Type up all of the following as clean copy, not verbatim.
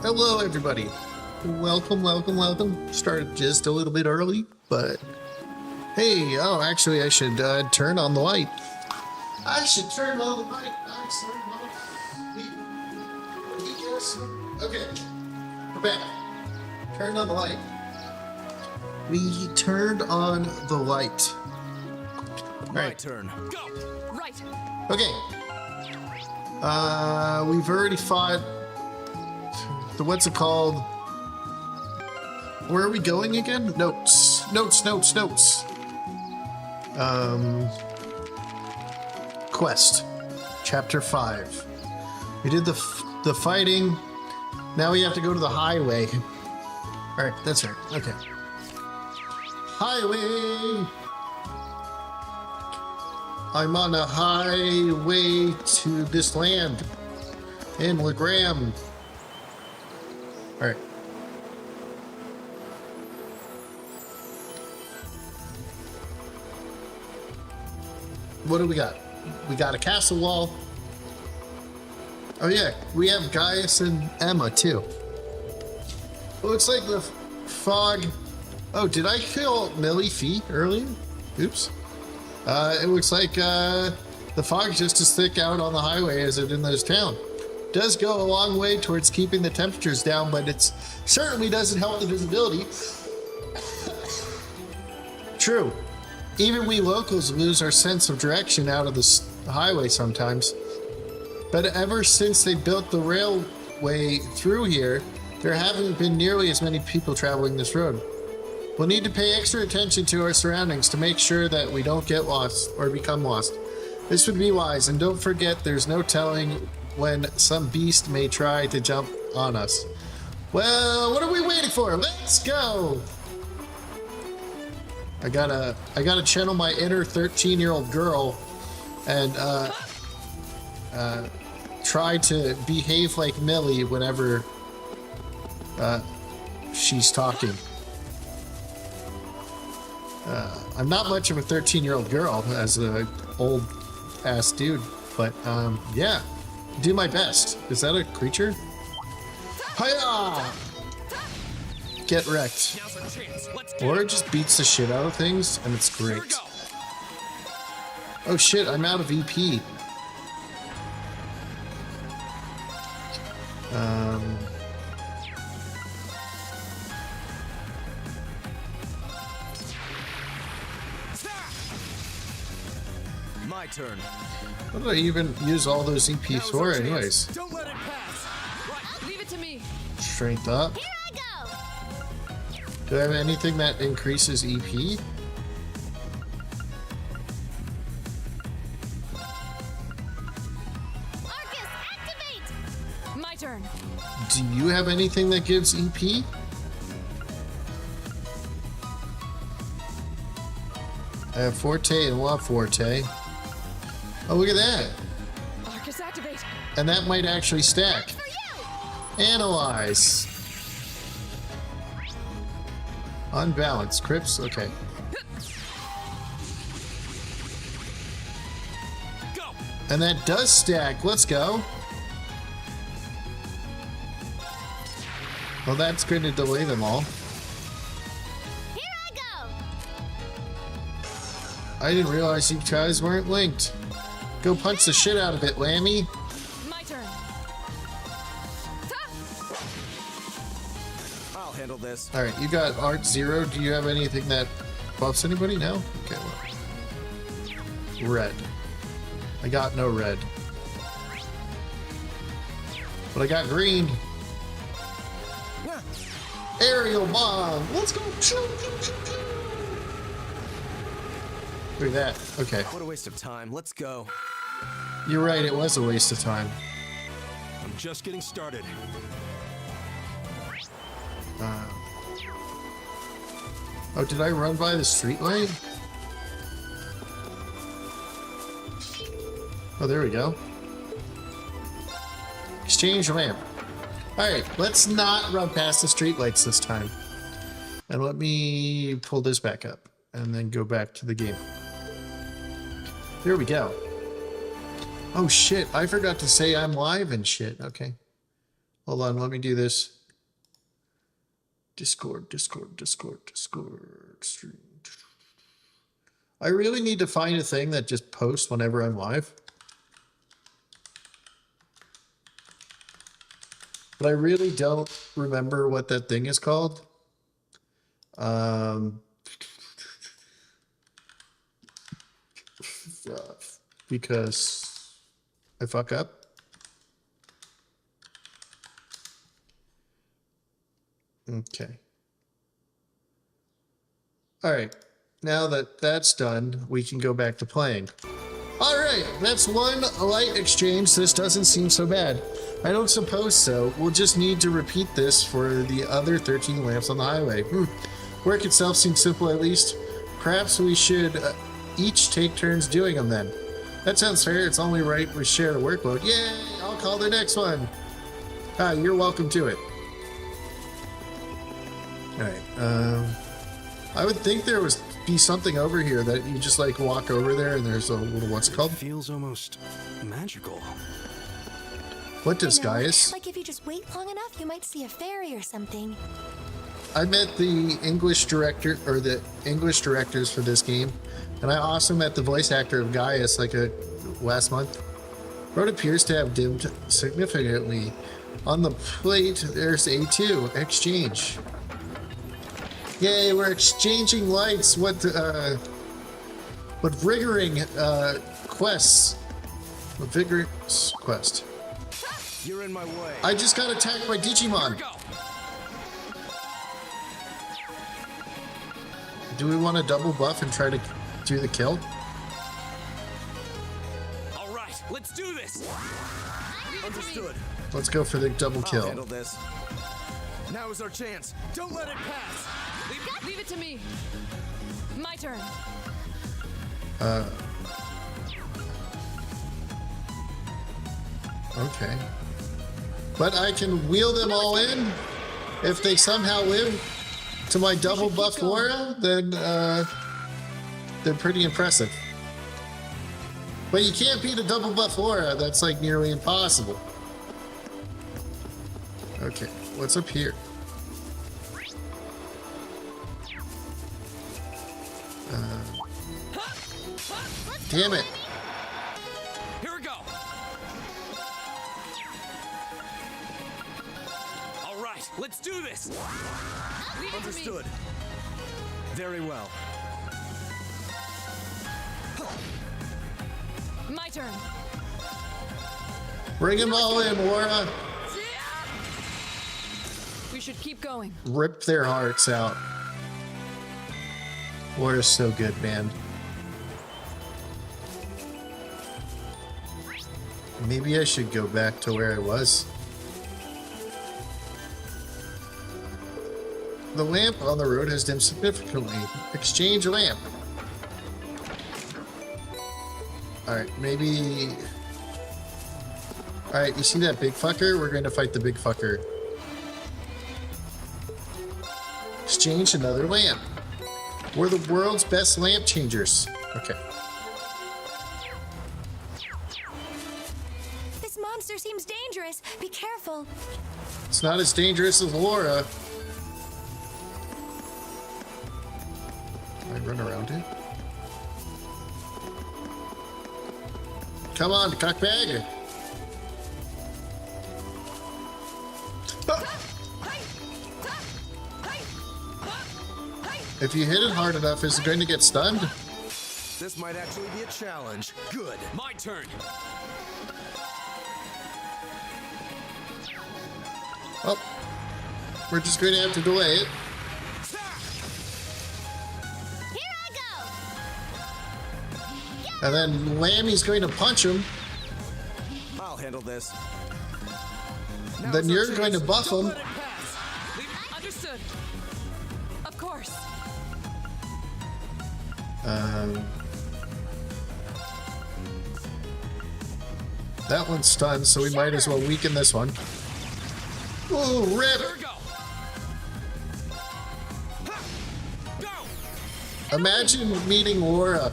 Hello, everybody. Welcome, welcome, welcome. Started just a little bit early, but hey, actually, I should turn on the light. I should turn on the light. Okay, we're back. Turned on the light. We turned on the light. My turn. Go! Right! Okay. We've already fought the what's it called? Where are we going again? Notes. Quest. Chapter 5. We did the fighting. Now we have to go to the highway. Alright, that's right. Okay. Highway! I'm on a highway to this land. In Legram. Alright. What do we got? We got a castle wall. Oh yeah, we have Gaius and Emma too. It looks like the fog... Oh, did I kill Millie Fee earlier? Oops. It looks like the fog's just as thick out on the highway as it in this town. Does go a long way towards keeping the temperatures down, but it certainly doesn't help the visibility. True. Even we locals lose our sense of direction out of the highway sometimes. But ever since they built the railway through here, there haven't been nearly as many people traveling this road. We'll need to pay extra attention to our surroundings to make sure that we don't get lost or become lost. This would be wise, and don't forget there's no telling when some beast may try to jump on us. Well, what are we waiting for? Let's go! I gotta channel my inner 13-year-old girl and try to behave like Millie whenever she's talking. I'm not much of a 13-year-old girl as an old ass dude, but yeah, do my best. Is that a creature? Hiya! Get wrecked. Or it just beats the shit out of things, and it's great. Oh shit, I'm out of EP. My turn. What did I even use all those EP for anyways? Don't let it pass. Right! Leave it to me! Strength up. Here I go! Do I have anything that increases EP? Arcus, activate! My turn! Do you have anything that gives EP? I have Forte and Love Forte. Oh, look at that. Arcus, activate! And that might actually stack. For you! Analyze. Unbalanced. Crips? Okay. Go! And that does stack. Let's go. Well, that's going to delay them all. Here I go! I didn't realize you guys weren't linked. Go punch the shit out of it, Lammy. My turn! I'll handle this. Alright, you got Art Zero. Do you have anything that buffs anybody? No? Okay, well. Red. I got no red. But I got green. Aerial bomb! Let's go! Look at that. Okay. What a waste of time. Let's go. You're right, it was a waste of time. I'm just getting started. Oh, did I run by the street light? Oh, there we go. Exchange lamp. Alright, let's not run past the streetlights this time. And let me pull this back up and then go back to the game. There we go. Oh shit, I forgot to say I'm live and shit. Okay. Hold on, let me do this. Discord. Stream. I really need to find a thing that just posts whenever I'm live. But I really don't remember what that thing is called. Because I fuck up. Okay. All right. Now that that's done, we can go back to playing. All right, that's one light exchange. This doesn't seem so bad. I don't suppose so. We'll just need to repeat this for the other 13 lamps on the highway. Work itself seems simple at least. Perhaps we should each take turns doing them then. That sounds fair. It's only right we share the workload. Yay! I'll call the next one. You're welcome to it. All right. I would think there would be something over here that you just like walk over there and there's a little, what's it called? Feels almost magical. What does You know, Gaius? like if you just wait long enough, you might see a fairy or something. I met the English director or the English directors for this game, and I also met the voice actor of Gaius like last month. Road appears to have dimmed significantly. On the plate, there's A2 exchange. Yay, we're exchanging lights. What rigoring quests. What vigorous quest. You're in my way. I just got attacked by Digimon. Go. Do we want to double buff and try to do the kill? All right, let's do this. Understood. Let's go for the double I'll kill. handle this. Now is our chance. Don't let it pass. Leave it to me. My turn. Okay. But I can wheel them all in. If they somehow live to my double buff aura, then they're pretty impressive. But you can't beat a double buff aura. That's like nearly impossible. Okay, what's up here? Damn it. Here we go. All right, let's do this. Leave it to me. Understood. Very well. My turn. Bring them all in, Aura. We should keep going. Rip their hearts out. Aura's so good, man. Maybe I should go back to where I was. The lamp on the road has dimmed significantly. Exchange lamp. Alright, maybe... Alright, you see that big fucker? We're going to fight the big fucker. Exchange another lamp. We're the world's best lamp changers. Okay. This monster seems dangerous. Be careful. It's not as dangerous as Laura. Can I run around it? Come on, cockbag! If you hit it hard enough, is it going to get stunned? This might actually be a challenge. Good. My turn. Oh, we're just going to have to delay it. Here I go. And then Lammy's going to punch him. I'll handle this. Then you're going to buff Don't him. let it pass. Understood. Of course. That one's stunned, so we might as well weaken this one. Ooh, Here rip! we go. Go. Imagine meeting Laura.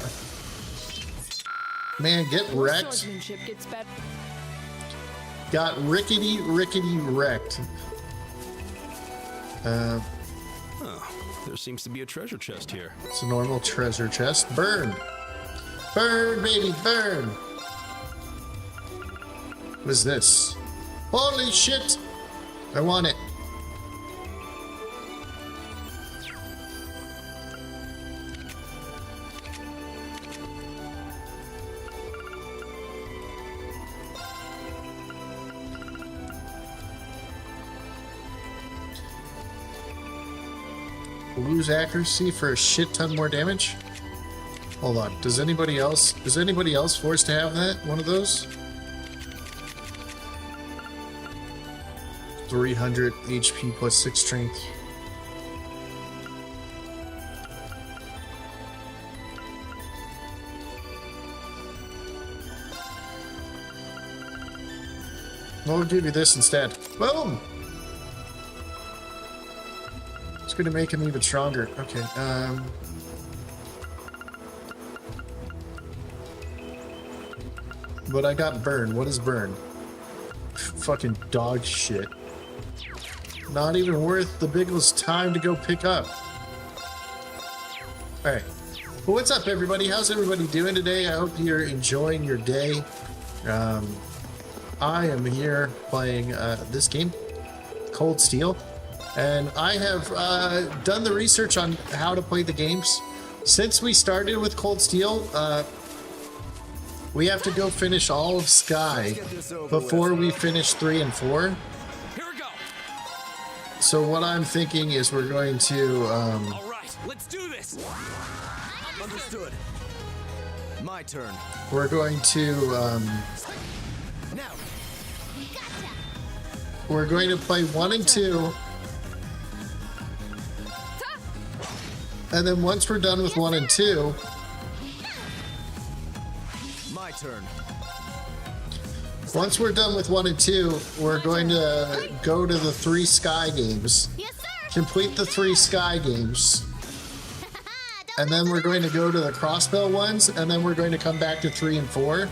Man, get wrecked. Swordsmanship gets better. got rickety wrecked. Oh, there seems to be a treasure chest here. It's a normal treasure chest. Burn! Burn, baby, burn! What is this? Holy shit! I want it. Lose accuracy for a shit ton more damage? Hold on. Is anybody else forced to have that? One of those? 300 HP plus 6 strength. We'll give you this instead. Boom! It's gonna make him even stronger. Okay, but I got burn. What is burn? Fucking dog shit. Not even worth the Biggles' time to go pick up. Alright. Well, what's up, everybody? How's everybody doing today? I hope you're enjoying your day. I am here playing this game, Cold Steel. And I have done the research on how to play the games. Since we started with Cold Steel, we have to go finish all of Sky before we finish 3 and 4. Here we go. So what I'm thinking is we're going to... All right, let's do this. Understood. My turn. We're going to... Now. we're going to play 1 and 2. And then once we're done with 1 and 2... My turn. Once we're done with 1 and 2, we're going to go to the 3 Sky games. Yes, sir. Complete the 3 Sky games. And then we're going to go to the Crossbell ones, and then we're going to come back to 3 and 4.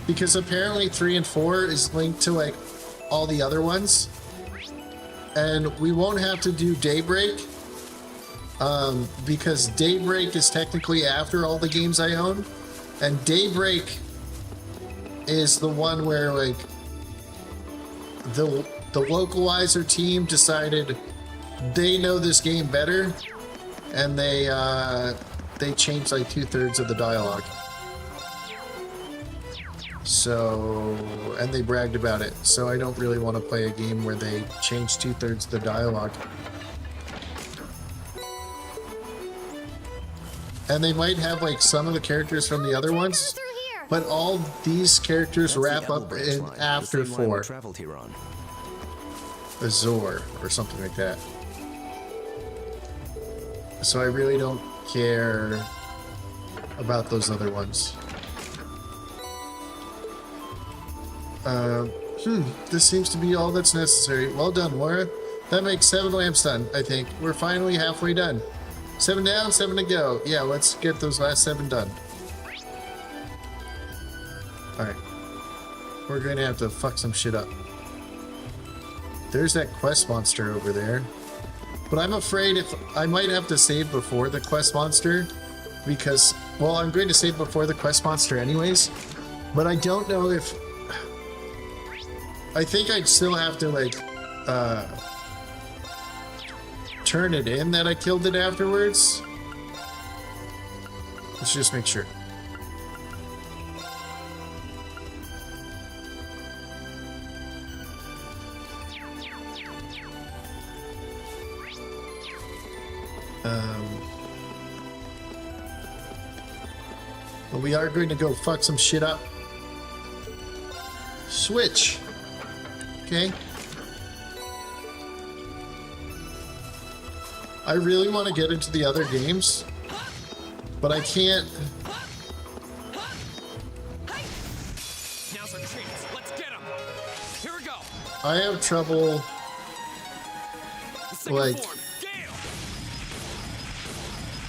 Because apparently 3 and 4 is linked to like all the other ones. And we won't have to do Daybreak. Because Daybreak is technically after all the games I own. And Daybreak is the one where like the localizer team decided they know this game better, and they changed like 2/3 of the dialogue. So, and they bragged about it. So I don't really want to play a game where they change 2/3 of the dialogue. And they might have like some of the characters from the other ones, but all these characters wrap up in after 4. Traveled here on. Azor or something like that. So I really don't care about those other ones. This seems to be all that's necessary. Well done, Moira. That makes 7 lamps done, I think. We're finally halfway done. 7 down, 7 to go. Yeah, let's get those last 7 done. Alright. We're going to have to fuck some shit up. There's that quest monster over there. But I'm afraid if I might have to save before the quest monster. Because, well, I'm going to save before the quest monster anyways. But I don't know if... I think I'd still have to, like, turn it in that I killed it afterwards. Let's just make sure. But we are going to go fuck some shit up. Switch. Okay. I really want to get into the other games, but I can't. Now's our chance. Let's get him. Here we go. I have trouble, like,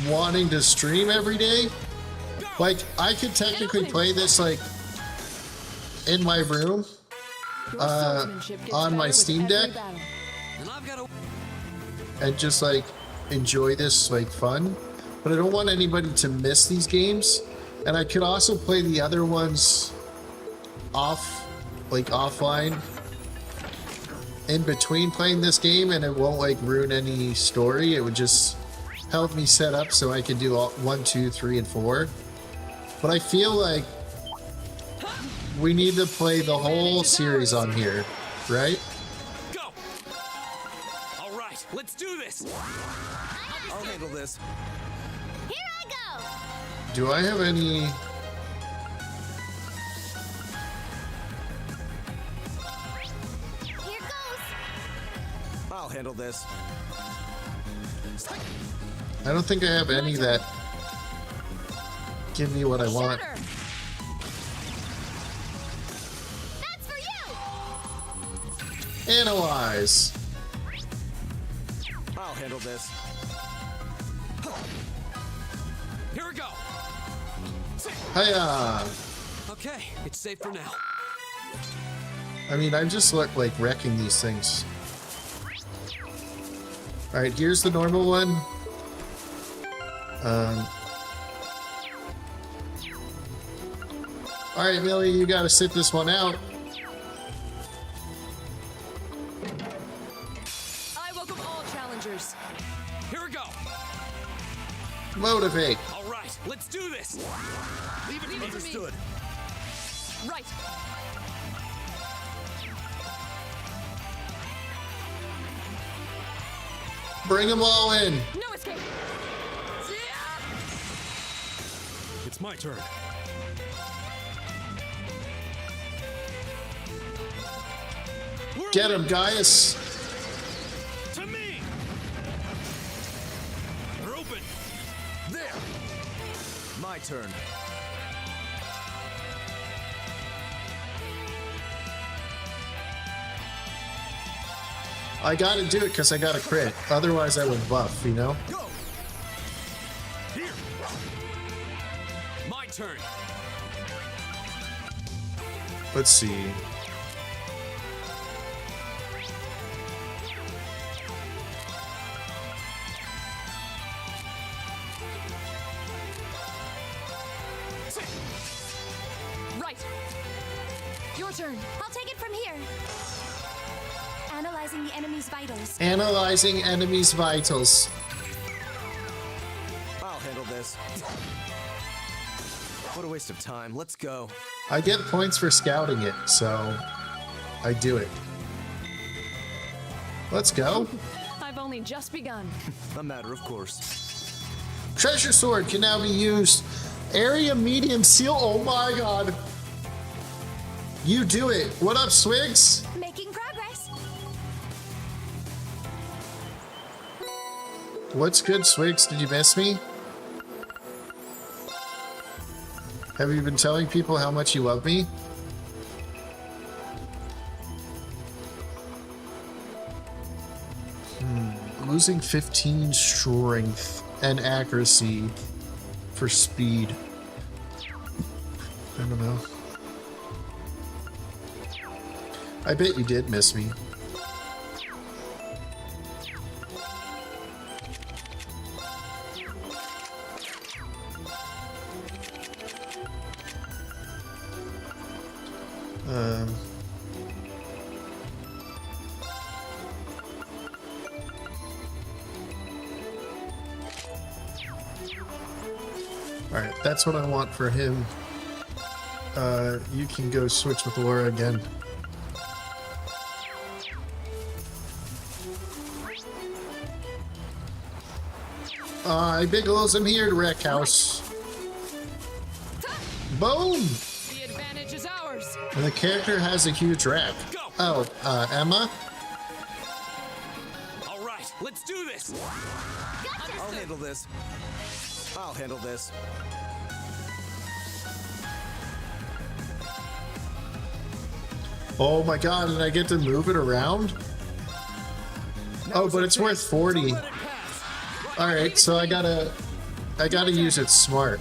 wanting to stream every day. Like, I could technically play this, like, in my room, Your swordsmanship gets on my better with Steam every Deck battle. And I've got to. and just like enjoy this like fun, but I don't want anybody to miss these games. And I could also play the other ones offline in between playing this game, and it won't like ruin any story. It would just help me set up so I can do all 1, 2, 3, and 4. But I feel like we need to play the whole series on here, right? Go! Alright, let's do this! I'll handle this. Here I go. Do I have any... Here goes. I'll handle this. I don't think I have any that give me what I want. Shatter! That's for you. Analyze. I'll handle this. Here we go! Hiya! Okay, it's safe for now. I mean, I'm just like wrecking these things. Alright, here's the normal one. Alright, Millie, you gotta sit this one out. I welcome all challengers. Here we go! Motivate. Alright, let's do this! Leave it to me. Understood. Right. Bring them all in. No escape. It's my turn. Get him, Gaius. To me! They're open! There! My turn. I gotta do it because I got a crit. Otherwise, I would buff, you know? Go! Here! My turn! Let's see. Right. Your turn. I'll take it from here. Analyzing the enemy's vitals. Analyzing enemies' vitals. I'll handle this. What a waste of time. Let's go. I get points for scouting it, so I do it. Let's go. I've only just begun. A matter of course. Treasure sword can now be used. Area medium seal. Oh my god. You do it. What up, Swigs? Making progress. What's good, Swigs? Did you miss me? Have you been telling people how much you love me? Losing 15 strength and accuracy for speed. I don't know. I bet you did miss me. Alright, that's what I want for him. You can go switch with Laura again. Biggles, I'm here to wreck house. Boom! The advantage is ours. And the character has a huge rack. Oh, Emma? Alright, let's do this! I'll handle this. I'll handle this. Oh my god, and I get to move it around? Oh, but it's worth 40. Let it pass. Alright, so I gotta use it smart.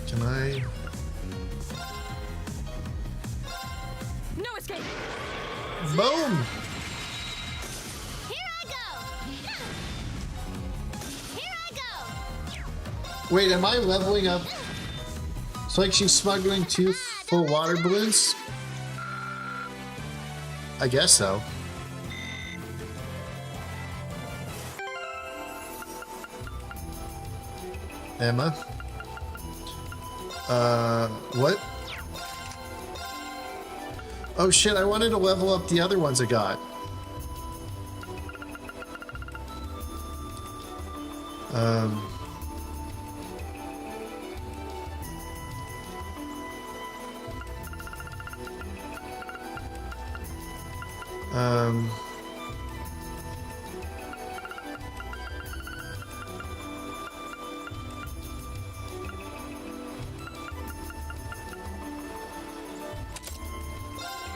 Can I? Boom! Here I go. Here I go. Wait, am I leveling up? It's like she's smuggling 2 full water balloons? I guess so. Emma? What? Oh shit, I wanted to level up the other ones I got. Um...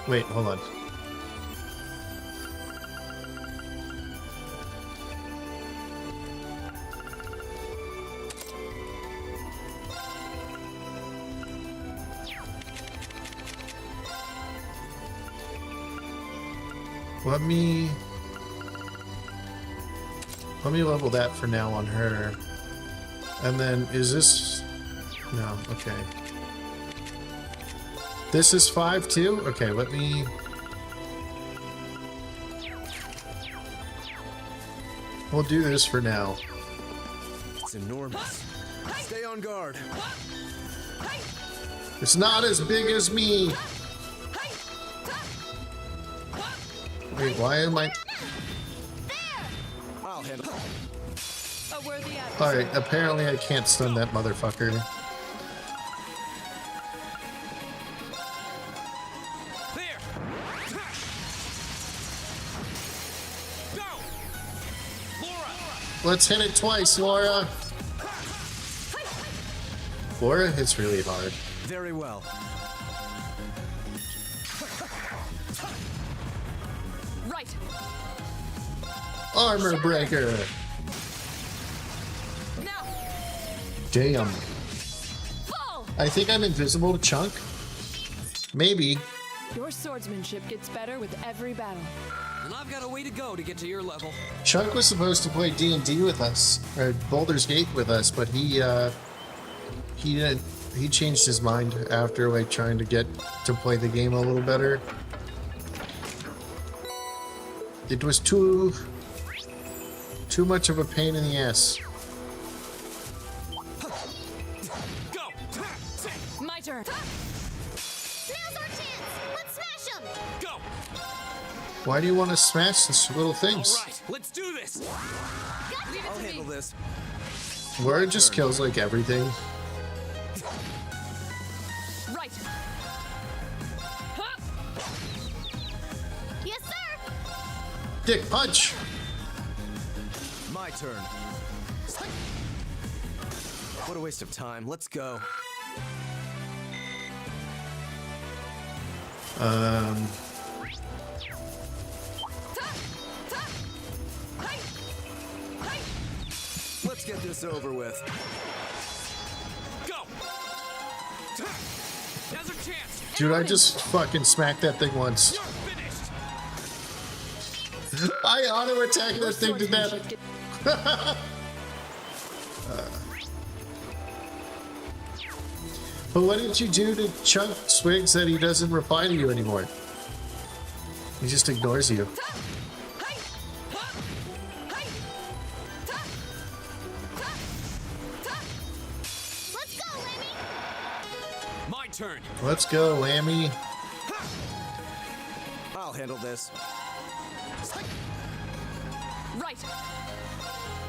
Wait, hold on. Let me level that for now on her. And then is this... No, okay. This is 5 too? Okay, let me... We'll do this for now. It's enormous. Stay on guard. It's not as big as me! Wait, why am I... I'll handle it. A worthy adversary. Alright, apparently I can't stun that motherfucker. There. Go. Laura. Let's hit it twice, Laura! Laura hits really hard. Very well. Right. Armor breaker! Now. Damn. Fall. I think I'm invisible to Chunk? Maybe. Your swordsmanship gets better with every battle. And I've got a way to go to get to your level. Chunk was supposed to play D&D with us, or Baldur's Gate with us, but he didn't. He changed his mind after like trying to get to play the game a little better. It was too much of a pain in the ass. Go. My turn. Now's our chance. Let's smash them. Go. Why do you want to smash these little All things? right. Let's do this. Leave it I'll to handle me. this. Word just kills like everything. Right. Huh. Yes, sir. Dick punch! My turn. What a waste of time. Let's go. Let's get this over with. Go. Now's our chance. Dude, I just fucking smacked that thing once. You're finished. I auto attacked that thing to death. Swordsmanship But what did you do to Chunk Swigs that he doesn't reply to you anymore? He just ignores you. Let's go, Lemmy. My turn. Let's go, Lammy. I'll handle this. Right.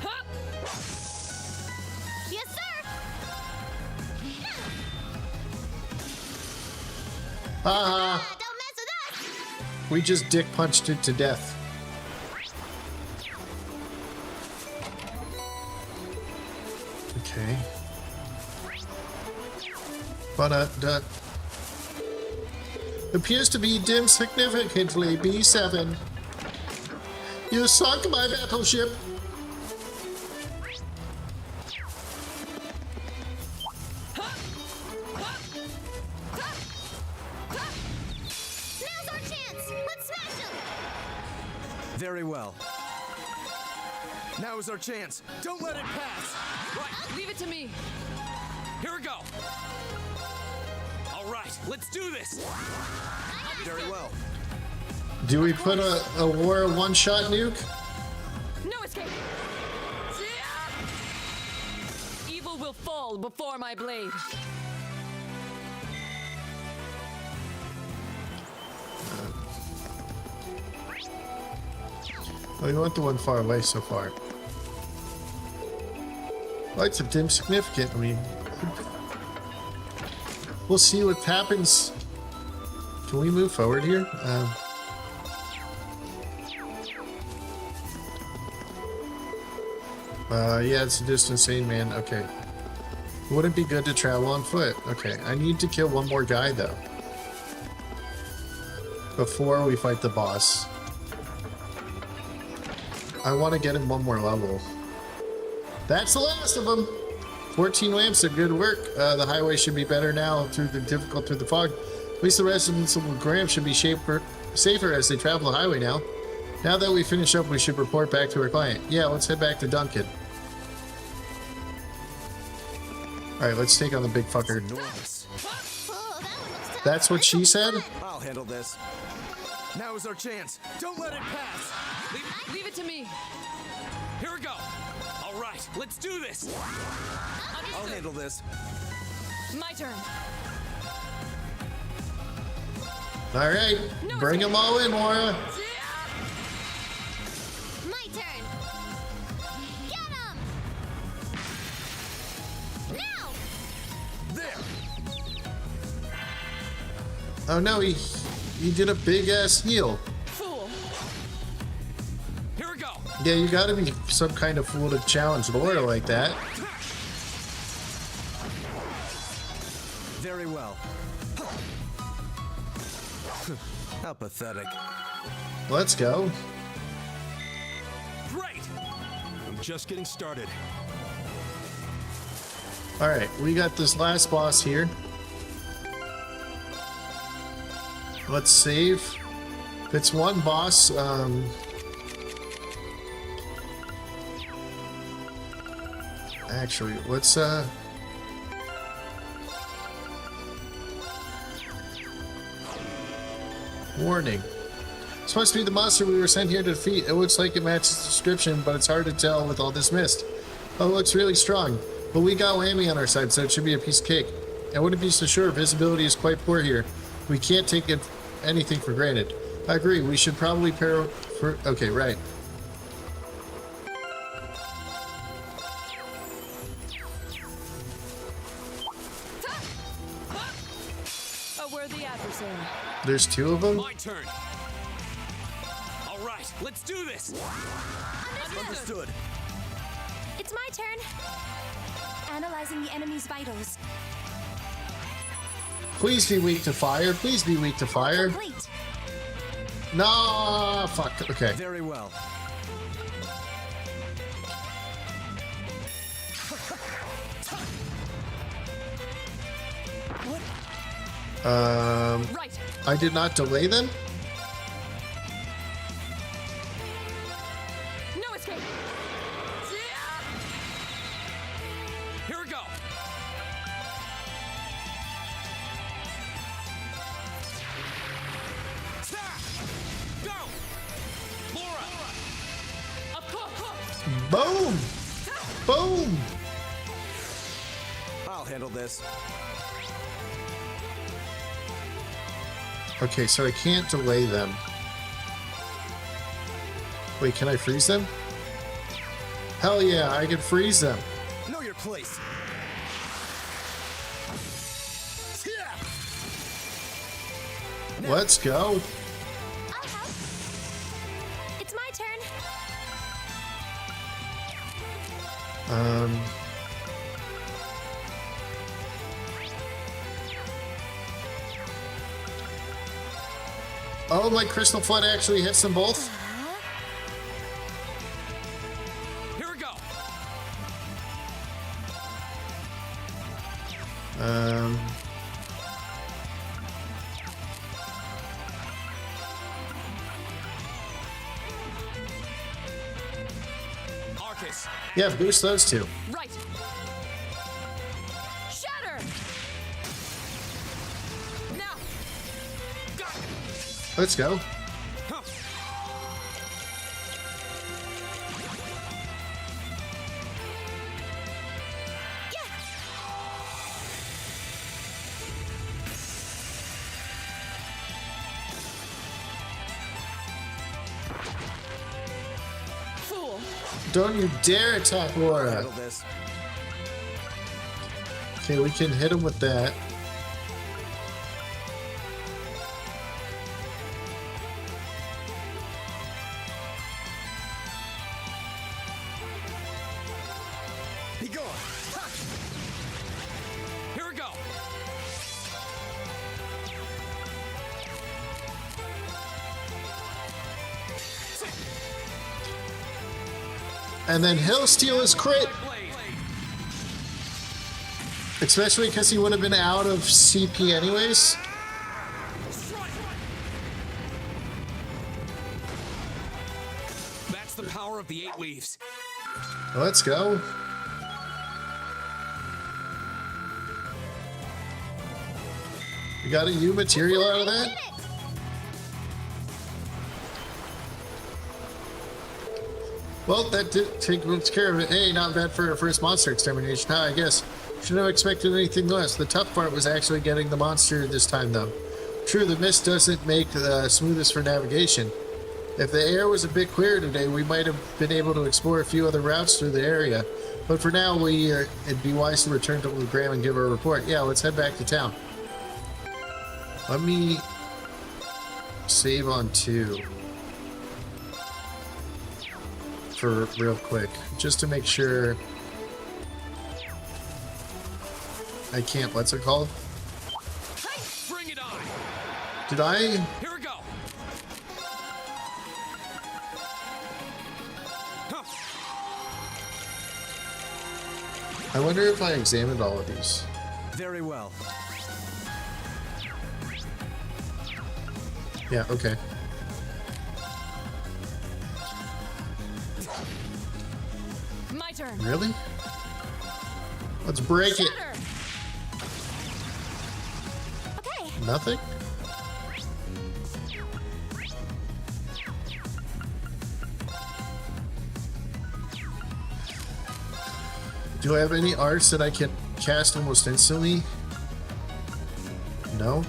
Huh. Yes, sir. Haha, Don't mess with us. we just dick punched it to death. Okay. But appears to be dim significantly, B7. You sunk my battleship. Now's our chance. Let's smash them. Very well. Now is our chance. Don't let it pass. Right. Leave it to me. Here we go. All right, let's do this. Very well. Do we put a war one-shot nuke? No escape. Evil will fall before my blade. Oh, you want the one far away so far. Lights have dimmed significant. I mean, we'll see what happens. Can we move forward here? Yeah, it's a distance aim, man. Okay. Would it be good to travel on foot? Okay, I need to kill one more guy, though. Before we fight the boss. I want to get him one more level. That's the last of them. 14 lamps are good work. The highway should be better now through the fog. At least the residents of Graham should be safer as they travel the highway now. Now that we finish up, we should report back to our client. Yeah, let's head back to Duncan. Alright, let's take on the big fucker. Enormous. Oh, that one looks tough. That's what she said? I'll handle this. Now is our chance. Don't let it pass. Leave it to me. Here we go. All right, let's do this. I'll handle this. My turn. Alright, bring them all in, Laura. My turn. Get him! Now! There. Oh no, he did a big ass heal. Fool. Here we go. Yeah, you gotta be some kind of fool to challenge Laura like that. Very well. How pathetic. Let's go. Great. I'm just getting started. Alright, we got this last boss here. Let's save. If it's one boss, actually, let's warning. This must be the monster we were sent here to defeat. It looks like it matches the description, but it's hard to tell with all this mist. Oh, it looks really strong. But we got Whammy on our side, so it should be a piece of cake. I wouldn't be so sure. Visibility is quite poor here. We can't take anything for granted. I agree. We should probably pair for... Okay, right. A worthy adversary. There's two of them? My turn. All right, let's do this. Understood. It's my turn. Analyzing the enemy's vitals. Please be weak to fire. Please be weak to fire. Complete. No, fuck. Okay. Very well. Right. I did not delay them. No escape. Here we go. Go! Laura! Of course. Boom. Boom. I'll handle this. Okay, so I can't delay them. Wait, can I freeze them? Hell yeah, I can freeze them. Know your place. Let's go. I'll help. It's my turn. Oh, my crystal flood actually hits them both. Here we go. Focus. Yeah, boost those two. Right. Shatter. Now. Go. Let's go. Huh. Fool. Don't you dare attack Laura. Handle this. Okay, we can hit him with that. Be gone. Ha. Here we go. And then he'll steal his crit. Blade. Especially because he would have been out of CP anyways. Strike. That's the power of the 8 leaves. Let's go. You got a U material out of that? Well, that did take care of it. Hey, not bad for a first monster extermination. I guess. Shouldn't have expected anything less. The tough part was actually getting the monster this time, though. True, the mist doesn't make the smoothest for navigation. If the air was a bit clearer today, we might have been able to explore a few other routes through the area. But for now, it'd be wise to return to Graham and give her a report. Yeah, let's head back to town. Let me save on 2 for real quick, just to make sure I can't. What's it called? Bring it on. Did I? Here we go. Huh. I wonder if I examined all of these. Very well. Yeah, okay. My turn. Really? Let's break it. Shatter. Okay. Nothing? Do I have any arts that I can cast almost instantly? No?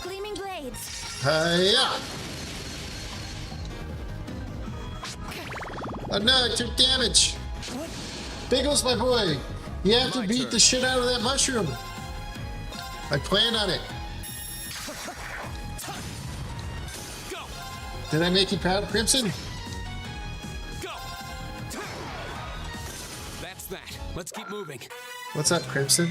Gleaming blades. Hiya! Oh no, I took damage! Biggles, my boy! You have to My beat turn. the shit out of that mushroom! I planned on it. Go. Did I make you proud, Crimson? Go. That's that. Let's keep moving. What's up, Crimson?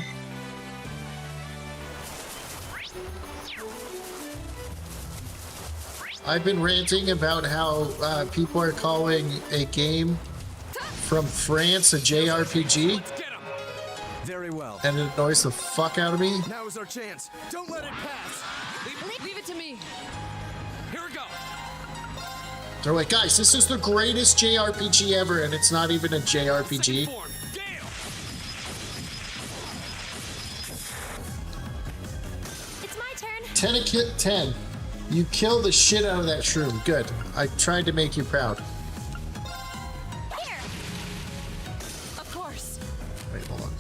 I've been ranting about how people are calling a game from France a JRPG, Get him. Very well. and it annoys the fuck out of me. Now is our chance. Don't let it pass. Leave it to me. Here we go. They're like, guys, this is the greatest JRPG ever, and it's not even a JRPG. Second form. Gale. It's my turn. 10. You kill the shit out of that shroom. Good. I tried to make you proud. Here. Of course. Wait, hold on.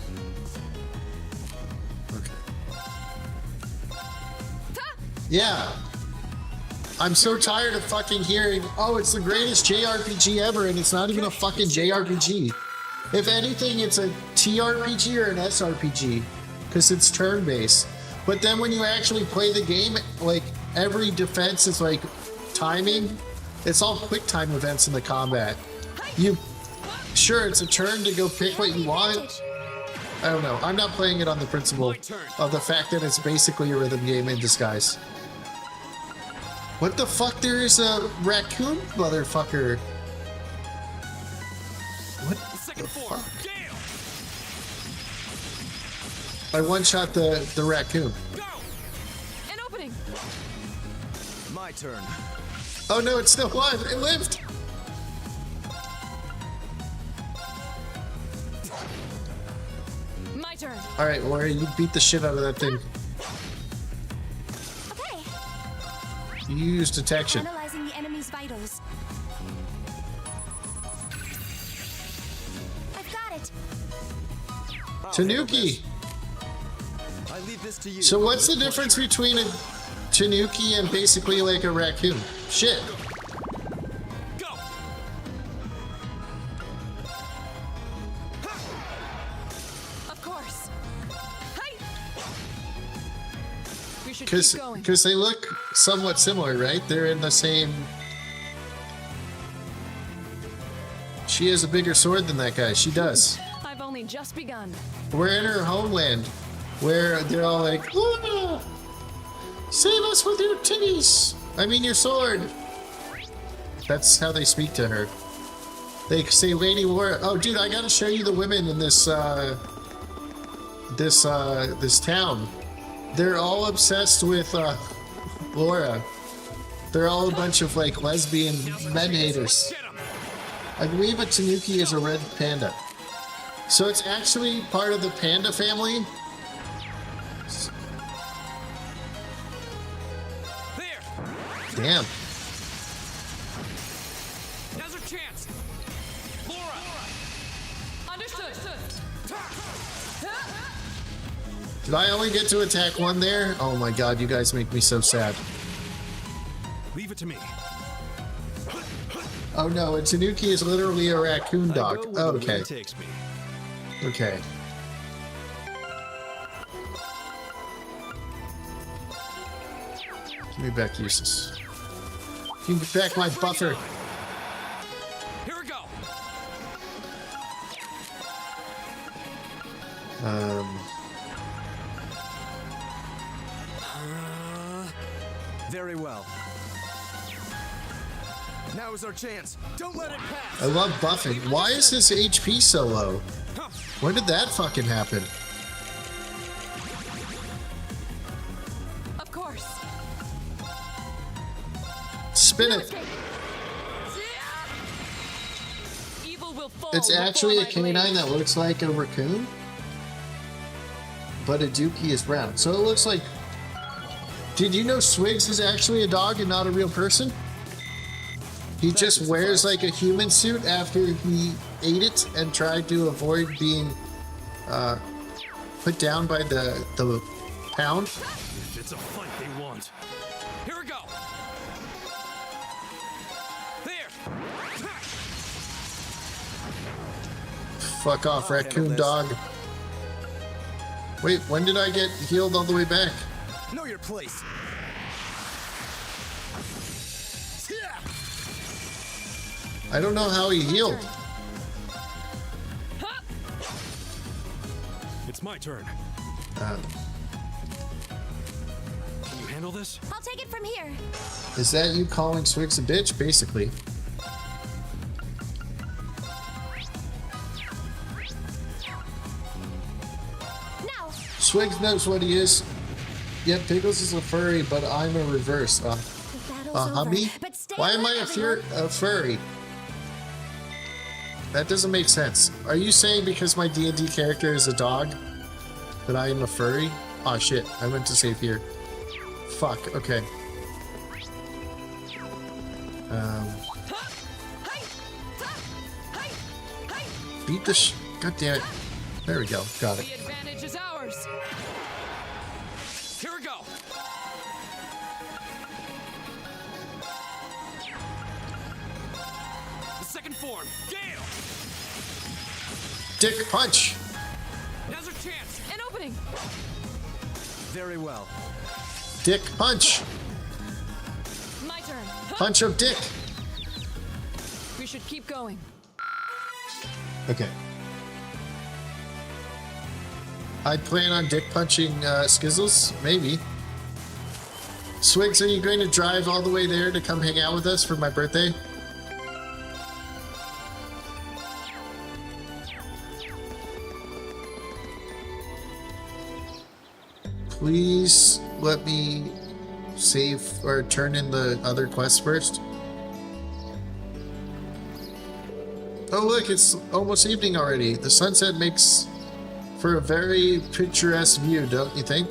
Okay. Yeah. I'm so tired of fucking hearing, oh, it's the greatest JRPG ever, and it's not even a fucking JRPG. If anything, it's a TRPG or an SRPG, because it's turn-based. But then when you actually play the game, like, every defense is like timing. It's all quick time events in the combat. Sure, it's a turn to go pick what you want. I don't know. I'm not playing it on the principle of the fact that it's basically a rhythm game in disguise. What the fuck? There is a raccoon motherfucker. What Second the form. fuck? Gale. I one-shot the raccoon. Go. An opening. my turn. Oh no, it's still alive. It lived. My turn. All right, Ori, you beat the shit out of that thing. Okay. You used detection. Analyzing the enemy's vitals. I've got it. Tanuki. I leave this to you. So what's the difference between a Tanuki and basically like a raccoon? Shit. Go. Of course. Hi. We should keep going. Because they look somewhat similar, right? They're in the same... She has a bigger sword than that guy. She does. I've only just begun. We're in her homeland, where they're all like, "Ah, save us with your titties! I mean your sword!" That's how they speak to her. They say, "Lady War." Oh, dude, I gotta show you the women in this this town. They're all obsessed with Laura. They're all a bunch of like lesbian men haters. Get him. I believe a Tanuki is a red panda. So it's actually part of the panda family. There. Damn. Now's our chance. Laura. Understood. Did I only get to attack one there? Oh my god, you guys make me so sad. Leave it to me. Oh no, a Tanuki is literally a raccoon I go dog. where Oh, the okay. wind takes me. Okay. Give me back useless. Give me back my buffer. Here we go. Very well. Now is our chance. Don't let it pass. I love buffing. Why is his HP so low? When did that fucking happen? Of course. Spin it. Evil will fall. It's before actually a my canine blade. that looks like a raccoon, but a dookie is brown. So it looks like... Did you know Swigs is actually a dog and not a real person? He just wears like a human suit after he ate it and tried to avoid being put down by the pound. If it's a fight they want. Here we go. There. Fuck off, I'll raccoon handle dog. Wait, when did I get healed all the way back? Know your place. I don't know how he healed. It's my turn. Can you handle this? I'll take it from here. Is that you calling Swigs a bitch, basically? Now. Swigs knows what he is. Yep, Biggles is a furry, but I'm a reverse. The battle's over, Me? but stay Why am I alert, a everyone. furry? That doesn't make sense. Are you saying because my D&D character is a dog that I am a furry? Oh shit, I meant to save here. Fuck, okay. Beat the God damn it. There we go, got it. The advantage is ours. Here we go. The second form. Gale. Dick punch! Now's our chance. An opening. Very well. Dick punch! My turn. Punch of dick! We should keep going. Okay. I'd plan on dick punching Skizzles, maybe. Swigs, are you going to drive all the way there to come hang out with us for my birthday? Please let me save or turn in the other quests first? Oh look, it's almost evening already. The sunset makes for a very picturesque view, don't you think?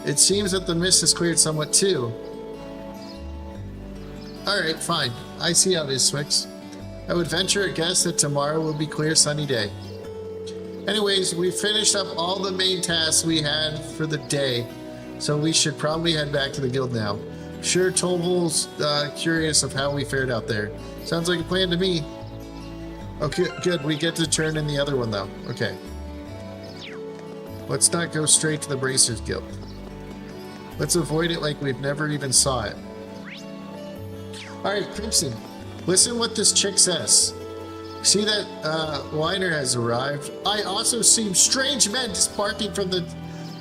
It seems that the mist has cleared somewhat too. Alright, fine. I see how it is, Swix. I would venture a guess that tomorrow will be a clear sunny day. Anyways, we finished up all the main tasks we had for the day, so we should probably head back to the guild now. Sure, Toval's curious of how we fared out there. Sounds like a plan to me. Okay, good. We get to turn in the other one, though. Okay. Let's not go straight to the Bracers Guild. Let's avoid it like we've never even saw it. Alright, Crimson. Listen what this chick says. See that Weiner has arrived? I also see strange men just barking from the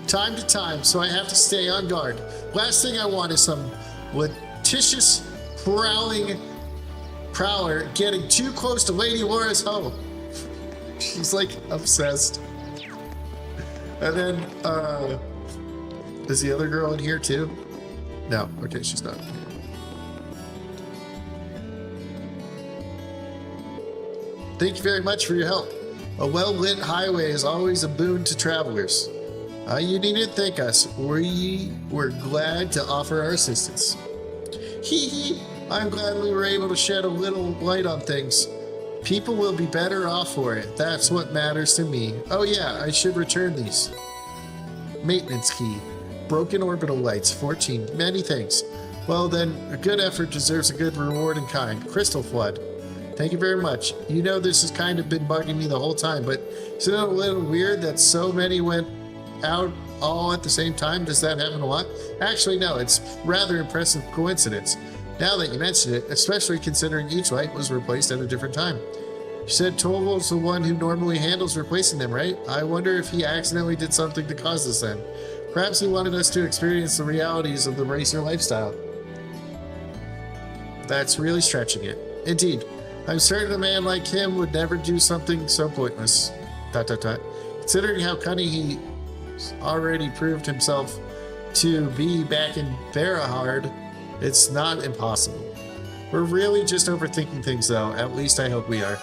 time to time, so I have to stay on guard. Last thing I want is some litigious, prowler getting too close to Lady Laura's home. She's like obsessed. And then, is the other girl in here too? No, okay, she's not. Thank you very much for your help. A well-lit highway is always a boon to travelers. You needn't thank us. We were glad to offer our assistance. Hee hee, I'm glad we were able to shed a little light on things. People will be better off for it. That's what matters to me. Oh yeah, I should return these. Maintenance key. Broken orbital lights, 14. Many thanks. Well then, a good effort deserves a good reward in kind. Crystal Flood. Thank you very much. You know this has kind of been bugging me the whole time, but isn't it a little weird that so many went out all at the same time? Does that happen a lot? Actually, no, it's rather impressive coincidence. Now that you mention it, especially considering each light was replaced at a different time. You said Toval's the one who normally handles replacing them, right? I wonder if he accidentally did something to cause this then. Perhaps he wanted us to experience the realities of the racer lifestyle. That's really stretching it. Indeed. I'm certain a man like him would never do something so pointless. ... Considering how cunning he already proved himself to be back in Verahard, it's not impossible. We're really just overthinking things though. At least I hope we are.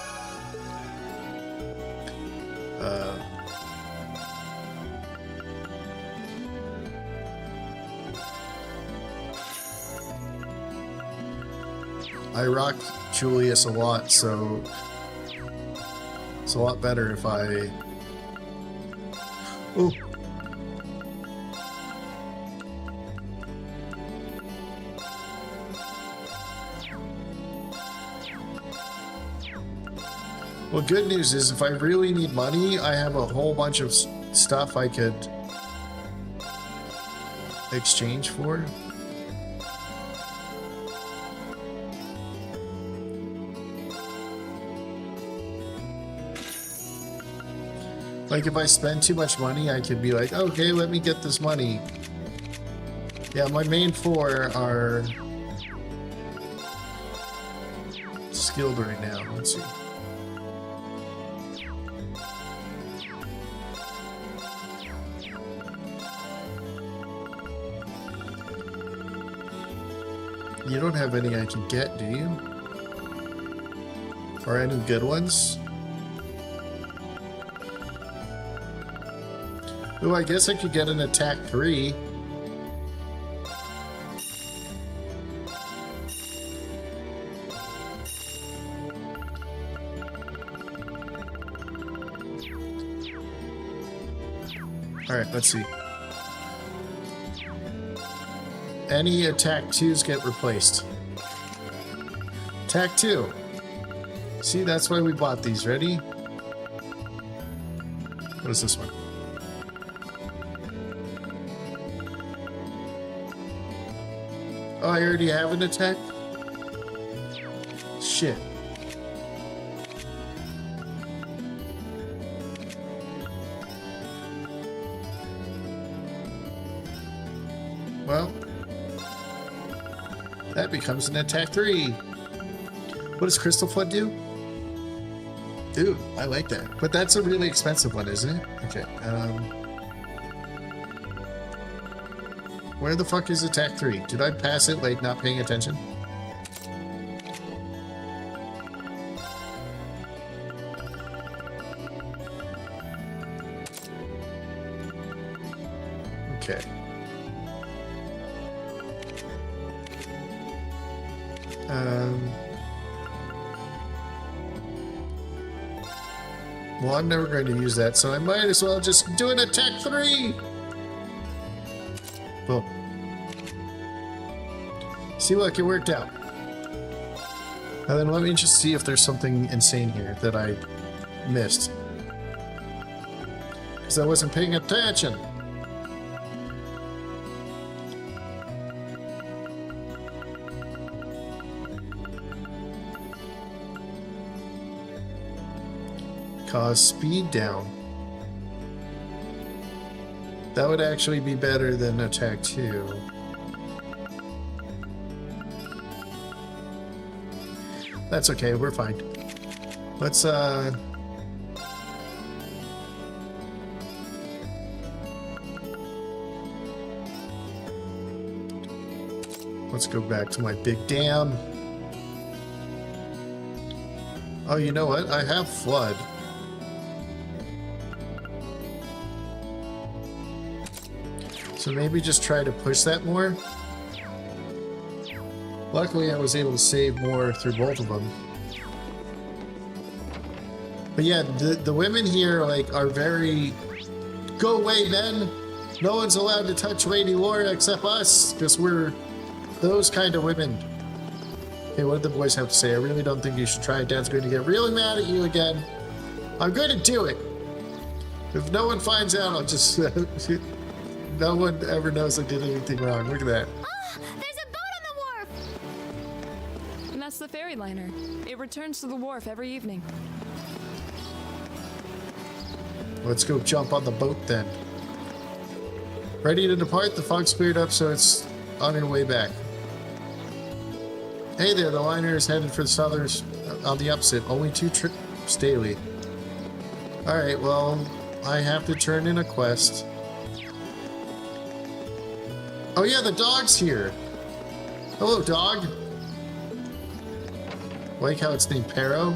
I rock Julius a lot, so it's a lot better if I... Ooh. Well, good news is if I really need money, I have a whole bunch of stuff I could exchange for. Like if I spend too much money, I could be like, okay, let me get this money. Yeah, my main four are skilled right now. Let's see. You don't have any I can get, do you? Or any good ones? Oh, I guess I could get an attack 3. Alright, let's see. Any attack 2s get replaced. Attack 2. See, that's why we bought these. Ready? What is this one? Oh, I already have an attack? Shit. Well, that becomes an attack 3. What does Crystal Flood do? Ooh, I like that. But that's a really expensive one, isn't it? Okay, Where the fuck is attack 3? Did I pass it like not paying attention? Okay. Well, I'm never going to use that, so I might as well just do an attack 3! Boom. See, look, it worked out. And then let me just see if there's something insane here that I missed. Because I wasn't paying attention. Cause speed down. That would actually be better than attack 2. That's okay, we're fine. Let's go back to my big dam. Oh, you know what? I have flood. So maybe just try to push that more. Luckily, I was able to save more through both of them. But yeah, the women here like are very go away, men. No one's allowed to touch Lady Laura except us, because we're those kind of women. Okay, what did the boys have to say? I really don't think you should try it. Dad's going to get really mad at you again. I'm going to do it. If no one finds out, I'll just... no one ever knows I did anything wrong. Look at that. Ah, there's a boat on the wharf! And that's the ferry liner. It returns to the wharf every evening. Let's go jump on the boat then. Ready to depart? The fog's cleared up, so it's on your way back. Hey there, the liner is headed for the southern on the opposite. Only 2 trips daily. Alright, well, I have to turn in a quest. Oh yeah, the dog's here. Hello, dog. Like how it's named Pero.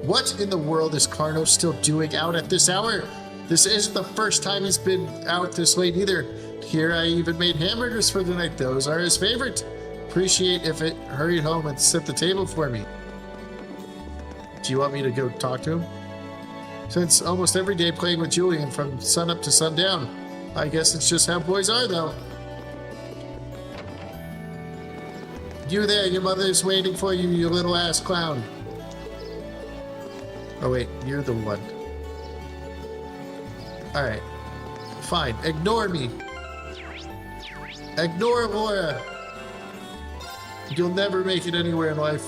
What in the world is Carno still doing out at this hour? This isn't the first time he's been out this late either. Here I even made hamburgers for the night. Those are his favorite. Appreciate if it hurried home and set the table for me. Do you want me to go talk to him? Since almost every day playing with Julian from sunup to sundown. I guess it's just how boys are, though. You there, your mother's waiting for you, you little ass clown. Oh wait, you're the one. Alright. Fine, ignore me. Ignore Laura. You'll never make it anywhere in life.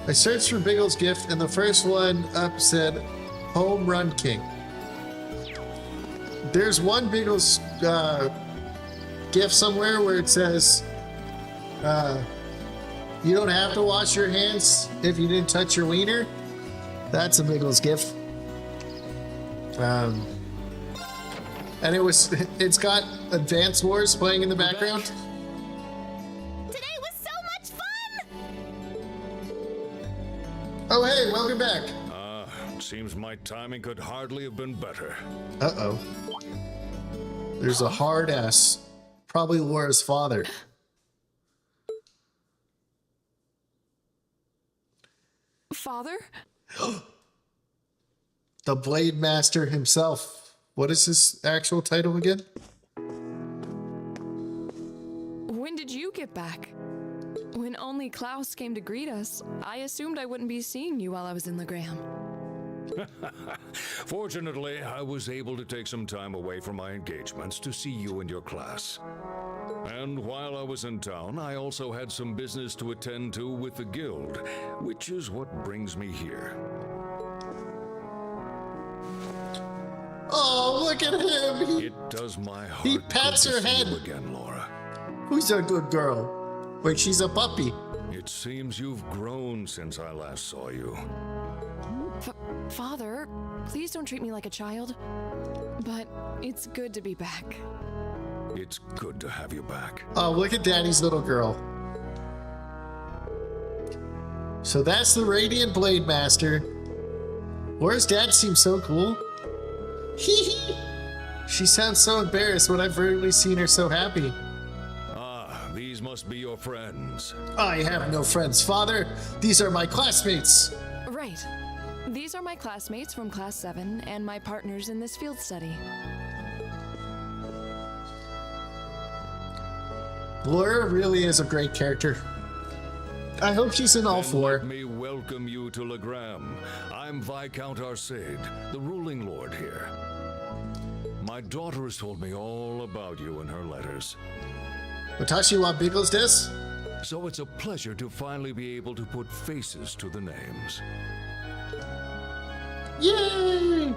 I searched for Biggles' gift, and the first one up said, Home Run King. There's one Biggles gift somewhere where it says, you don't have to wash your hands if you didn't touch your wiener. That's a Biggles gift. And it's got Advance Wars playing in the background. Today was so much fun! Oh hey, welcome back. Seems my timing could hardly have been better. Uh-oh. There's a hard ass. Probably Laura's father. Father? The Blade Master himself. What is his actual title again? When did you get back? When only Klaus came to greet us, I assumed I wouldn't be seeing you while I was in Legram. Fortunately, I was able to take some time away from my engagements to see you and your class. And while I was in town, I also had some business to attend to with the guild, which is what brings me here. Oh, look at him! It does my heart He pats good her to see head. you again, Laura. Who's a good girl? Wait, she's a puppy. It seems you've grown since I last saw you. Father, please don't treat me like a child. But it's good to be back. It's good to have you back. Oh, look at Daddy's little girl. So that's the Radiant Blade Master. Laura's dad seems so cool. Hee hee. She sounds so embarrassed when I've rarely seen her so happy. Ah, these must be your friends. I have no friends, Father. These are my classmates. Right. These are my classmates from Class 7 and my partners in this field study. Laura really is a great character. I hope she's in all Then four. Let me welcome you to Legram. I'm Viscount Arcade, the ruling lord here. My daughter has told me all about you in her letters. Watashi wa Biggles desu? So it's a pleasure to finally be able to put faces to the names. Yay!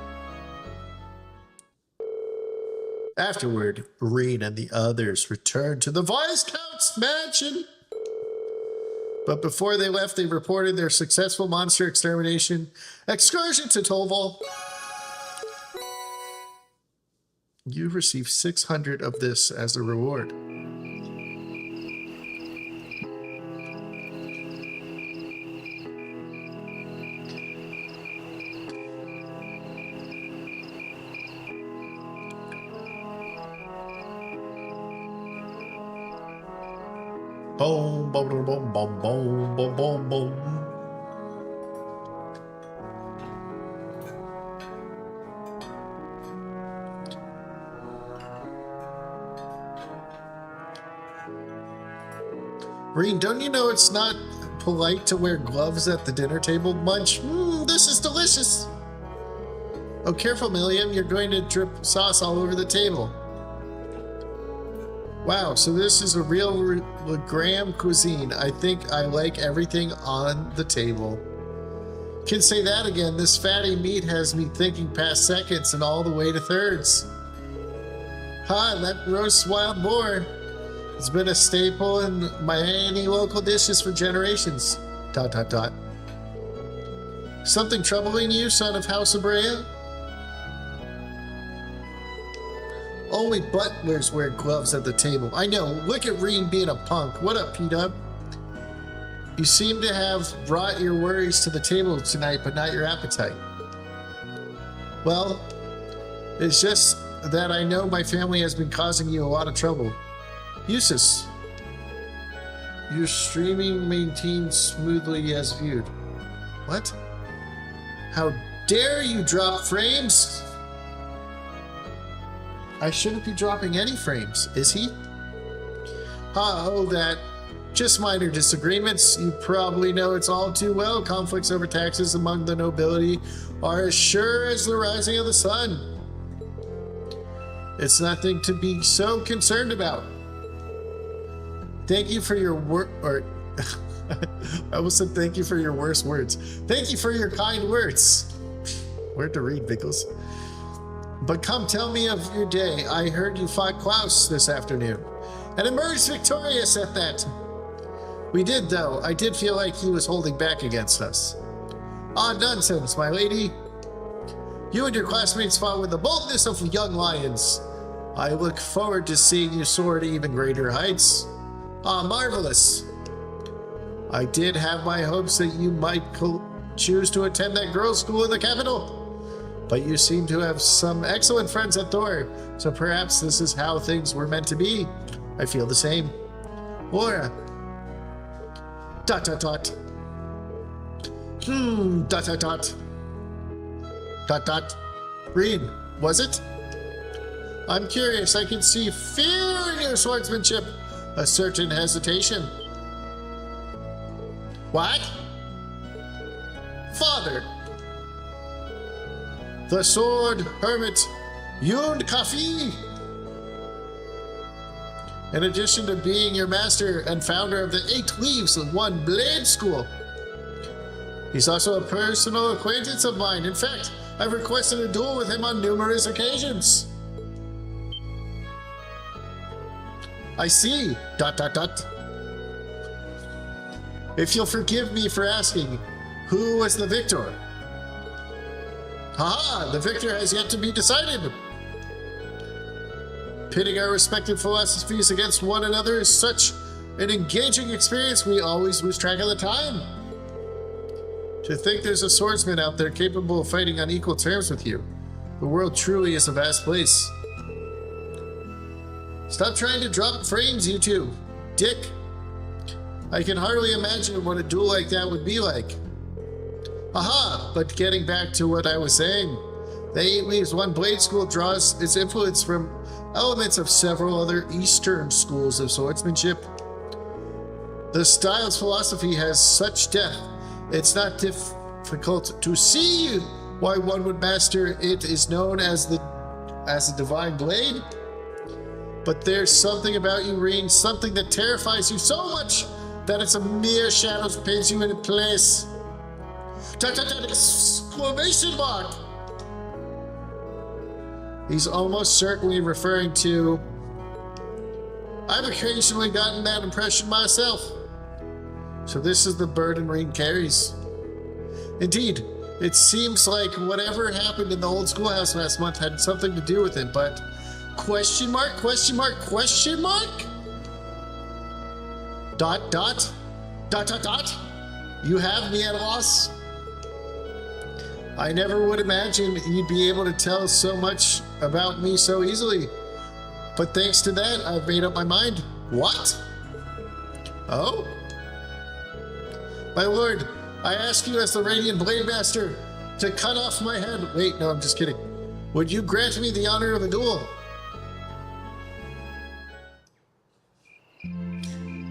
Afterward, Reed and the others returned to the Viscount's mansion. But before they left, they reported their successful monster extermination excursion to Toval. You receive 600 of this as a reward. Boom, boom, boom, boom, boom, boom, boom, boom, boom. Reen, don't you know it's not polite to wear gloves at the dinner table? Munch. This is delicious. Oh, careful, Milliam. You're going to drip sauce all over the table. Wow, so this is a real Legram cuisine. I think I like everything on the table. Can say that again. This fatty meat has me thinking past seconds and all the way to thirds. That roast wild boar. It's been a staple in many local dishes for generations. ... Something troubling you, son of House Abrea? Only butlers wear gloves at the table. I know. Look at Reen being a punk. What up, P-Dub? You seem to have brought your worries to the table tonight, but not your appetite. Well, it's just that I know my family has been causing you a lot of trouble. Eustace, your streaming maintained smoothly as viewed. What? How dare you drop frames? I shouldn't be dropping any frames, is he? Oh, that. Just minor disagreements. You probably know it's all too well. Conflicts over taxes among the nobility are as sure as the rising of the sun. It's nothing to be so concerned about. Thank you for your I almost said thank you for your worst words. Thank you for your kind words. Where to read, Biggles? But come tell me of your day. I heard you fought Klaus this afternoon and emerged victorious at that. We did, though. I did feel like he was holding back against us. Nonsense, my lady. You and your classmates fought with the boldness of young lions. I look forward to seeing you soar to even greater heights. Marvelous. I did have my hopes that you might choose to attend that girls' school in the capital. But you seem to have some excellent friends at Thor, so perhaps this is how things were meant to be. I feel the same. Laura. ... Reed, was it? I'm curious. I can see fear in your swordsmanship. A certain hesitation. What? Father. The sword hermit Yund Kafi. In addition to being your master and founder of the 8 Leaves of One Blade School, he's also a personal acquaintance of mine. In fact, I've requested a duel with him on numerous occasions. I see. ... If you'll forgive me for asking, who was the victor? Haha! The victor has yet to be decided! Pitting our respective philosophies against one another is such an engaging experience we always lose track of the time. To think there's a swordsman out there capable of fighting on equal terms with you. The world truly is a vast place. Stop trying to drop frames, you two. Dick. I can hardly imagine what a duel like that would be like. Aha! But getting back to what I was saying, the 8 Leaves One Blade School draws its influence from elements of several other Eastern schools of swordsmanship. The style's philosophy has such depth, it's not difficult to see why one would master it is known as the divine blade. But there's something about you, Reen, something that terrifies you so much that it's a mere shadow that pins you into place. Exclamation mark! He's almost certainly referring to... I've occasionally gotten that impression myself. So this is the burden Reen carries. Indeed, it seems like whatever happened in the old schoolhouse last month had something to do with it, but... Question mark, question mark, question mark? Dot, dot, dot, dot, dot. You have me at a loss. I never would imagine you'd be able to tell so much about me so easily. But thanks to that, I've made up my mind. What? Oh? My lord, I ask you as the Radiant Blade Master to cut off my head. Wait, no, I'm just kidding. Would you grant me the honor of a duel?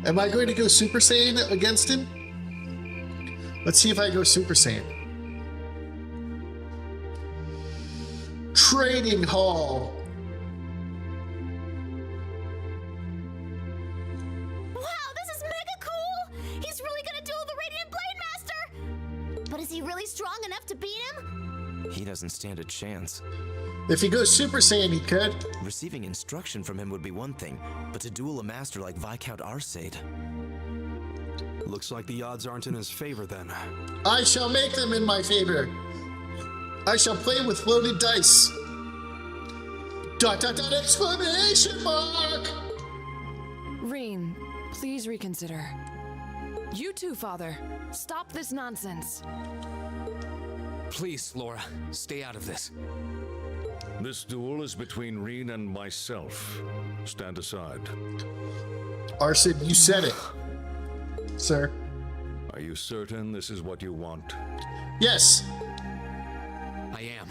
Am I going to go Super Saiyan against him? Let's see if I go Super Saiyan. Training Hall. Wow, this is mega cool! He's really gonna duel the Radiant Blade Master! But is he really strong enough to beat him? He doesn't stand a chance. If he goes Super Saiyan, he could. Receiving instruction from him would be one thing, but to duel a master like Viscount Arcade... Looks like the odds aren't in his favor then. I shall make them in my favor. I shall play with loaded dice. Dot dot dot exclamation mark! Reen, please reconsider. You too, Father. Stop this nonsense. Please, Laura, stay out of this. This duel is between Reen and myself. Stand aside. Arsid, you said it. Sir. Are you certain this is what you want? Yes. I am.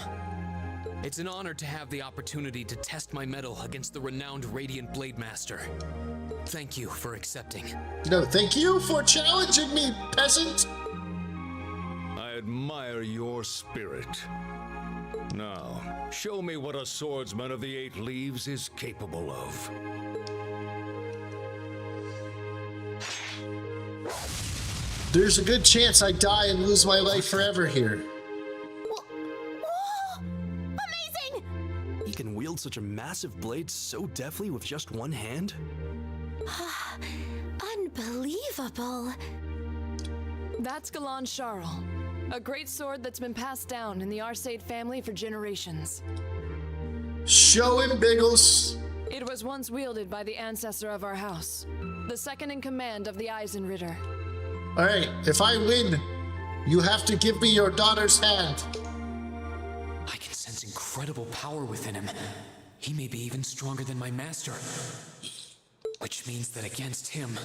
It's an honor to have the opportunity to test my mettle against the renowned Radiant Blade Master. Thank you for accepting. No, thank you for challenging me, peasant. I admire your spirit. Now, show me what a swordsman of the 8 Leaves is capable of. There's a good chance I die and lose my life forever here. Whoa! Amazing! He can wield such a massive blade so deftly with just one hand? Unbelievable. That's Galan Charles, a great sword that's been passed down in the Arcade family for generations. Show him, Biggles. It was once wielded by the ancestor of our house, the second in command of the Eisenritter. All right, if I win, you have to give me your daughter's hand. I can sense incredible power within him. He may be even stronger than my master. Which means that against him...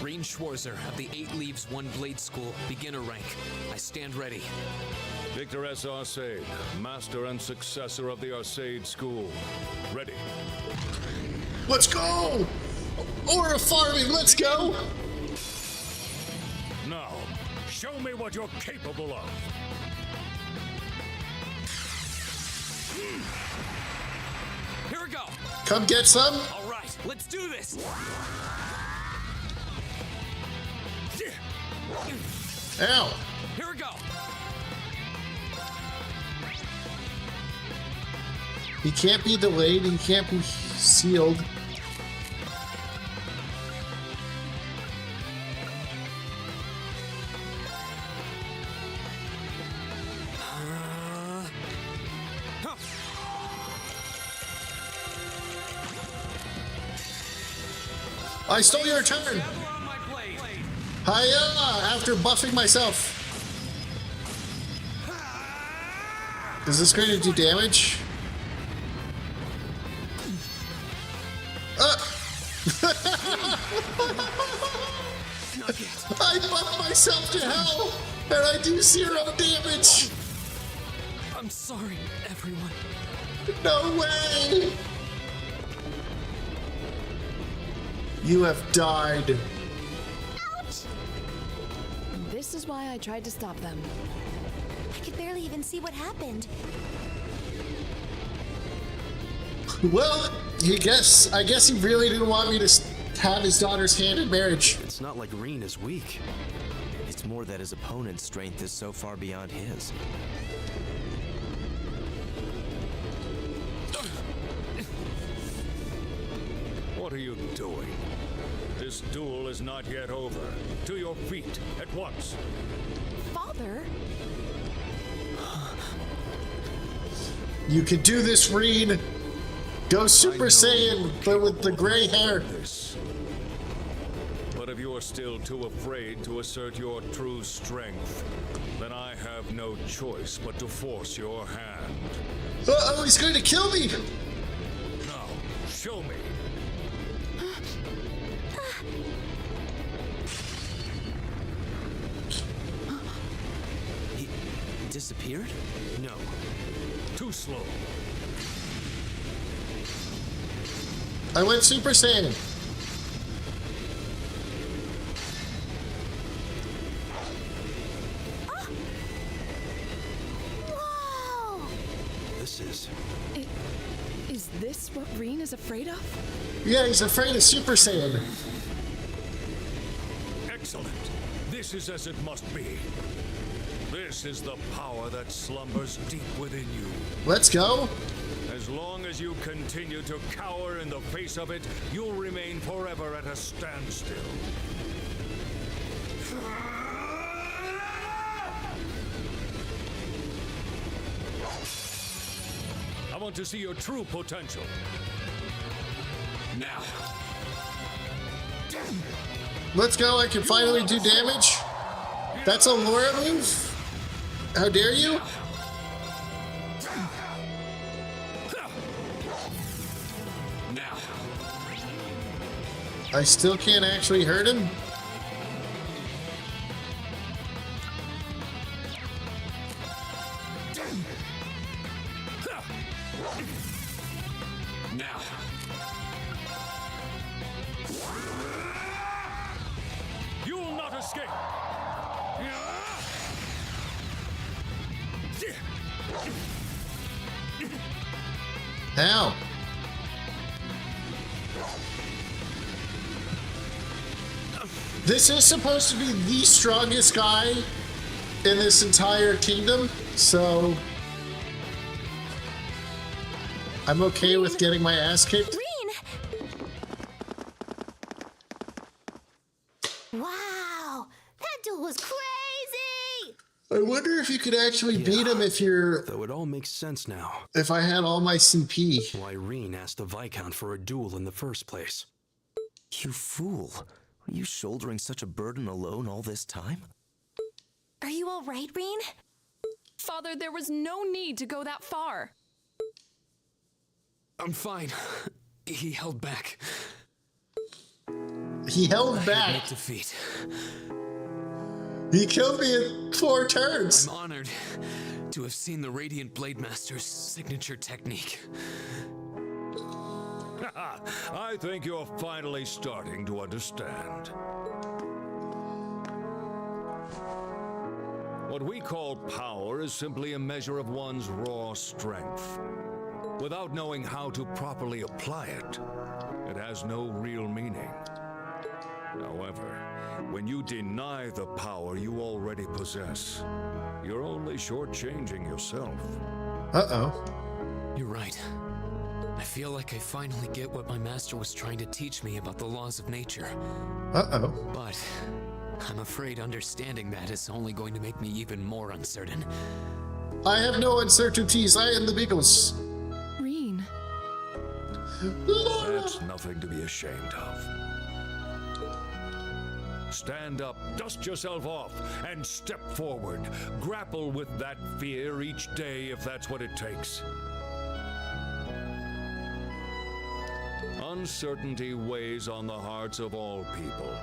Reen Schwarzer of the 8 Leaves One Blade School, beginner rank. I stand ready. Victor S. Arcade, master and successor of the Arcade School. Ready. Let's go! Aura farming, let's go! Now, show me what you're capable of. Here we go! Come get some? All right, let's do this! Ow! Here we go! He can't be delayed, he can't be sealed. I stole your turn. Gather on my blade. Hiya! After buffing myself. Is this going to do damage? Not yet. I buffed myself to hell, and I do 0 damage. I'm sorry, everyone. No way! You have died. This is why I tried to stop them. I could barely even see what happened. Well, I guess he really didn't want me to have his daughter's hand in marriage. It's not like Reen is weak. It's more that his opponent's strength is so far beyond his. What are you doing? This duel is not yet over. To your feet, at once. Father? You can do this, Reen. Go Super Saiyan, but with the gray hair. This. But if you are still too afraid to assert your true strength, then I have no choice but to force your hand. Uh-oh, he's going to kill me! Now, show me. He disappeared? No. Too slow. I went Super Saiyan. Whoa! This is... Is this what Reen is afraid of? Yeah, he's afraid of Super Saiyan. Excellent. This is as it must be. This is the power that slumbers deep within you. Let's go. As long as you continue to cower in the face of it, you'll remain forever at a standstill. I want to see your true potential. Now. Let's go. I can finally do damage. That's a Laura move. How dare you? Now. I still can't actually hurt him. Now. You will not escape. Ow. This is supposed to be the strongest guy in this entire kingdom, so I'm okay with getting my ass kicked. Reen! Wow! That duel was crazy! I wonder if you could actually beat him if Though it all makes sense now. if I had all my CP. Why Reen asked the Viscount for a duel in the first place. You fool. Were you shouldering such a burden alone all this time? Are you alright, Reen? Father, there was no need to go that far. I'm fine. He held back. He held I back. admit defeat. He killed me in 4 turns. I'm honored to have seen the Radiant Blade Master's signature technique. I think you're finally starting to understand. What we call power is simply a measure of one's raw strength. Without knowing how to properly apply it, it has no real meaning. However, when you deny the power you already possess, you're only shortchanging yourself. Uh-oh. You're right. I feel like I finally get what my master was trying to teach me about the laws of nature. Uh-oh. But I'm afraid understanding that is only going to make me even more uncertain. I have no uncertainties. I am the Biggles. Reen. Laura. That's nothing to be ashamed of. Stand up, dust yourself off, and step forward. Grapple with that fear each day if that's what it takes. Uncertainty weighs on the hearts of all people,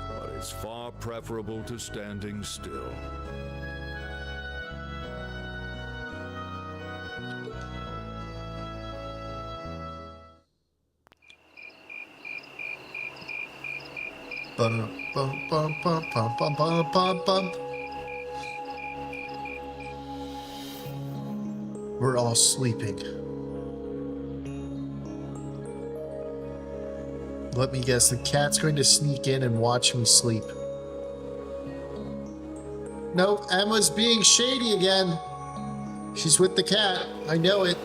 but it's far preferable to standing still. Bum, bum, bum, bum, bum, bum, bum, bum, bum. We're all sleeping. Let me guess, the cat's going to sneak in and watch me sleep. Nope, Emma's being shady again. She's with the cat. I know it.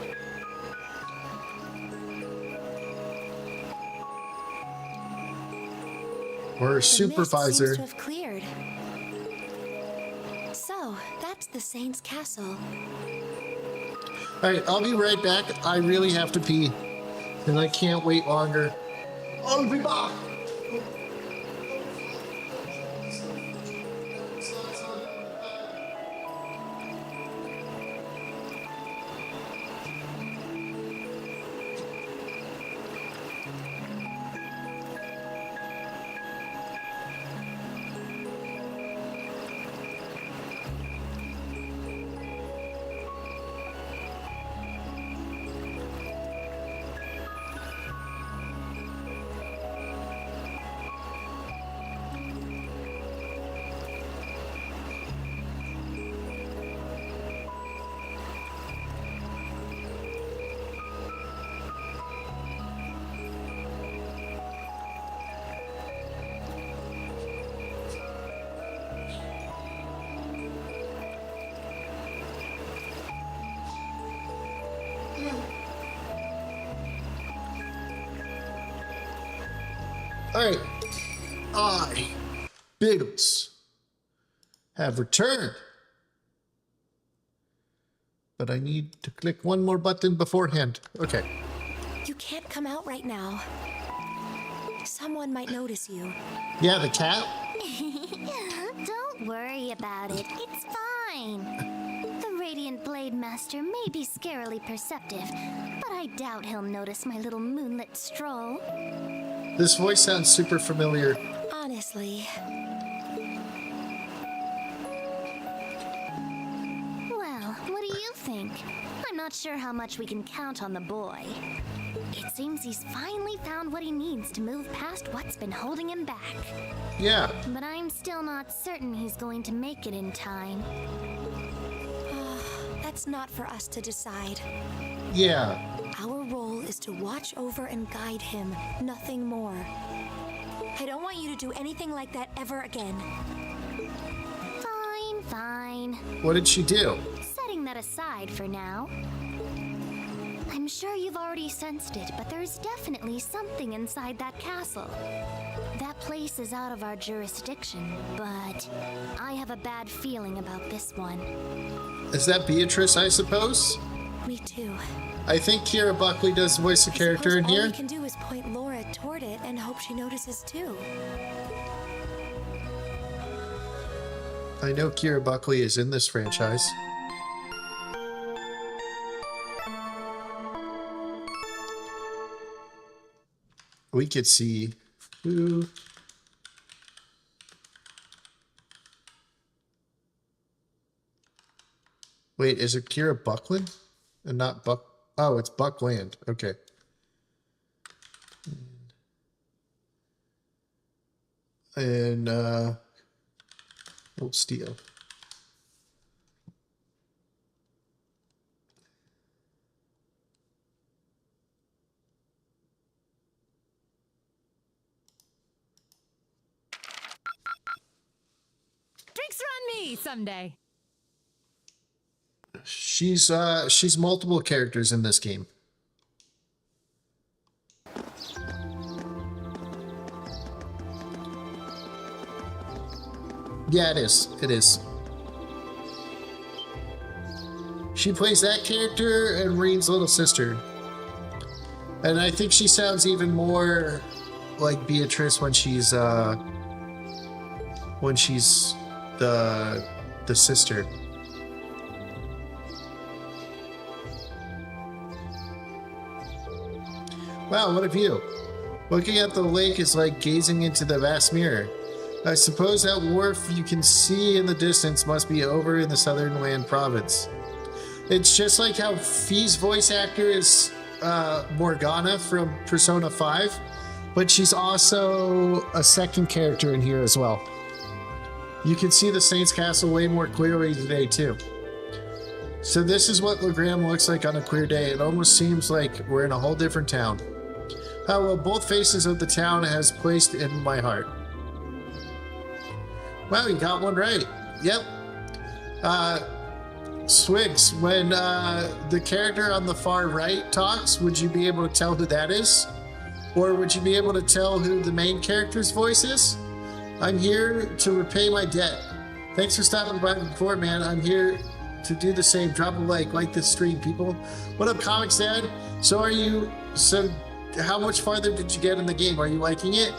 Or supervisor. The mist seems to have cleared. So, that's the Saint's castle. Alright, I'll be right back. I really have to pee. And I can't wait longer. I'll be back! Alright, I, Biggles, have returned. But I need to click one more button beforehand. Okay. You can't come out right now. Someone might notice you. Yeah, the cat? Don't worry about it. It's fine. The Radiant Blade Master may be scarily perceptive, but I doubt he'll notice my little moonlit stroll. This voice sounds super familiar. Honestly. Well, what do you think? I'm not sure how much we can count on the boy. It seems he's finally found what he needs to move past what's been holding him back. Yeah. But I'm still not certain he's going to make it in time. That's not for us to decide. Yeah. Our role is to watch over and guide him, nothing more. I don't want you to do anything like that ever again. Fine, fine. What did she do? Setting that aside for now. I'm sure you've already sensed it, but there's definitely something inside that castle. That place is out of our jurisdiction, but I have a bad feeling about this one. Is that Beatrice, I suppose? Me too. I think Kira Buckley does voice a character in All here. we can do is point Laura toward it and hope she notices too. I know Kira Buckley is in this franchise. We could see who. Wait, is it Kira Buckland and not Buck? Oh, it's Buckland. Okay. And Old Steel. Drinks are on me someday. She's multiple characters in this game. Yeah, it is. It is. She plays that character and Reen's little sister. And I think she sounds even more like Beatrice when she's when she's the sister. Wow, what a view. Looking at the lake is like gazing into the vast mirror. I suppose that wharf you can see in the distance must be over in the Southern Land province. It's just like how Fee's voice actor is Morgana from Persona 5, but she's also a second character in here as well. You can see the Saints Castle way more clearly today too. So this is what Legram looks like on a clear day. It almost seems like we're in a whole different town. How well both faces of the town has placed in my heart. Wow, you got one right. Yep. Swigs, when the character on the far right talks, would you be able to tell who that is? Or would you be able to tell who the main character's voice is? I'm here to repay my debt. Thanks for stopping by before, man. I'm here to do the same. Drop a like this stream, people. What up, Comics Dad? So how much farther did you get in the game? Are you liking it?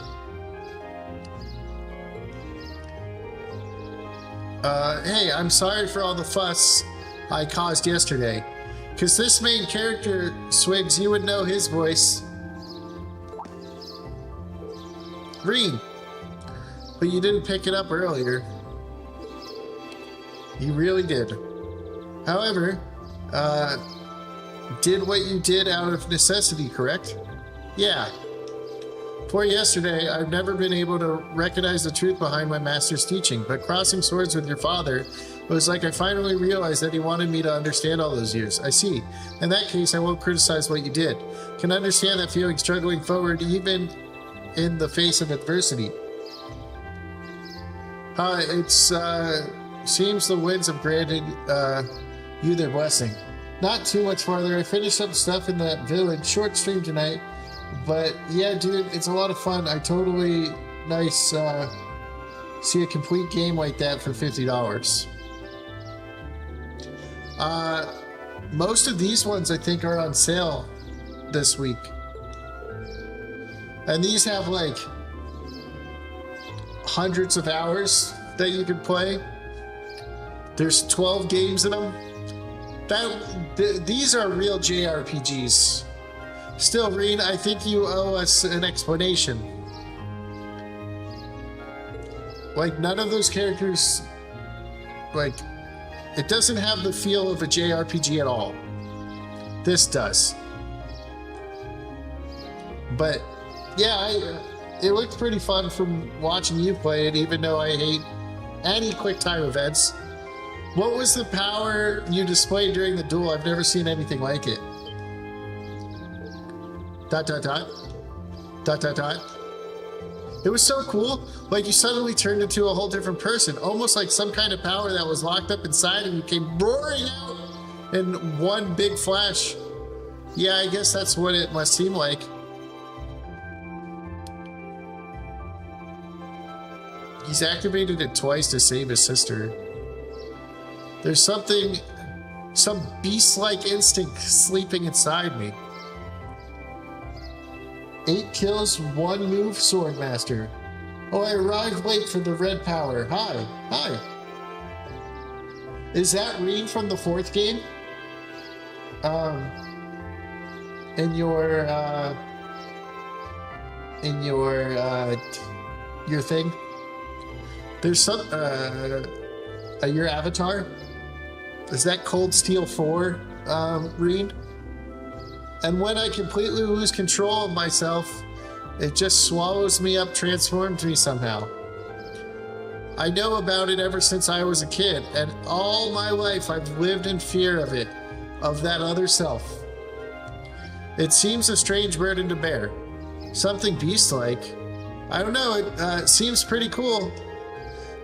Hey, I'm sorry for all the fuss I caused yesterday. Because this main character, Swigs, you would know his voice. Green. But you didn't pick it up earlier. You really did. However, did what you did out of necessity, correct? Yeah. Before yesterday, I've never been able to recognize the truth behind my master's teaching, but crossing swords with your father was like I finally realized that he wanted me to understand all those years. I see. In that case, I won't criticize what you did. Can understand that feeling struggling forward even in the face of adversity. Seems the winds have granted you their blessing. Not too much farther. I finished up stuff in that village. Short stream tonight. But yeah, dude, it's a lot of fun. I totally nice see a complete game like that for $50. Most of these ones I think are on sale this week. And these have like hundreds of hours that you can play. There's 12 games in them. These are real JRPGs. Still, Reen, I think you owe us an explanation. Like, none of those characters, like, it doesn't have the feel of a JRPG at all. This does. But, yeah, it looked pretty fun from watching you play it, even though I hate any quick time events. What was the power you displayed during the duel? I've never seen anything like it. ... It was so cool. Like you suddenly turned into a whole different person, almost like some kind of power that was locked up inside and you came roaring out in one big flash. Yeah, I guess that's what it must seem like. He's activated it twice to save his sister. There's some beast-like instinct sleeping inside me. 8 kills, 1 move, Swordmaster. Oh, I arrived late for the red power. Hi. Is that Reen from the 4th game? In your thing? There's some, your avatar? Is that Cold Steel 4, Reen? And when I completely lose control of myself, it just swallows me up, transforms me somehow. I know about it ever since I was a kid, and all my life I've lived in fear of it, of that other self. It seems a strange burden to bear. Something beast-like. I don't know, it seems pretty cool.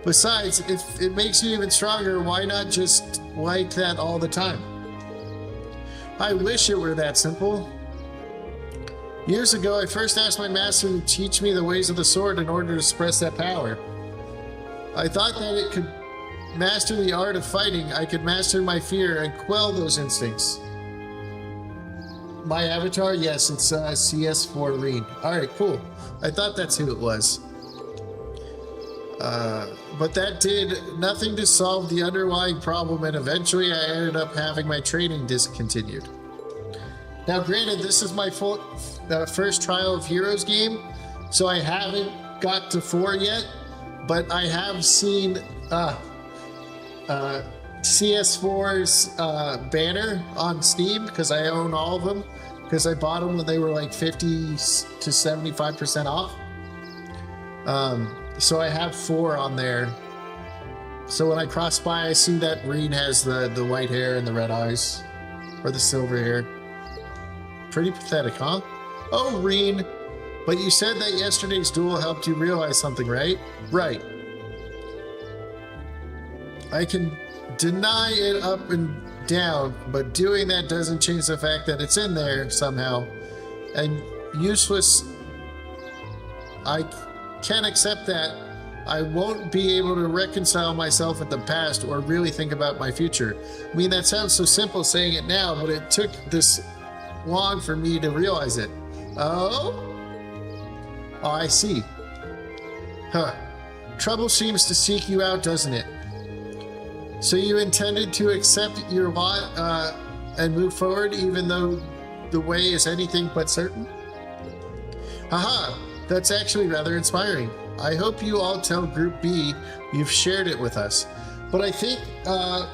Besides, if it makes you even stronger, why not just like that all the time? I wish it were that simple. Years ago, I first asked my master to teach me the ways of the sword in order to express that power. I thought that it could master the art of fighting, I could master my fear and quell those instincts. My avatar? Yes, it's CS4 Reen. Alright, cool. I thought that's who it was. But that did nothing to solve the underlying problem, and eventually I ended up having my training discontinued. Now, granted, this is my first Trial of Heroes game, so I haven't got to 4 yet, but I have seen CS4's banner on Steam, because I own all of them, because I bought them when they were like 50 to 75% off. So I have 4 on there. So when I cross by, I see that Reen has the white hair and the red eyes, or the silver hair. Pretty pathetic, huh? Oh, Reen, but you said that yesterday's duel helped you realize something, right? Right. I can deny it up and down, but doing that doesn't change the fact that it's in there somehow. And useless, I can't accept that. I won't be able to reconcile myself with the past or really think about my future. I mean, that sounds so simple saying it now, but it took this long for me to realize it. Oh, I see. Huh. Trouble seems to seek you out, doesn't it? So you intended to accept your lot and move forward even though the way is anything but certain? Haha, that's actually rather inspiring. I hope you all tell Group B you've shared it with us. But I think I'm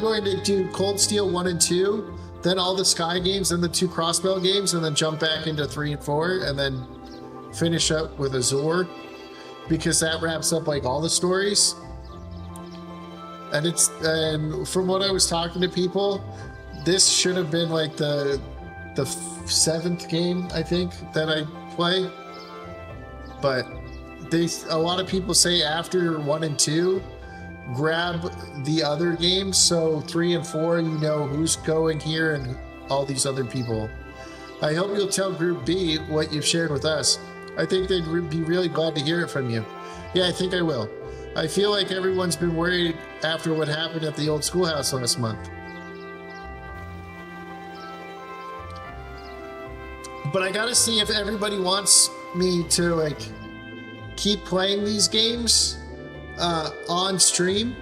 going to do Cold Steel 1 and 2, then all the Sky games and the 2 Crossbell games, and then jump back into 3 and 4, and then finish up with Azure, because that wraps up like all the stories. And from what I was talking to people, this should have been like the 7th game, I think, that I play. But a lot of people say after 1 and 2, grab the other games. So 3 and 4, you know who's going here and all these other people. I hope you'll tell Group B what you've shared with us. I think they'd be really glad to hear it from you. Yeah, I think I will. I feel like everyone's been worried after what happened at the old schoolhouse last month. But I gotta see if everybody wants me to like keep playing these games on stream.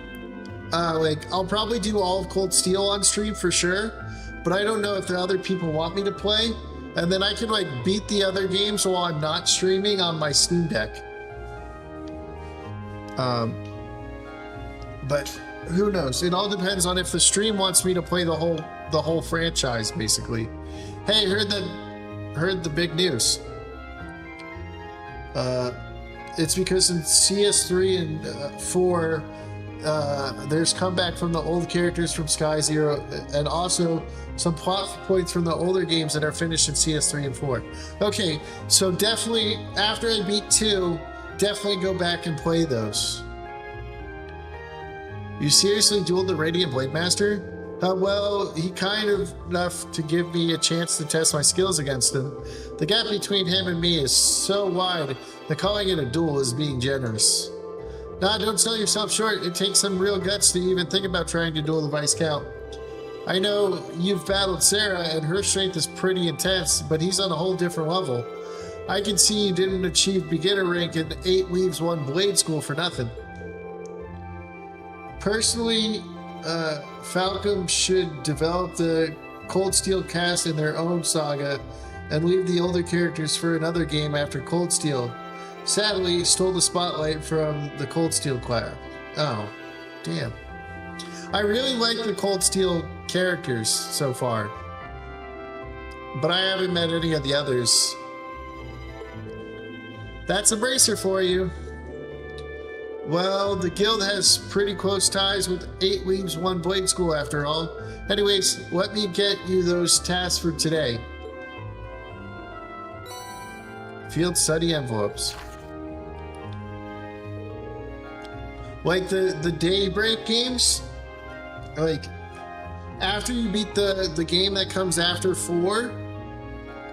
Like I'll probably do all of Cold Steel on stream for sure, but I don't know if the other people want me to play. And then I can like beat the other games while I'm not streaming on my Steam Deck. But who knows? It all depends on if the stream wants me to play the whole franchise, basically. Hey, heard the big news. It's because in CS3 and 4, there's comeback from the old characters from Sky Zero, and also some plot points from the older games that are finished in CS3 and 4. Okay, so definitely after I beat 2, definitely go back and play those. You seriously dueled the Radiant Blade Master? Well, he kind of enough to give me a chance to test my skills against him. The gap between him and me is so wide that calling it a duel is being generous. Nah, don't sell yourself short. It takes some real guts to even think about trying to duel the Vice Count. I know you've battled Sarah and her strength is pretty intense, but he's on a whole different level. I can see you didn't achieve beginner rank in 8 Weaves 1 Blade School for nothing. Personally, Falcom should develop the Cold Steel cast in their own saga and leave the older characters for another game after Cold Steel. Sadly, stole the spotlight from the Cold Steel class. Oh, damn. I really like the Cold Steel characters so far, but I haven't met any of the others. That's a bracer for you. Well, the guild has pretty close ties with 8 Weaves 1 Blade School after all. Anyways, let me get you those tasks for today. Field study envelopes. Like the Daybreak games, like after you beat the game that comes after 4,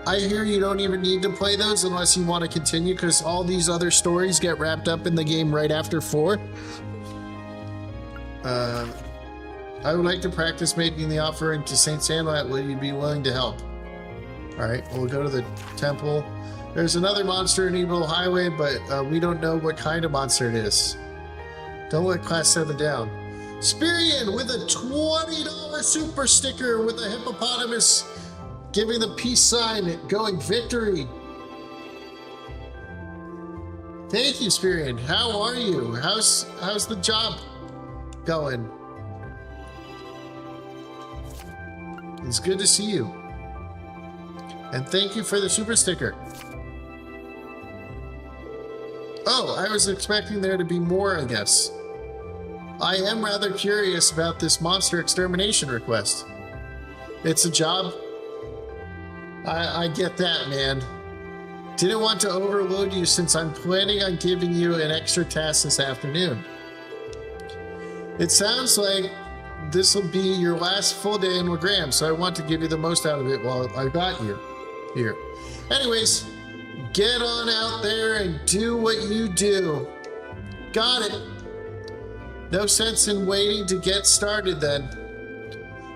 I hear you don't even need to play those unless you want to continue, because all these other stories get wrapped up in the game right after 4. I would like to practice making the offering to Saint Sandlot. Will you be willing to help? All right, we'll go to the temple. There's another monster in Evil Highway, but we don't know what kind of monster it is. Don't let Class 7 down. Spirian with a $20 super sticker with a hippopotamus giving the peace sign, going victory. Thank you, Spirian. How are you? How's the job going? It's good to see you. And thank you for the super sticker. Oh, I was expecting there to be more, I guess. I am rather curious about this monster extermination request. It's a job. I get that, man. Didn't want to overload you since I'm planning on giving you an extra task this afternoon. It sounds like this will be your last full day in Wagram, so I want to give you the most out of it while I got you here. Anyways, get on out there and do what you do. Got it. No sense in waiting to get started then.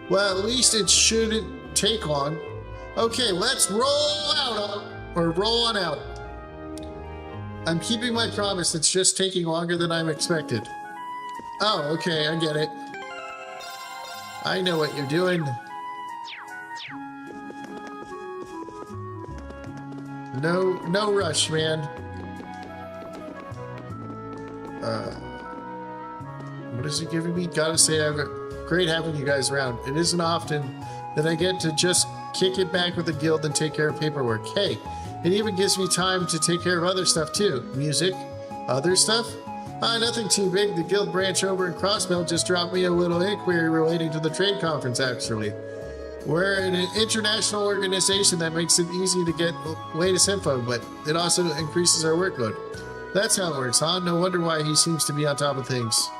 Well, at least it shouldn't take long. Okay, let's roll out, or roll on out. I'm keeping my promise. It's just taking longer than I'm expected. Oh, okay, I get it. I know what you're doing. No rush, man. What is he giving me? Gotta say, great having you guys around. It isn't often that I get to just kick it back with the guild and take care of paperwork. Hey, it even gives me time to take care of other stuff too. Music, other stuff? Nothing too big. The guild branch over in Crossbelt just dropped me a little inquiry relating to the trade conference, actually. We're an international organization that makes it easy to get latest info, but it also increases our workload. That's how it works, huh? No wonder why he seems to be on top of things.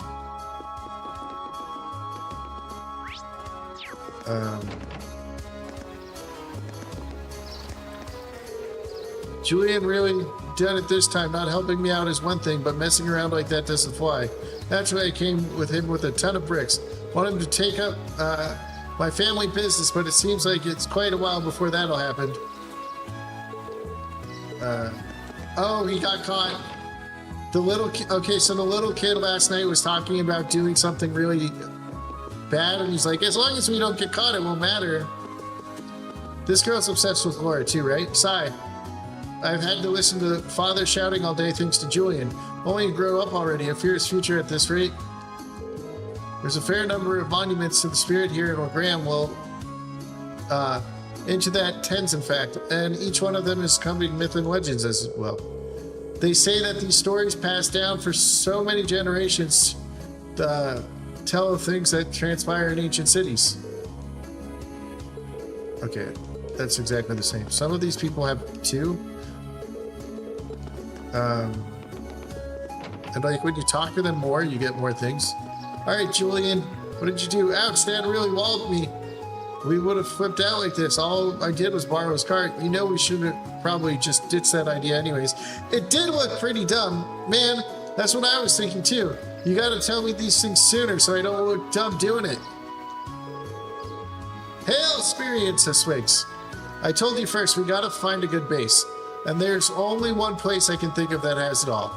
Julian really done it this time. Not helping me out is one thing, but messing around like that doesn't fly. Naturally, I came with him with a ton of bricks. Want him to take up my family business, but it seems like it's quite a while before that'll happen. Oh, he got caught. The little okay, so the little kid last night was talking about doing something really bad, and he's like, as long as we don't get caught, it won't matter. This girl's obsessed with Laura too, right? Sigh. I've had to listen to father shouting all day thanks to Julian. Only grow up already, a fierce future at this rate. There's a fair number of monuments to the spirit here in Wagram, well, into that tens in fact, and each one of them is coming myth and legends as well. They say that these stories passed down for so many generations tell of things that transpire in ancient cities. Okay, that's exactly the same. Some of these people have two. And like when you talk to them more, you get more things. All right, Julian, what did you do? Ouch, Stan really walled me. We would have flipped out like this. All I did was borrow his cart. You know we should have probably just ditched that idea anyways. It did look pretty dumb. Man, that's what I was thinking too. You gotta tell me these things sooner so I don't look dumb doing it. Hail, Spirian, says Swigs. I told you first, we gotta find a good base. And there's only one place I can think of that has it all.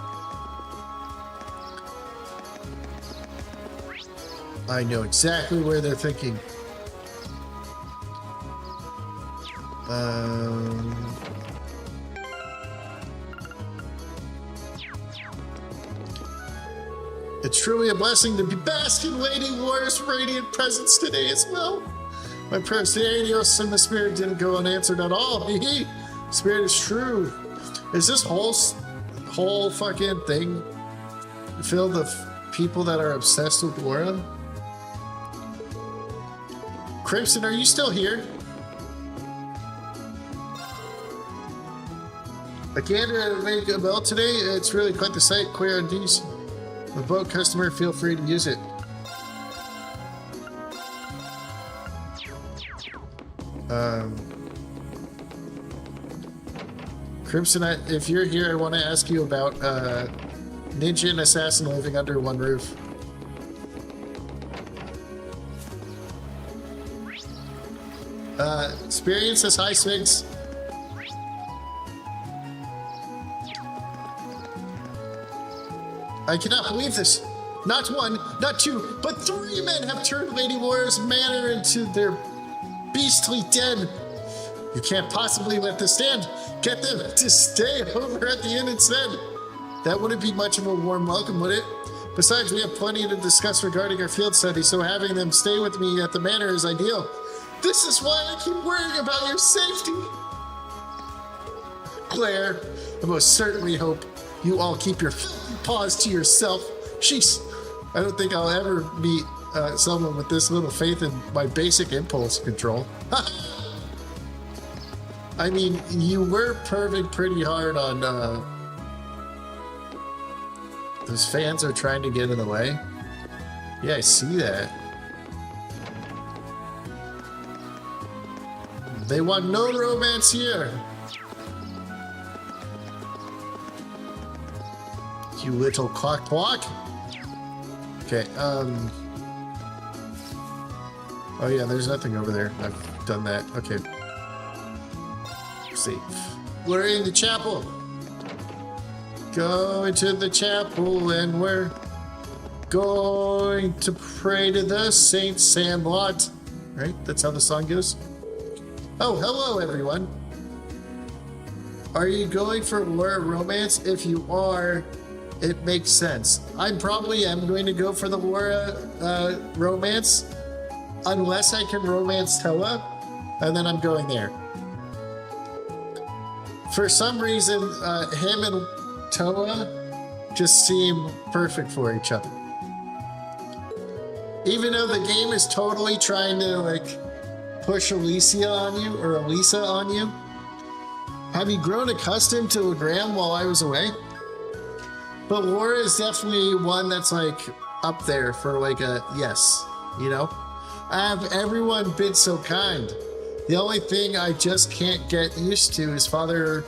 I know exactly where they're thinking. It's truly a blessing to be basking in Lady Laura's radiant presence today as well. My prayers to Adios and the spirit didn't go unanswered at all. Spirit is true. Is this whole fucking thing filled with people that are obsessed with Laura? Crimson, are you still here? I can't make a bell today. It's really quite the sight. Queer and decent. The boat customer, feel free to use it. Crimson, if you're here, I want to ask you about ninja and assassin living under one roof. Experience says hi, Swigs. I cannot believe this. Not one, not two, but 3 men have turned Lady Laura's manor into their beastly den. You can't possibly let this stand. Get them to stay over at the inn instead. That wouldn't be much of a warm welcome, would it? Besides, we have plenty to discuss regarding our field study, so having them stay with me at the manor is ideal. This is why I keep worrying about your safety. Claire, I most certainly hope you all keep your paws to yourself. Sheesh, I don't think I'll ever meet someone with this little faith in my basic impulse control. I mean, you were perving pretty hard on, those fans are trying to get in the way. Yeah, I see that. They want no romance here. You little clock. Okay, oh yeah, there's nothing over there. I've done that. Okay. Safe. We're in the chapel. Go into the chapel and we're going to pray to the Saint Sandlot. Right? That's how the song goes. Oh, hello everyone. Are you going for Laura romance? If you are, it makes sense. I probably am going to go for the Laura romance, unless I can romance Toa, and then I'm going there. For some reason, him and Toa just seem perfect for each other. Even though the game is totally trying to like push Elisa on you. Have you grown accustomed to Legram while I was away? But Laura is definitely one that's like up there for like a yes, you know? Have everyone been so kind? The only thing I just can't get used to is Father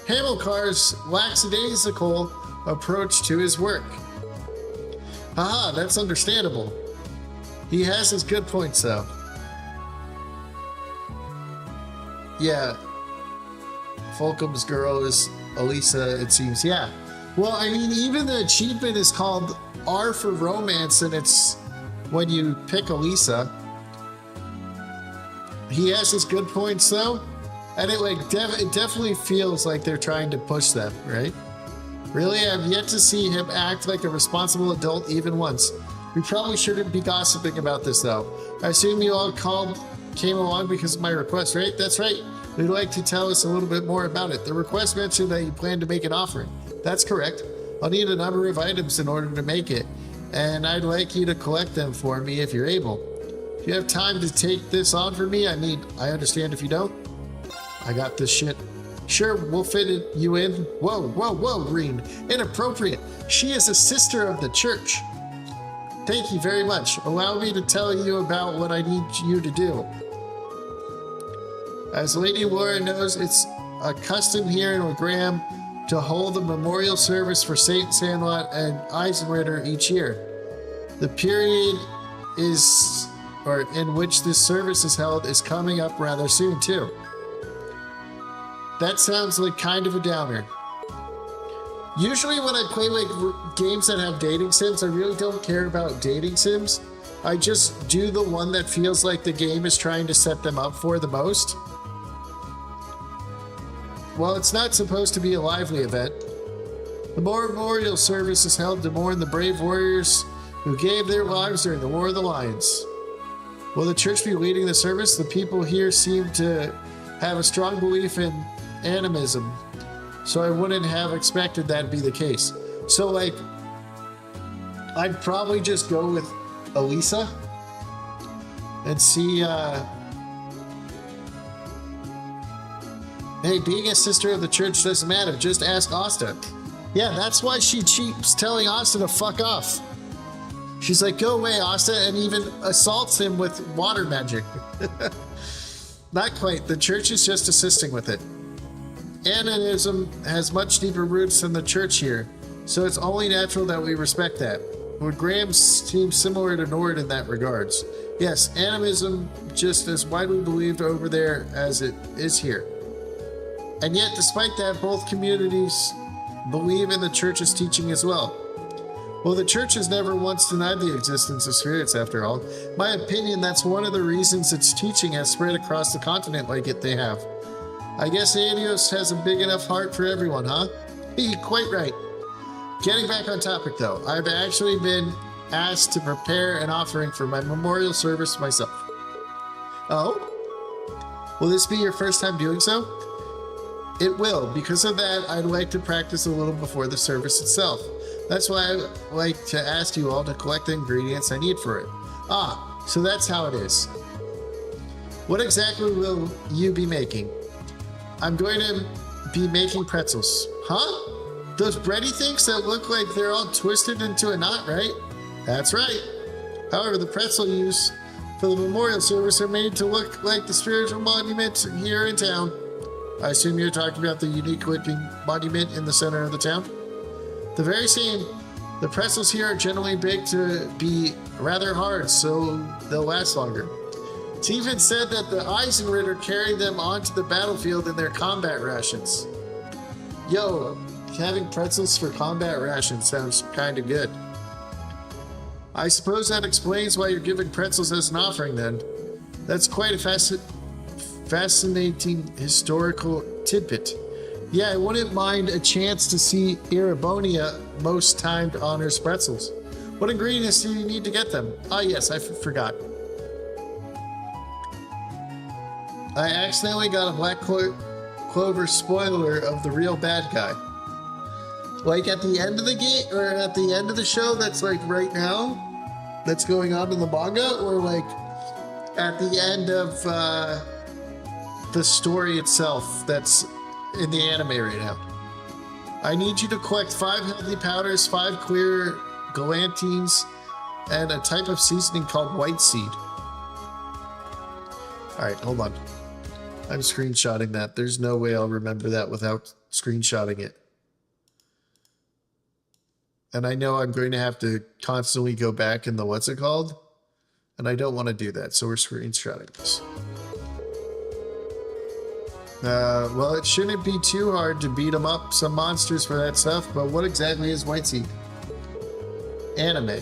Hamilcar's lackadaisical approach to his work. Haha, that's understandable. He has his good points though. Yeah. Fulcum's girl is Elisa, it seems. Yeah. Well, I mean, even the achievement is called R for romance, and it's when you pick Elisa. He has his good points though, and it like it definitely feels like they're trying to push them, right? Really, I've yet to see him act like a responsible adult even once. We probably shouldn't be gossiping about this though. I assume you all came along because of my request, right? That's right. We'd like to tell us a little bit more about it. The request mentioned that you plan to make an offering. That's correct. I'll need a number of items in order to make it, and I'd like you to collect them for me if you're able. If you have time to take this on for me, I understand if you don't. I got this shit. Sure, we'll fit you in. Whoa, Green. Inappropriate. She is a sister of the church. Thank you very much. Allow me to tell you about what I need you to do. As Lady Laura knows, it's a custom here in Legram to hold a memorial service for Saint Sandlot and Eisenritter each year. The period in which this service is held is coming up rather soon too. That sounds like kind of a downer. Usually when I play like games that have dating sims, I really don't care about dating sims. I just do the one that feels like the game is trying to set them up for the most. Well, it's not supposed to be a lively event. The memorial service is held to mourn the brave warriors who gave their lives during the War of the Lions. Will the church be leading the service? The people here seem to have a strong belief in animism, so I wouldn't have expected that to be the case. So, like, I'd probably just go with Elisa and see, hey, being a sister of the church doesn't matter. Just ask Asta. Yeah, that's why she keeps telling Asta to fuck off. She's like, go away, Asta, and even assaults him with water magic. Not quite. The church is just assisting with it. Animism has much deeper roots than the church here, so it's only natural that we respect that. Would Graham seem similar to Nord in that regards? Yes, animism just as widely believed over there as it is here. And yet, despite that, both communities believe in the church's teaching as well. Well, the church has never once denied the existence of spirits, after all. My opinion, that's one of the reasons its teaching has spread across the continent like they have. I guess Adios has a big enough heart for everyone, huh? Quite right. Getting back on topic, though, I've actually been asked to prepare an offering for my memorial service myself. Oh? Will this be your first time doing so? It will. Because of that, I'd like to practice a little before the service itself. That's why I'd like to ask you all to collect the ingredients I need for it. Ah, so that's how it is. What exactly will you be making? I'm going to be making pretzels. Huh? Those bready things that look like they're all twisted into a knot, right? That's right. However, the pretzel used for the memorial service are made to look like the spiritual monument here in town. I assume you're talking about the unique-looking monument in the center of the town? The very same. The pretzels here are generally baked to be rather hard, so they'll last longer. It's even said that the Eisenritter carried them onto the battlefield in their combat rations. Yo, having pretzels for combat rations sounds kinda good. I suppose that explains why you're giving pretzels as an offering then. That's quite a fascinating historical tidbit. Yeah, I wouldn't mind a chance to see Erebonia most timed honors pretzels. What ingredients do you need to get them? Ah, yes, I forgot. I accidentally got a Black Clover spoiler of the real bad guy. Like at the end of the game, or at the end of the show that's like right now, that's going on in the manga, or like at the end of the story itself that's in the anime right now. I need you to collect 5 healthy powders, 5 clear galantines, and a type of seasoning called white seed. Alright, hold on. I'm screenshotting that. There's no way I'll remember that without screenshotting it. And I know I'm going to have to constantly go back in the what's it called? And I don't want to do that, so we're screenshotting this. Well, it shouldn't be too hard to beat them up some monsters for that stuff, but what exactly is white seed? Anime.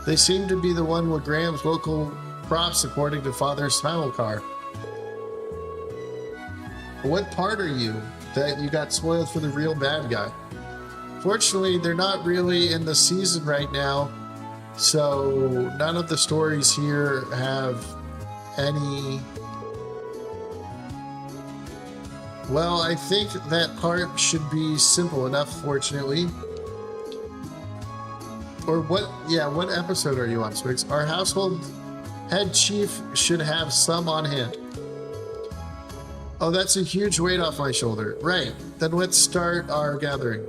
They seem to be the one with Graham's local crops, according to Father Smilecar. What part are you that you got spoiled for the real bad guy? Fortunately, they're not really in the season right now, so none of the stories here have any... Well, I think that part should be simple enough, fortunately. Or what, yeah, what episode are you on, Swigs? Our household head chief should have some on hand. Oh, that's a huge weight off my shoulder. Right, then let's start our gathering.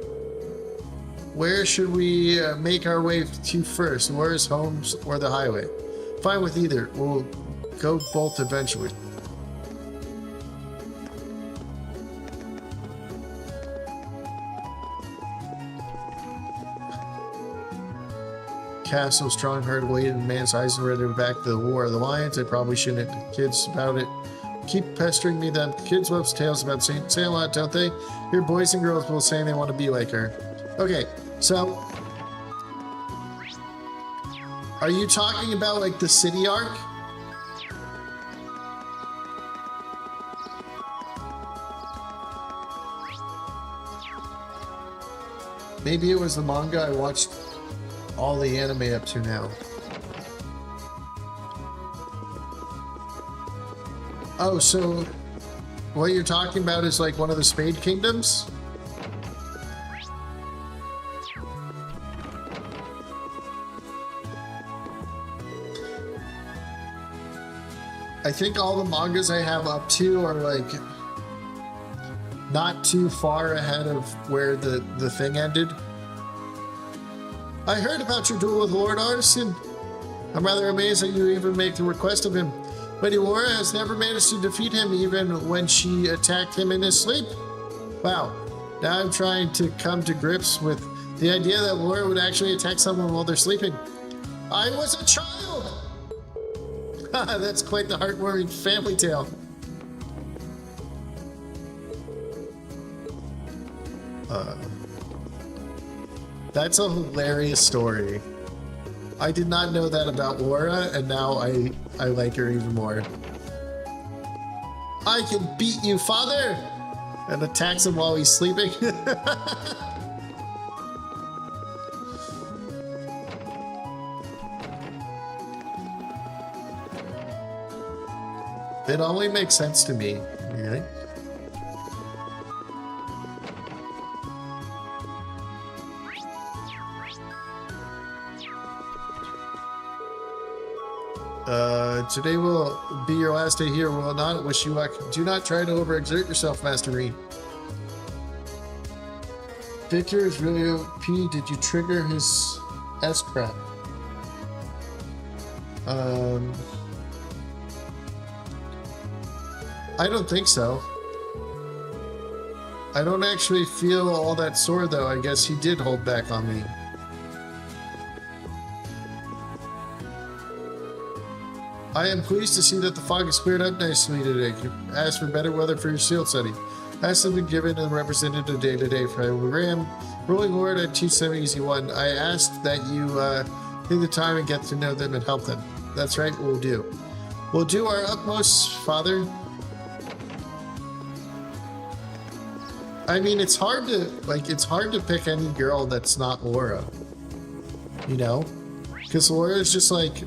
Where should we make our way to first? Where's homes or the highway? Fine with either. We'll go both eventually. Castle, strong-hearted, weighted man's eyes ready to back the War of the Lions. I probably shouldn't kids about it. Keep pestering me, them kids love tales about say a lot, don't they? Your boys and girls will say they want to be like her. Okay, so are you talking about like the city arc? Maybe it was the manga I watched all the anime up to now. Oh, so what you're talking about is like one of the Spade Kingdoms? I think all the mangas I have up to are like not too far ahead of where the thing ended. I heard about your duel with Lord Artisan. I'm rather amazed that you even make the request of him. Lady Laura has never managed to defeat him even when she attacked him in his sleep. Wow. Now I'm trying to come to grips with the idea that Laura would actually attack someone while they're sleeping. I was a child! That's quite the heartwarming family tale. That's a hilarious story. I did not know that about Laura, and now I like her even more. I can beat you, father! And attacks him while he's sleeping. It only makes sense to me, really. Today will be your last day here, will it not? Wish you luck. Do not try to overexert yourself, Master Reed. Victor is really OP. Did you trigger his S-crap? I don't think so. I don't actually feel all that sore, though. I guess he did hold back on me. I am pleased to see that the fog has cleared up nicely today. Ask for better weather for your shield study. Has been given and represented a day-to-day for Ram. Ruling Lord at 271. I asked that you take the time and get to know them and help them. That's right, we'll do. We'll do our utmost, Father. I mean, it's hard to pick any girl that's not Laura. You know? Because Laura is just like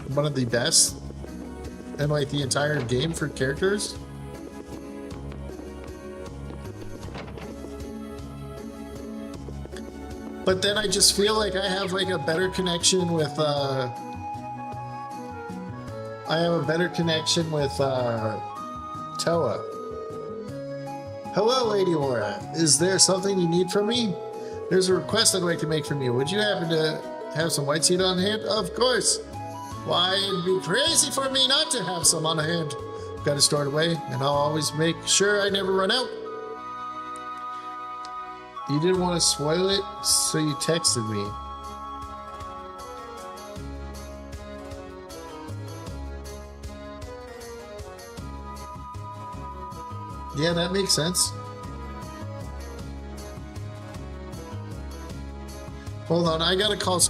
one of the best in like the entire game for characters. But then I just feel like I have like a better connection with Toa. Hello, Lady Laura. Is there something you need from me? There's a request I'd like to make from you. Would you happen to have some white seed on hand? Of course. Why, it'd be crazy for me not to have some on hand. Got it stored away, and I'll always make sure I never run out. You didn't want to spoil it, so you texted me. Yeah, that makes sense. Hold on, I gotta call.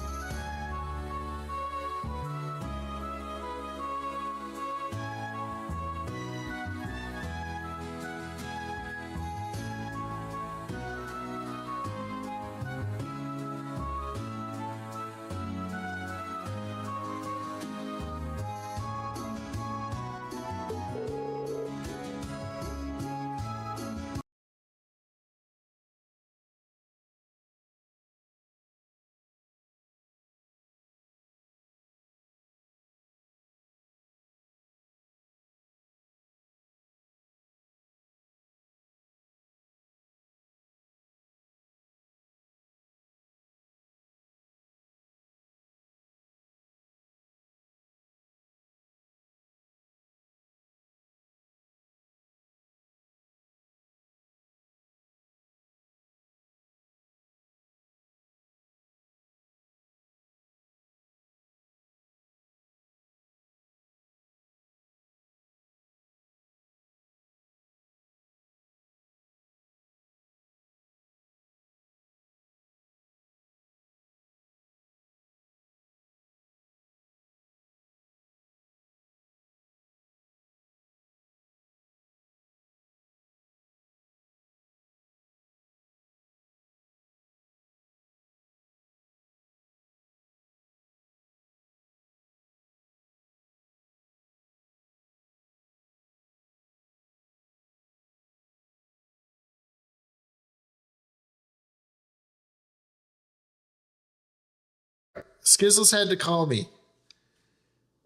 Skizzles had to call me.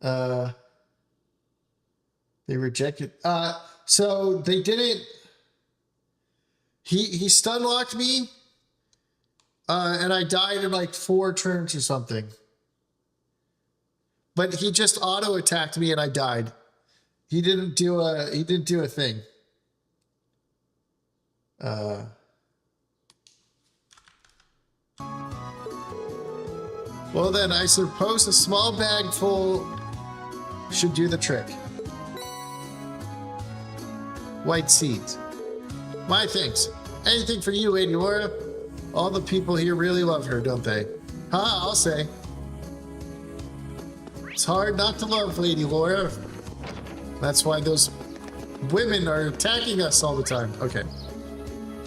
They rejected. So they didn't. He stun locked me, and I died in like 4 turns or something. But he just auto attacked me, and I died. He didn't do a thing. Well then, I suppose a small bag full should do the trick. White seeds. My thanks. Anything for you, Lady Laura? All the people here really love her, don't they? Huh, I'll say. It's hard not to love Lady Laura. That's why those women are attacking us all the time. Okay.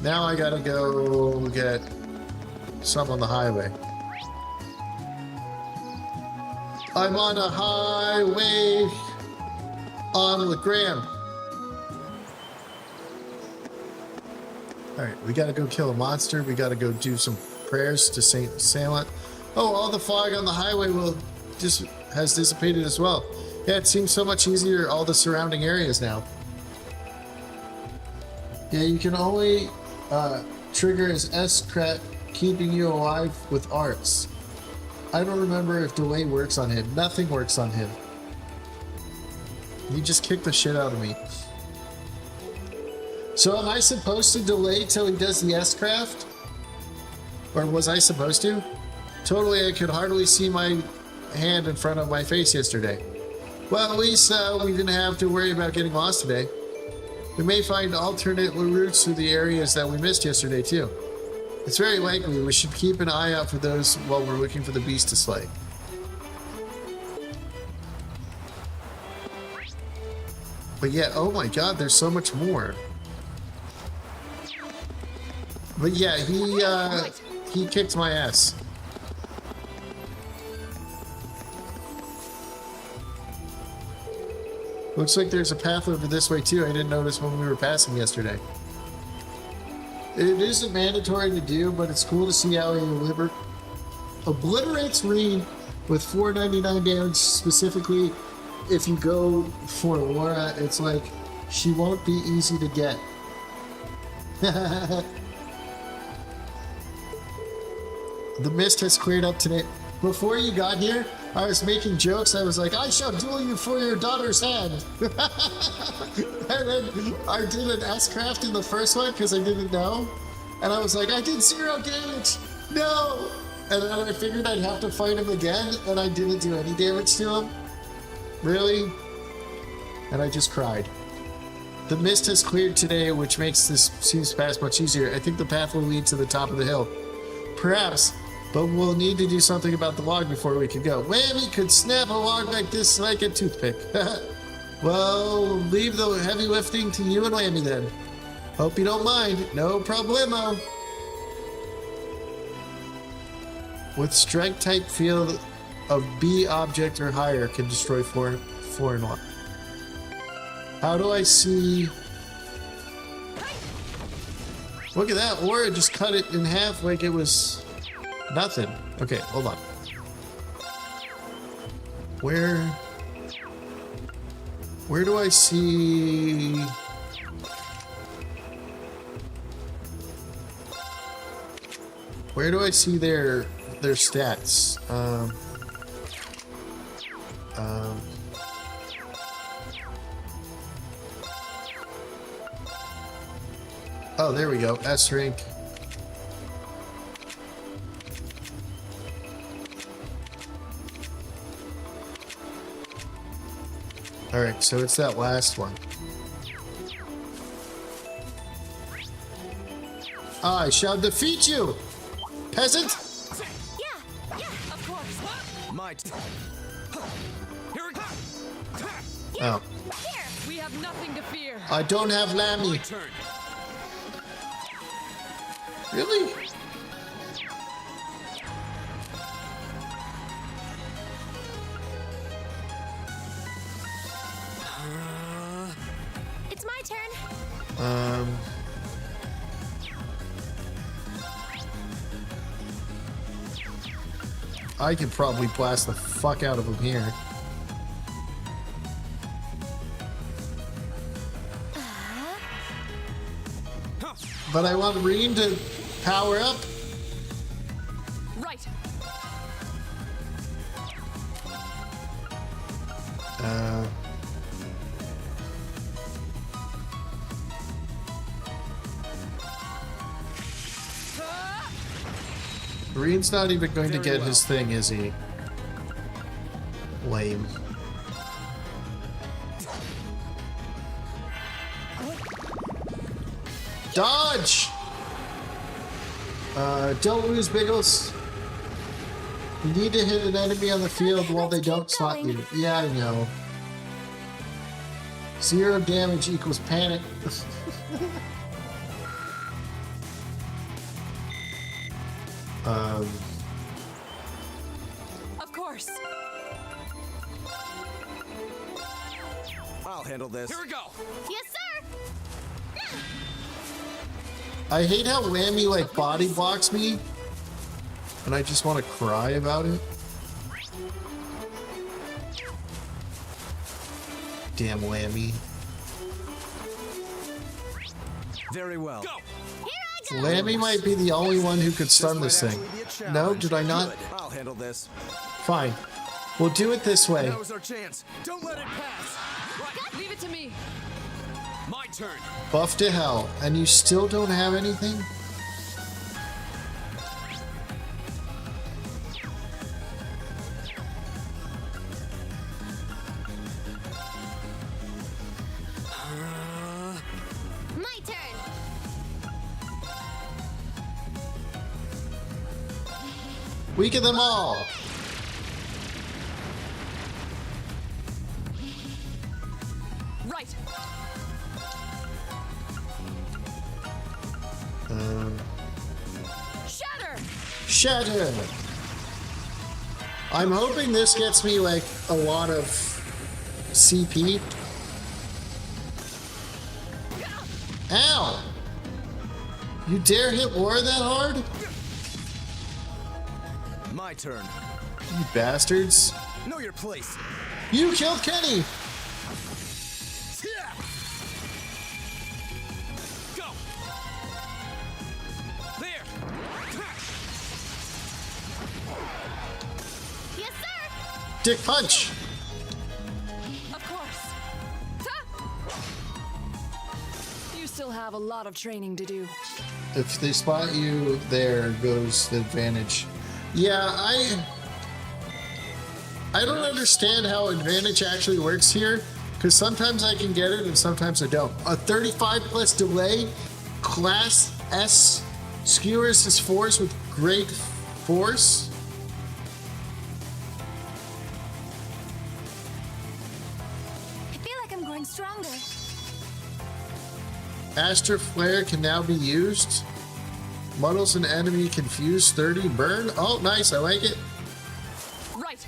Now I gotta go get some on the highway. I'm on a highway on LeGrand. Alright, we gotta go kill a monster. We gotta go do some prayers to Saint Salent. Oh, all the fog on the highway has dissipated as well. Yeah, it seems so much easier, all the surrounding areas now. Yeah, you can only trigger his S-Cret, keeping you alive with arts. I don't remember if delay works on him. Nothing works on him. He just kicked the shit out of me. So am I supposed to delay till he does the S-Craft? Or was I supposed to? Totally, I could hardly see my hand in front of my face yesterday. Well, at least we didn't have to worry about getting lost today. We may find alternate routes through the areas that we missed yesterday, too. It's very likely we should keep an eye out for those while we're looking for the beast to slay. But yeah, oh my god, there's so much more. But yeah, he kicked my ass. Looks like there's a path over this way too. I didn't notice when we were passing yesterday. It isn't mandatory to do, but it's cool to see how he obliterates Reed with 499 damage. Specifically, if you go for Laura, it's like she won't be easy to get. The mist has cleared up today. Before you got here, I was making jokes. I was like, I shall duel you for your daughter's hand. And then I did an S-Craft in the first one because I didn't know. And I was like, I did 0 damage. No. And then I figured I'd have to fight him again, and I didn't do any damage to him. Really? And I just cried. The mist has cleared today, which makes this seems pass much easier. I think the path will lead to the top of the hill. Perhaps. But we'll need to do something about the log before we can go. Whammy could snap a log like this like a toothpick. Well, leave the heavy lifting to you and Whammy then. Hope you don't mind. No problemo. With strike type field of B object or higher can destroy foreign log. How do I see... Look at that. Aura just cut it in half like it was... nothing. Okay, hold on. Where do I see... Where do I see their stats? Oh, there we go. S rank. Alright, so it's that last one. I shall defeat you, peasant! Yeah, of course. Might. Here it Oh. Here. We have nothing to fear. I don't have My Lammy. turn. Really? It's my turn. I could probably blast the fuck out of him here. But I want Reen to power up. Right. Reen's not even going to get his thing, is he? Lame. Dodge! Don't lose, Biggles. You need to hit an enemy on the field while they don't slot you. Yeah, I know. 0 damage equals panic. Of course. I'll handle this. Here we go. Yes, sir. I hate how Whammy like body blocks me, and I just want to cry about it. Damn Whammy. Very well. Go. Whammy might be the only one who could stun this thing. No, did I not? I'll handle this. Fine. We'll do it this way. Now's our chance. Don't let it pass. Right. Leave it to me. My turn. Buff to hell, and you still don't have anything? My turn. Weaken them all! Right. Shatter. Shatter! I'm hoping this gets me like a lot of CP. Ow! You dare hit Laura that hard? My turn. You bastards. Know your place. You killed Kenny! Go. There. Yes, sir. Dick punch! Of course. You still have a lot of training to do. If they spot you, there goes the advantage. Yeah, I don't understand how advantage actually works here, because sometimes I can get it and sometimes I don't. A 35 plus delay, class S skewers his force with great force. I feel like I'm growing stronger. Astro Flare can now be used. Muddles an enemy, confuse 30, burn. Oh, nice, I like it. Right.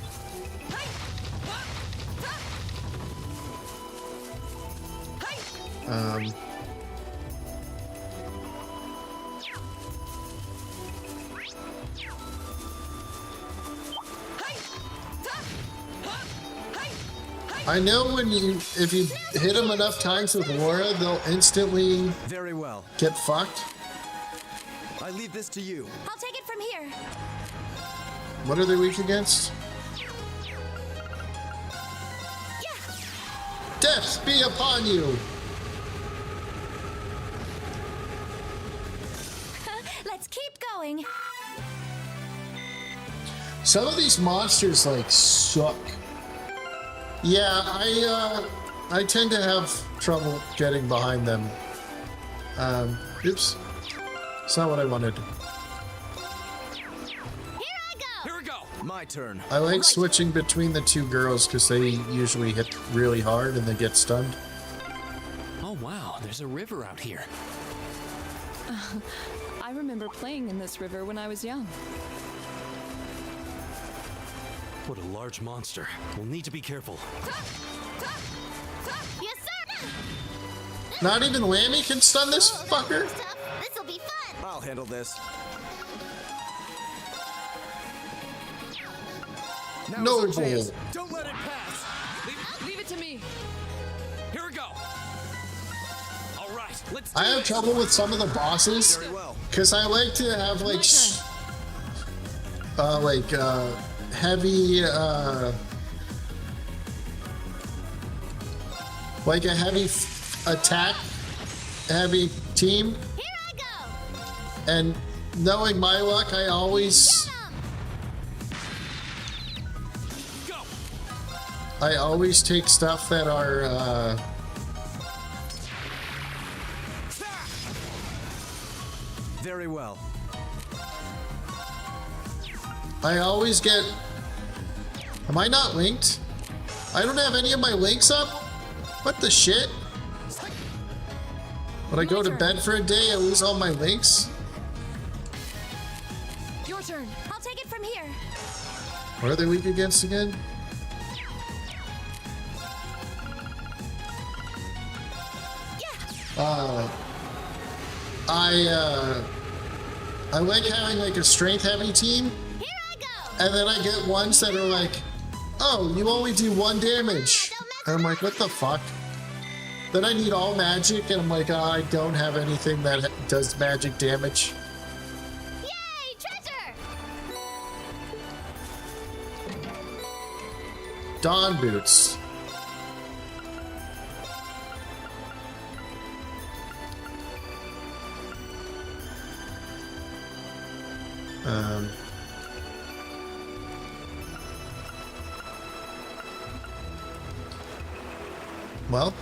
I know if you hit them enough times with Laura, they'll instantly Very well. get fucked. I leave this to you. I'll take it from here. What are they weak against? Death be upon you! Let's keep going. Some of these monsters like suck. Yeah, I tend to have trouble getting behind them. Oops. It's not what I wanted. Here I go. Here we go. My turn. I like switching between the two girls because they usually hit really hard and they get stunned. Oh wow, there's a river out here. I remember playing in this river when I was young. What a large monster. We'll need to be careful. Yes, sir. Not even Whammy can stun this fucker? This'll be fun. I'll handle this. Now's No our chance. bull. Don't let it pass. Leave it to me. Here we go. All right, let's. I have trouble with some of the bosses Very well. because I like to have like heavy like a heavy attack heavy team, Here I go. and knowing my luck I always Go. take stuff that are Very well. I always get... Am I not linked? I don't have any of my links up? What the shit? When I go to bed for a day, I lose all my links? Your turn. I'll take it from here. What are they weak against again? I like having like a strength heavy team. Here I go. And then I get ones that are like, oh, you only do 1 damage. And I'm like, what the fuck? Then I need all magic, and I'm like, oh, I don't have anything that does magic damage. Yay, treasure! Dawn boots. Well.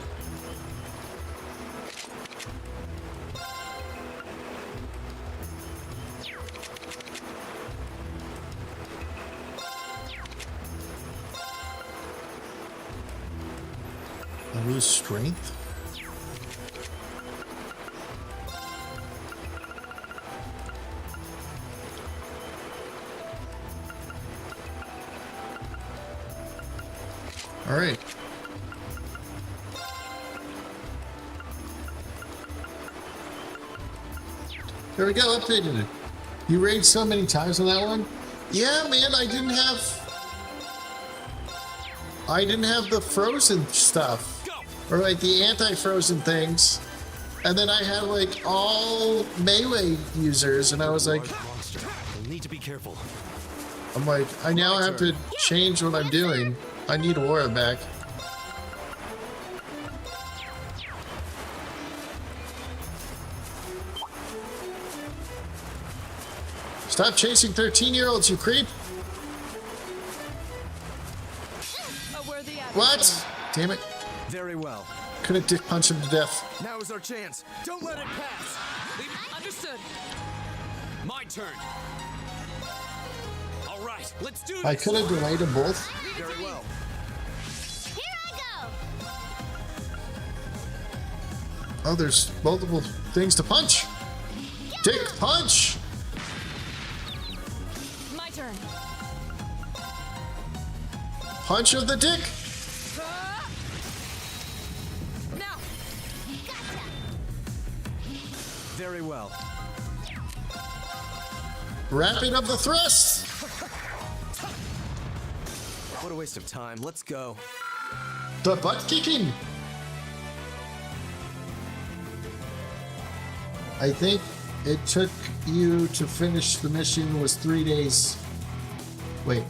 I lose strength? All right. There we go, updated it. You raged so many times on that one? Yeah, man, I didn't have the frozen stuff. Or like the anti-frozen things. And then I had like all melee users, and I was like, You'll need to be careful. I'm like, I now have to change what I'm doing. I need Aura back. Stop chasing 13-year-olds, you creep! What? Damn it. Very well. Couldn't dick punch him to death. Now is our chance. Don't let it pass. Understood. My turn. All right, let's do this. I could have delayed them both. Very well. Here I go. Oh, there's multiple things to punch. Dick punch! My turn. Punch of the dick! Now. Gotcha. Very well. Rapid of the thrust! What a waste of time. Let's go. The butt kicking! I think it took you to finish the mission was 3 days. Wait.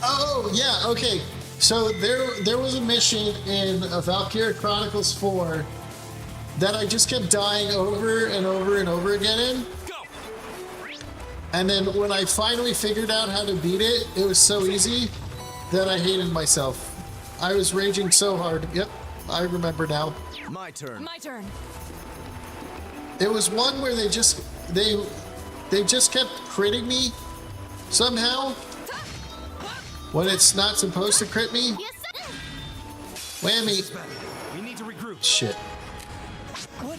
Oh, yeah, okay. So there was a mission in Valkyria Chronicles 4 that I just kept dying over and over and over again in. And then when I finally figured out how to beat it, it was so easy that I hated myself. I was raging so hard. Yep, I remember now. My turn. My turn. It was one where they just kept critting me somehow when it's not supposed to crit me. Yes, sir. Whammy. We need to regroup. Shit. What?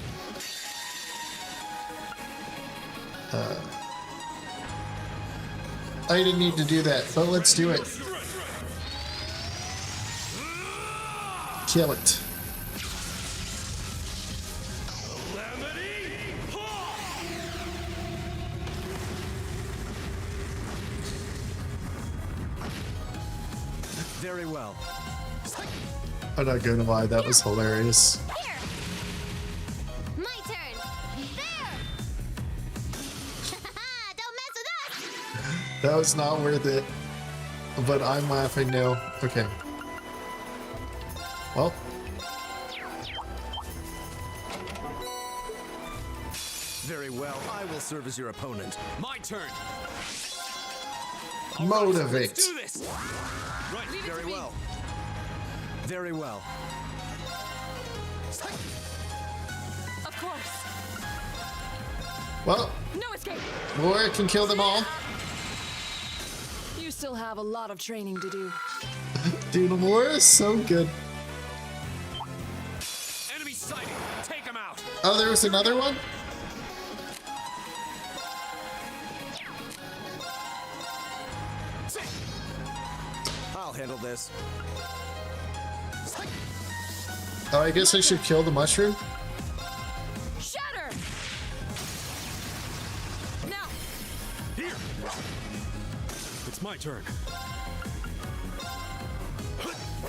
I didn't need to do that, but let's do it. Kill it. Very well. I'm not gonna lie, that was hilarious. Here. My turn. There. Don't mess with us. That was not worth it. But I'm laughing now. Okay. Well. Very well. I will serve as your opponent. My turn. Motivate. Let's do this. Right. Very well. Very well. Of course. Well, No escape. Laura can kill them all. You still have a lot of training to do. Dude, Laura is so good. Enemy sighted. Take him out. Oh, there was another one? I'll handle this. Oh, I guess I should kill the mushroom. Shatter! Now! Here! It's my turn.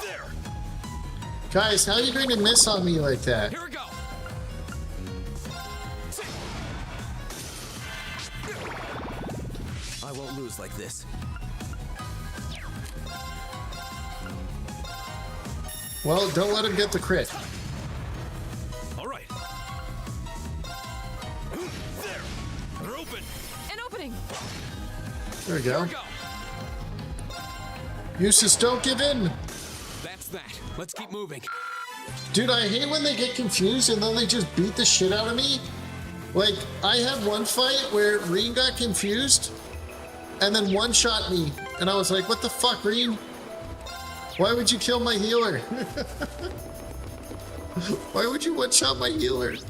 There! Guys, how are you going to miss on me like that? Here we go. I won't lose like this. Well, don't let him get the crit. All right. There! They're open! An opening! There we go. Here we go. Eustace, don't give in. That's that. Let's keep moving. Dude, I hate when they get confused and then they just beat the shit out of me. Like, I had one fight where Reen got confused and then one-shot me. And I was like, what the fuck, Reen? Why would you kill my healer? Why would you one-shot my healer? It's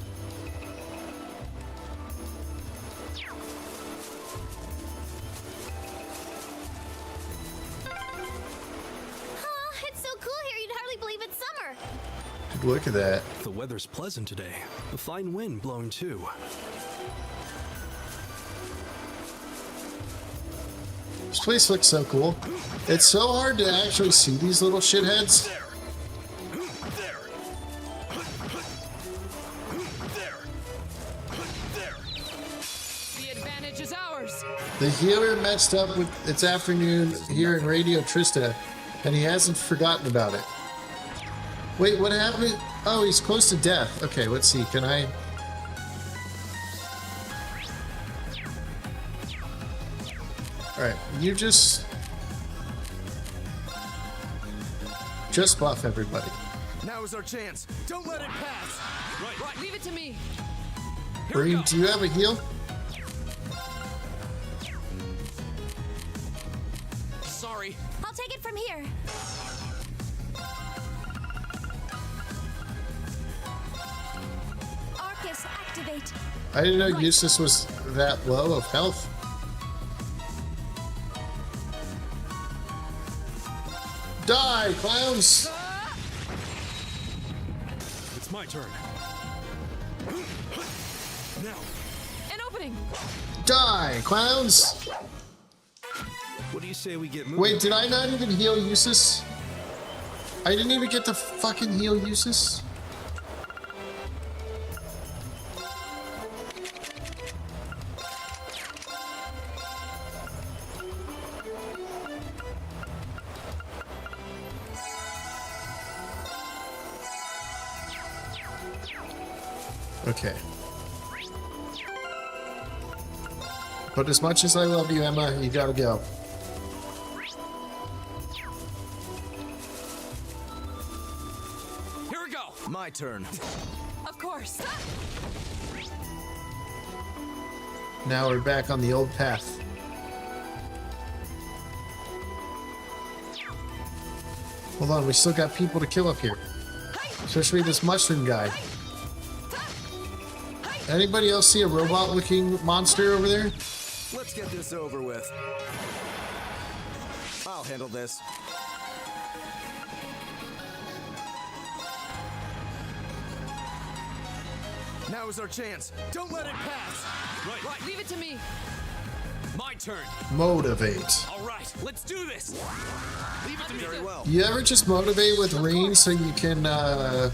so cool here, you'd hardly believe it's summer. Look at that. The weather's pleasant today. A fine wind blowing too. This place looks so cool. It's so hard to actually see these little shitheads. There! There! There! There! The advantage is ours! The healer messed up with its afternoon here in Radio Trista, and he hasn't forgotten about it. Wait, what happened? Oh, he's close to death. Okay, let's see. Can I... Alright, you just buff everybody. Now is our chance. Don't let it pass. Right, leave it to me! Breen, do you have a heal? Sorry. I'll take it from here. Arcus, activate. I didn't know Eustace was that low of health. Die, clowns! It's my turn. Now, An opening! Die, clowns! what do you say we get moving? Wait, did I not even heal Eustace? I didn't even get to fucking heal Eustace? Okay. But as much as I love you, Emma, you gotta go. Here we go. My turn. Of course! Now we're back on the old path. Hold on, we still got people to kill up here. Especially this mushroom guy. Anybody else see a robot-looking monster over there? Let's get this over with. I'll handle this. Now is our chance. Don't let it pass. Right. Leave it to me! My turn. Motivate. All right. Let's do this. Leave it to me. Very well. You ever just motivate with Reen so you can, All right.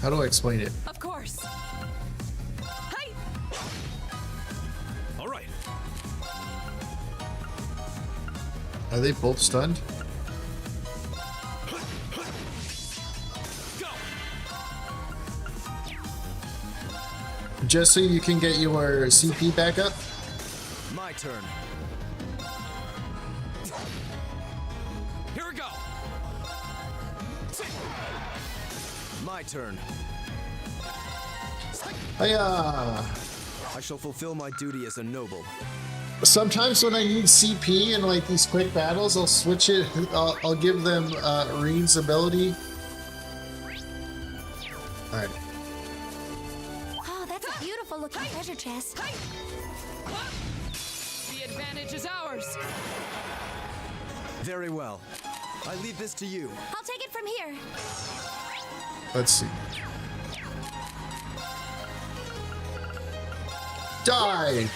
how do I explain it? Of course! Hi! All right. Are they both stunned? Go. Just so you can get your CP back up? My turn. My turn. Hiya! I shall fulfill my duty as a noble. Sometimes when I need CP in like these quick battles, I'll switch it. I'll give them Reen's ability. All right. Oh, that's a beautiful looking treasure chest. The advantage is ours. Very well. I leave this to you. I'll take it from here. Let's see. Die!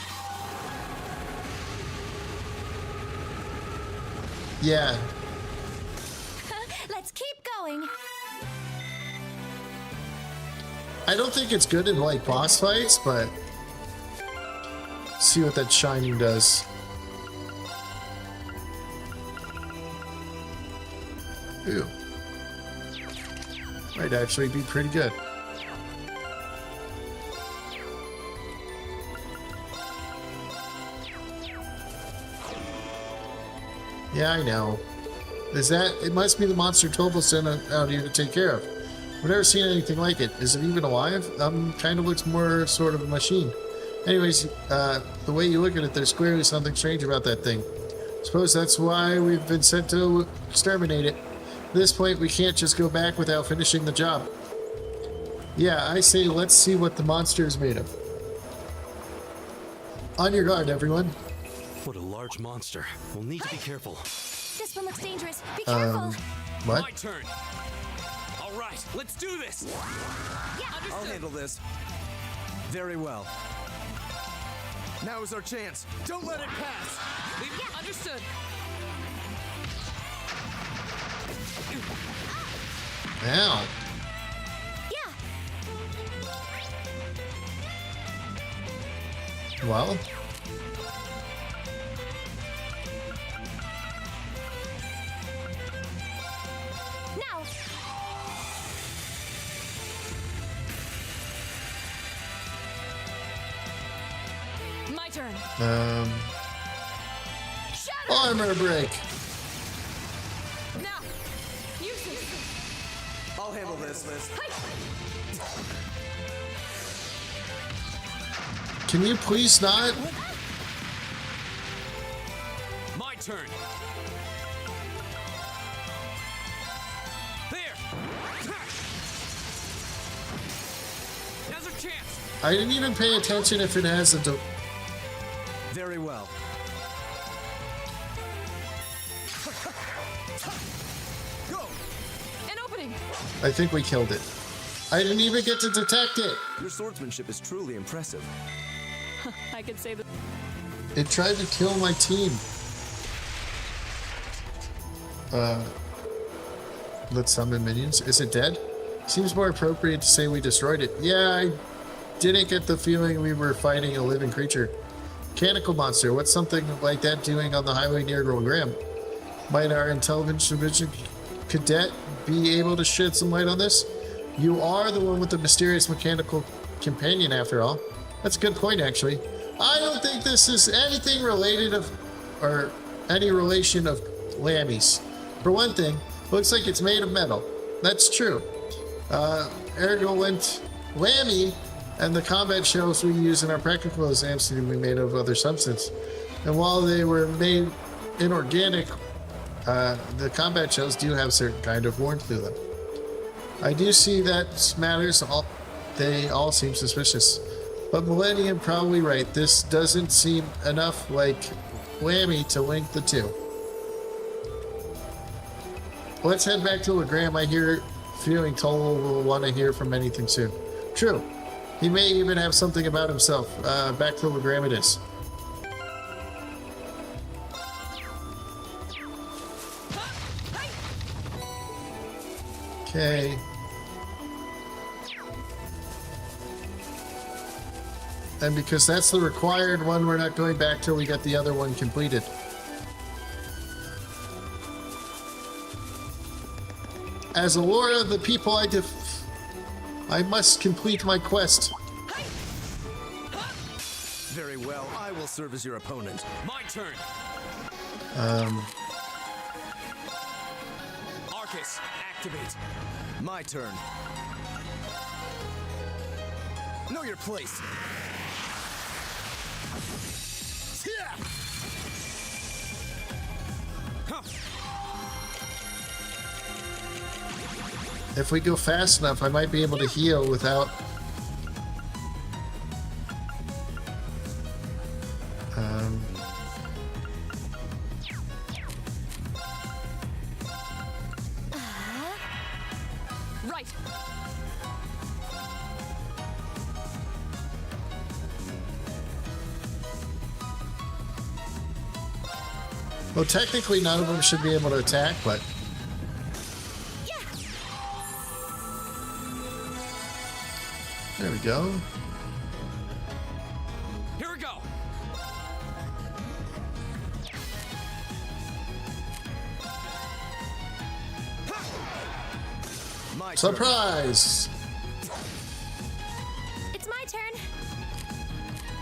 Yeah. Let's keep going. I don't think it's good in like boss fights, but see what that shining does. Ooh. Might actually be pretty good. Yeah, I know. Is that... It must be the monster Topal sent out here to take care of. I've never seen anything like it. Is it even alive? Kind of looks more sort of a machine. Anyways, the way you look at it, there's clearly something strange about that thing. Suppose that's why we've been sent to exterminate it. At this point, we can't just go back without finishing the job. Yeah, I say let's see what the monster is made of. On your guard, everyone. What a large monster. We'll need to be careful. This one looks dangerous. Be careful. What? My turn. All right, let's do this. I'll handle this. Very well. Now is our chance. Don't let it pass. Understood. Ow. Yeah. Well. Now. My turn. Armor break. Now. Use it. I'll handle this. Can you please not? My turn. There. Now's our chance. I didn't even pay attention if it has a... Very well. Go! An opening. I think we killed it. I didn't even get to detect it. Your swordsmanship is truly impressive. I could say that. It tried to kill my team. Let's summon minions. Is it dead? Seems more appropriate to say we destroyed it. Yeah, I didn't get the feeling we were fighting a living creature. Mechanical monster. What's something like that doing on the highway near Graham? Might our intelligence division cadet be able to shed some light on this? You are the one with the mysterious mechanical companion, after all. That's a good point, actually. I don't think this is anything related of, or any relation of Lammy's. For one thing, looks like it's made of metal. That's true. Ergo went Lammy, and the combat shells we use in our practical exams seem to be made of other substance. And while they were made inorganic, the combat shells do have certain kind of warmth to them. I do see that matters. They all seem suspicious. But Millennium probably right. This doesn't seem enough like Lammy to link the two. Let's head back to Legram. I hear feeling Toll will want to hear from anything soon. True. He may even have something about himself. Back to Legram it is. Okay. And because that's the required one, we're not going back till we get the other one completed. As Alora, the people I must complete my quest. Very well, I will serve as your opponent. My turn. Um, Arcus. chance. Activate. My turn. Know your place. If we go fast enough, I might be able to heal without... Right. Well, technically none of them should be able to attack, but... There we go. Here we go. My turn. Surprise! It's my turn.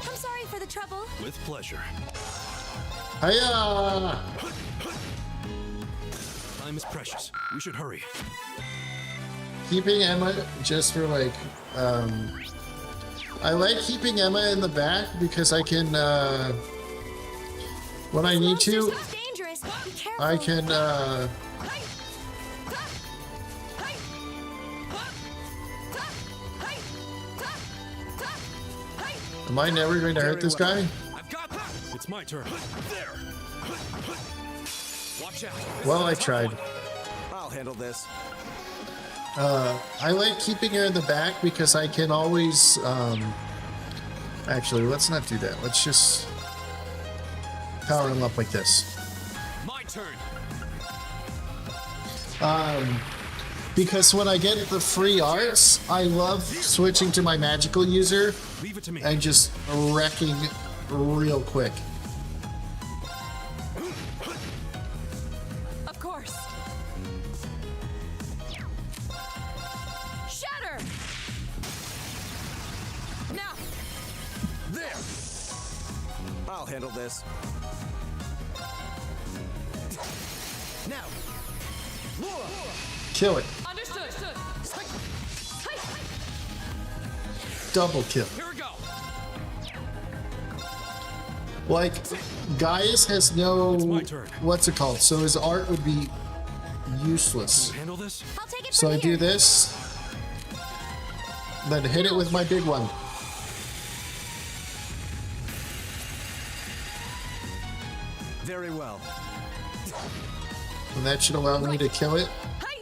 I'm sorry for the trouble. With pleasure. Hiya! Time is precious. We should hurry. Keeping Emma just for like, I like keeping Emma in the back because I can, when I need to, Monster's dangerous. Be careful. I can, am I never going to hurt this guy? I've got this. It's my turn. There. Watch out. Well, I tried. I'll handle this. I like keeping her in the back because I can always, actually, let's not do that. Let's just power him up like this. My turn. Because when I get the free arts, I love switching to my magical user Leave it to me. and just wrecking real quick. Of course. Shatter. Now. There. I'll handle this. Now. Kill it. Understood. Double kill. Here we go. Like, Gaius has no... my turn. What's it called? So his art would be useless. Handle this? I'll take it So from I here. do this, then hit it with my big one. Very well. And that should allow me to kill it. Hey.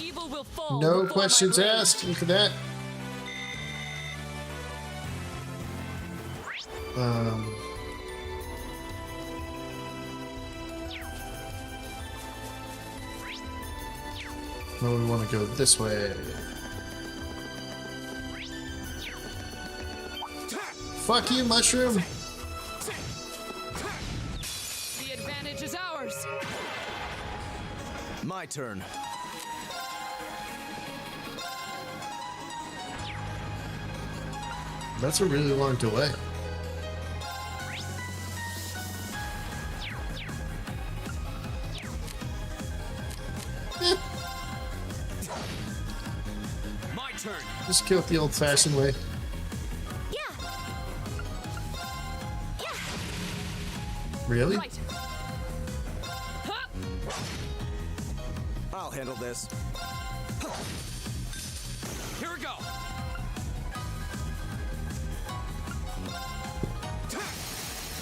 Evil will fall. No before my questions blade. asked. Look at that. No, we want to go this way. Fuck you, mushroom. The advantage is ours. My turn. That's a really long delay. Eh, My turn. just kill it the old-fashioned way. Yeah. Yeah. Really? Right. Huh. I'll handle this. Here we go.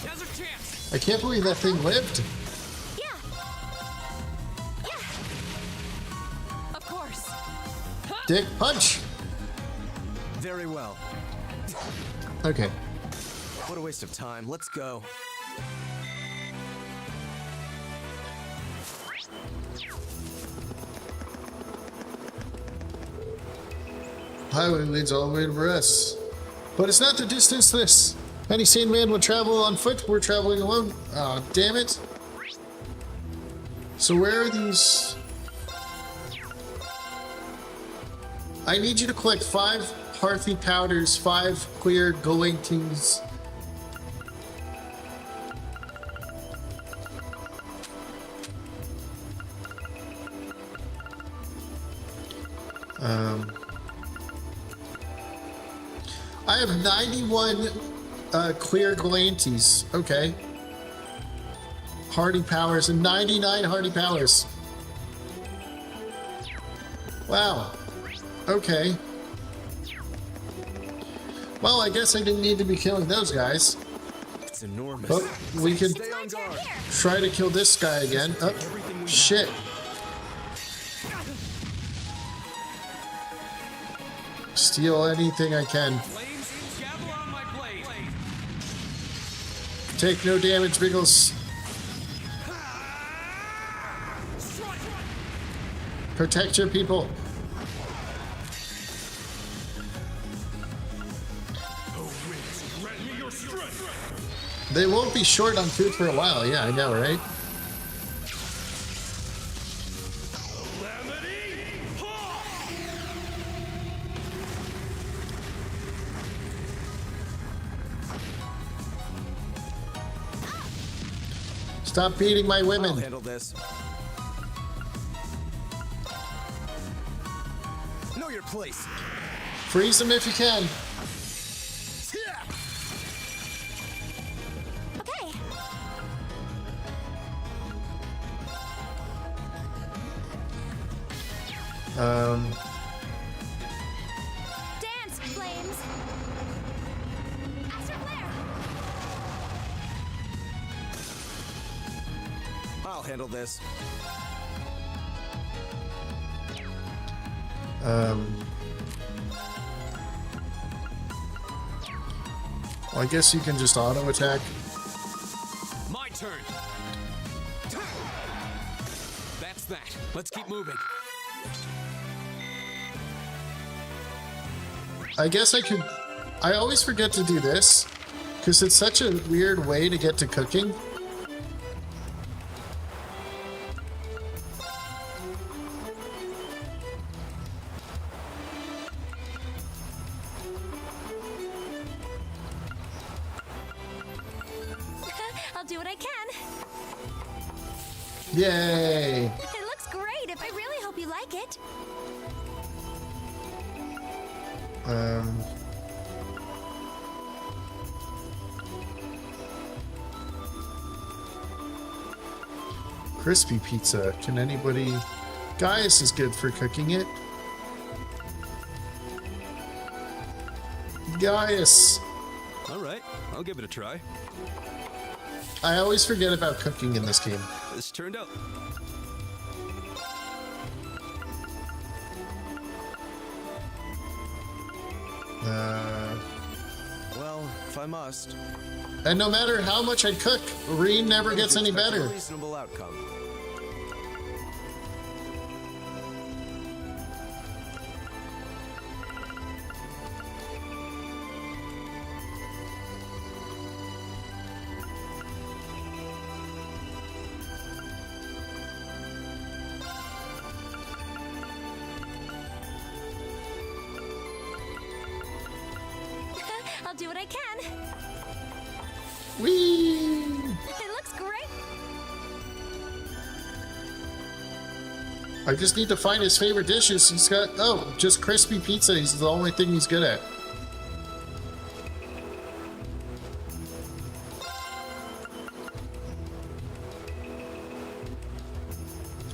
Now's our chance. I can't believe that thing lived. Yeah. Yeah. Of course. Dick punch. Very well. Okay. What a waste of time. Let's go. Highway leads all the way to Varese. But it's not the distance this. Any sane man would travel on foot. We're traveling alone. Oh, damn it. So where are these? I need you to collect 5 Hearthy powders, 5 clear Golantines. I have 91 clear Galantes. Okay. Hardy powers and 99 hardy powers. Wow. Okay. Well, I guess I didn't need to be killing those guys. It's enormous. But we could Stay on guard. try to kill this guy again. Oh, shit. Steal anything I can. Take no damage, Biggles. Protect your people. They won't be short on food for a while. Yeah, I know, right? Stop beating my I'll women. handle this. Know your place. Freeze them if you can. Okay. Dance, flames. Astral flare. I'll handle this. Well, I guess you can just auto attack. My turn. That's that. Let's keep moving. I guess I could. I always forget to do this because it's such a weird way to get to cooking. I'll do what I can. Yay! It looks great. I really hope you like it. Crispy pizza. Can anybody... Gaius is good for cooking it. Gaius! All right, I'll give it a try. I always forget about cooking in this game. This turned out. Well, if I must. And no matter how much I cook, Reen never gets any Expect a better. reasonable outcome. I'll do what I can. Whee! It looks great. I just need to find his favorite dishes. He's got, oh, just crispy pizza. He's the only thing he's good at.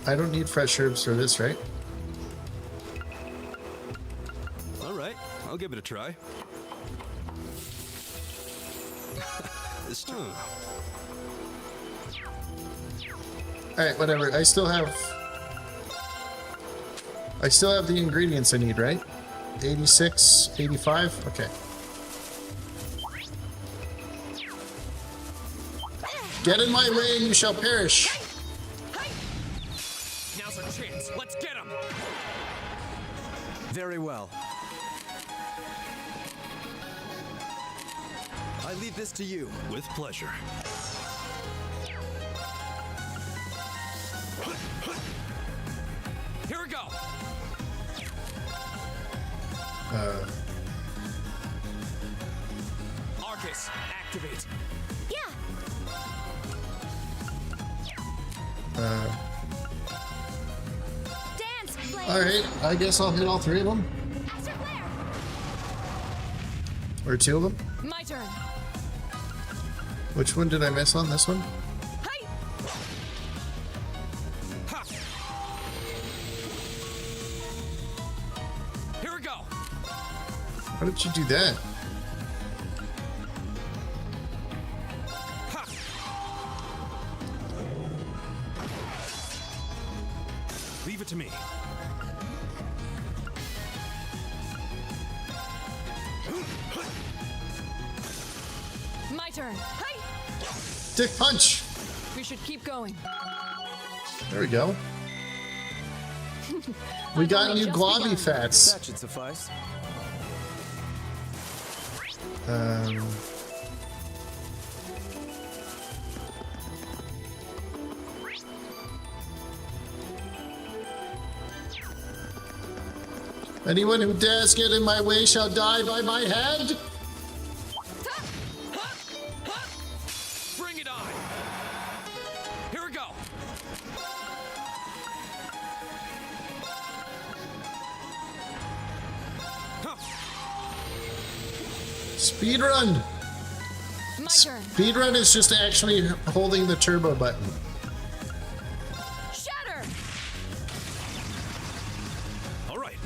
I don't need fresh herbs for this, right? All right, I'll give it a try. This too. Alright, whatever. I still have the ingredients I need, right? 86, 85? Okay. Get in my way and you shall perish. Now's our chance. Let's get him. Very well. I leave this to you. With pleasure. Here we go. Arcus, activate. Yeah. Dance, Alright, I guess I'll hit all three of them. Astro Flare. Or two of them. My turn. Which one did I miss on? This one? Hi. Ha! Here we go. How did you do that? Ha! Leave it to me. My turn. Hi. Dick punch! We should keep going. There we go. We got new globby fats. That should suffice. Anyone who dares get in my way shall die by my hand. Bring it on. Here we go. Speed run. My turn. Speed run is just actually holding the turbo button. Shatter. All right.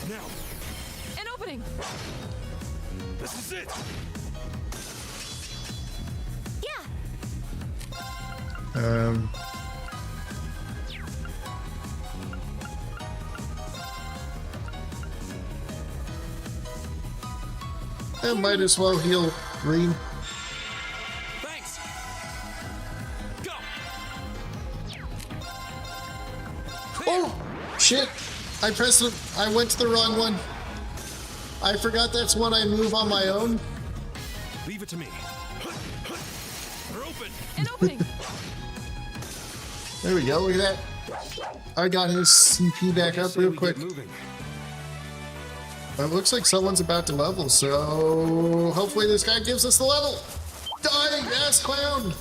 Now, An opening. this is it. Yeah. I might as well heal green. Thanks. Go. Oh, shit. I pressed it. I went to the wrong one. I forgot that's one I move on my own. Leave it to me. We're open. An opening. There we go. Look at that. I got his CP back up real quick. Moving. It looks like someone's about to level, so hopefully this guy gives us the level. Die, ass clown!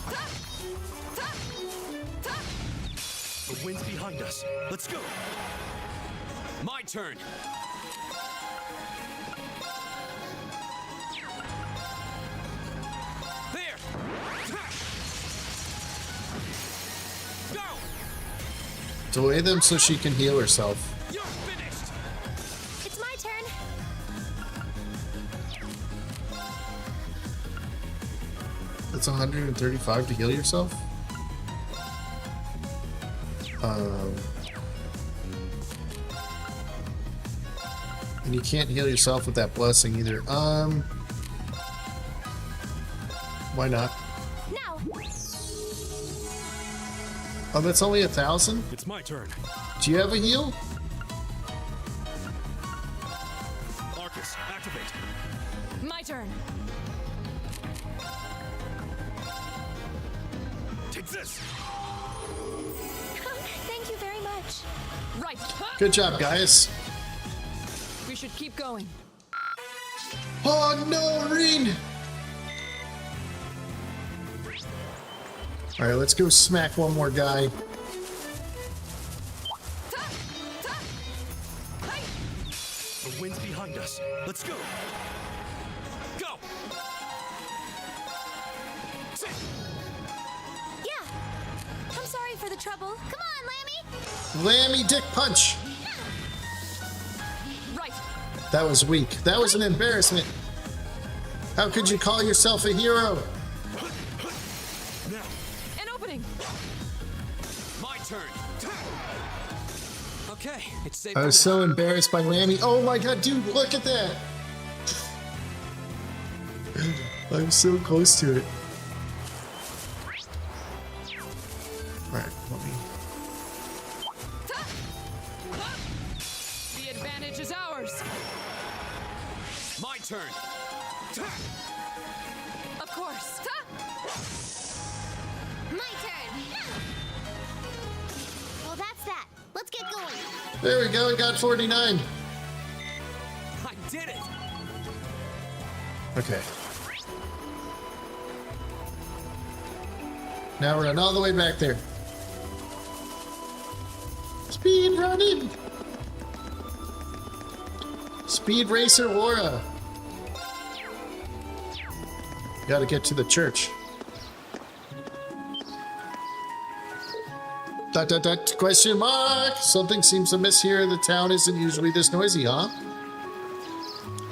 The wind's behind us. Let's go. My turn. There. Go. Delay them so she can heal herself. You're finished. It's my turn. It's 135 to heal yourself? And you can't heal yourself with that blessing either. Why not? Now. Oh, that's only 1,000? It's my turn. Do you have a heal? Arcus, activate. My turn. Take this. Thank you very much. Right. Good job, guys. We should keep going. Oh no, Reen! Alright, let's go smack one more guy. The wind's behind us. Let's go. Go. Yeah. I'm sorry for the trouble. Come on, Lammy. Lammy dick punch! Right. That was weak. That was an embarrassment. How could you call yourself a hero? Now, An opening. My turn. Okay, it's safe. I was so embarrassed by Lammy. Oh my god, dude, look at that! I'm so close to it. Alright, let me... The advantage is ours. My turn. Of course. My turn. Well, that's that. Let's get going. There we go, we got 49. I did it. Okay. Now run all the way back there. Speed running! Speed Racer Laura. Gotta get to the church. Dot dot dot question mark. Something seems amiss here. The town isn't usually this noisy, huh?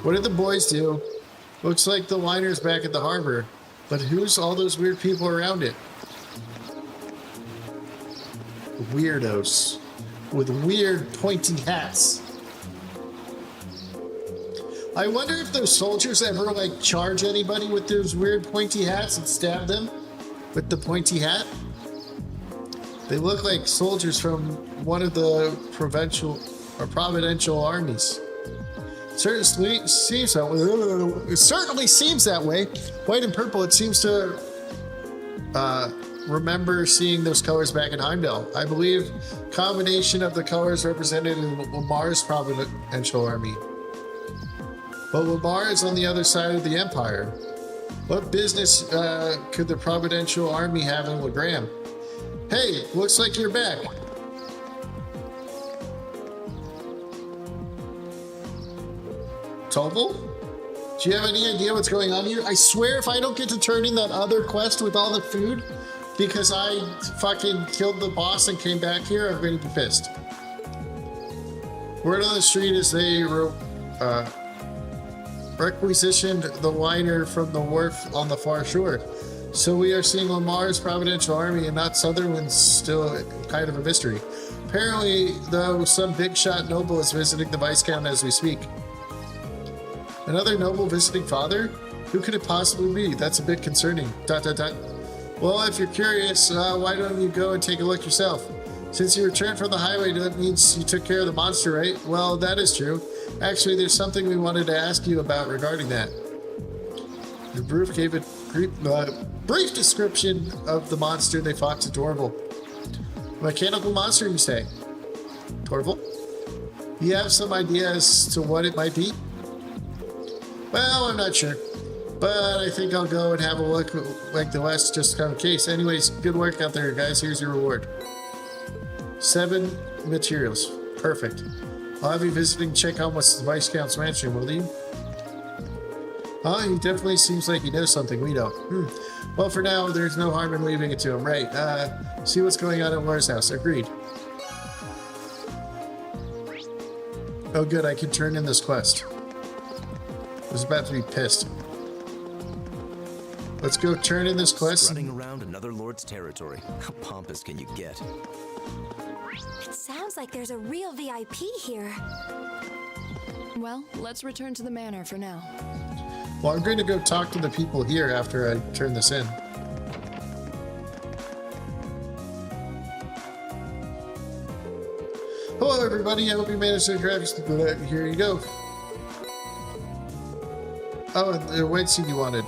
What did the boys do? Looks like the liner's back at the harbor. But who's all those weird people around it? Weirdos. With weird pointy hats. I wonder if those soldiers ever, like, charge anybody with those weird pointy hats and stab them with the pointy hat. They look like soldiers from one of the provincial or providential armies. It certainly seems that way. White and purple, it seems to remember seeing those colors back in Heimdall. I believe combination of the colors represented in Lamar's providential army. But Lamar is on the other side of the empire. What business could the providential army have in Legram? Hey, looks like you're back. Toval? Do you have any idea what's going on here? I swear if I don't get to turn in that other quest with all the food because I fucking killed the boss and came back here, I'm going to be pissed. Word on the street is they requisitioned the liner from the wharf on the far shore. So we are seeing Lamar's providential army and not Sutherland's, still kind of a mystery. Apparently, though, some big shot noble is visiting the Viscount as we speak. Another noble visiting father? Who could it possibly be? That's a bit concerning. ... Well, if you're curious, why don't you go and take a look yourself? Since you returned from the highway, that means you took care of the monster, right? Well, that is true. Actually, there's something we wanted to ask you about regarding that. The brief gave a brief description of the monster they fought to Torval. Mechanical monster, you say? Torval? You have some idea as to what it might be? Well, I'm not sure. But I think I'll go and have a look like the West just in case. Anyways, good work out there, guys. Here's your reward. 7 materials. Perfect. I'll have you visiting check on what's the Viscount's mansion, will you? He definitely seems like he knows something we don't. Well, for now, there's no harm in leaving it to him. Right. See what's going on at Laura's house. Agreed. Oh, good. I can turn in this quest. I was about to be pissed. Let's go turn in this quest. Running around another lord's territory. How pompous can you get? It sounds like there's a real VIP here. Well, let's return to the manor for now. Well, I'm going to go talk to the people here after I turn this in. Hello, everybody. I hope you managed to grab. Here you go. Oh, the white seed you wanted.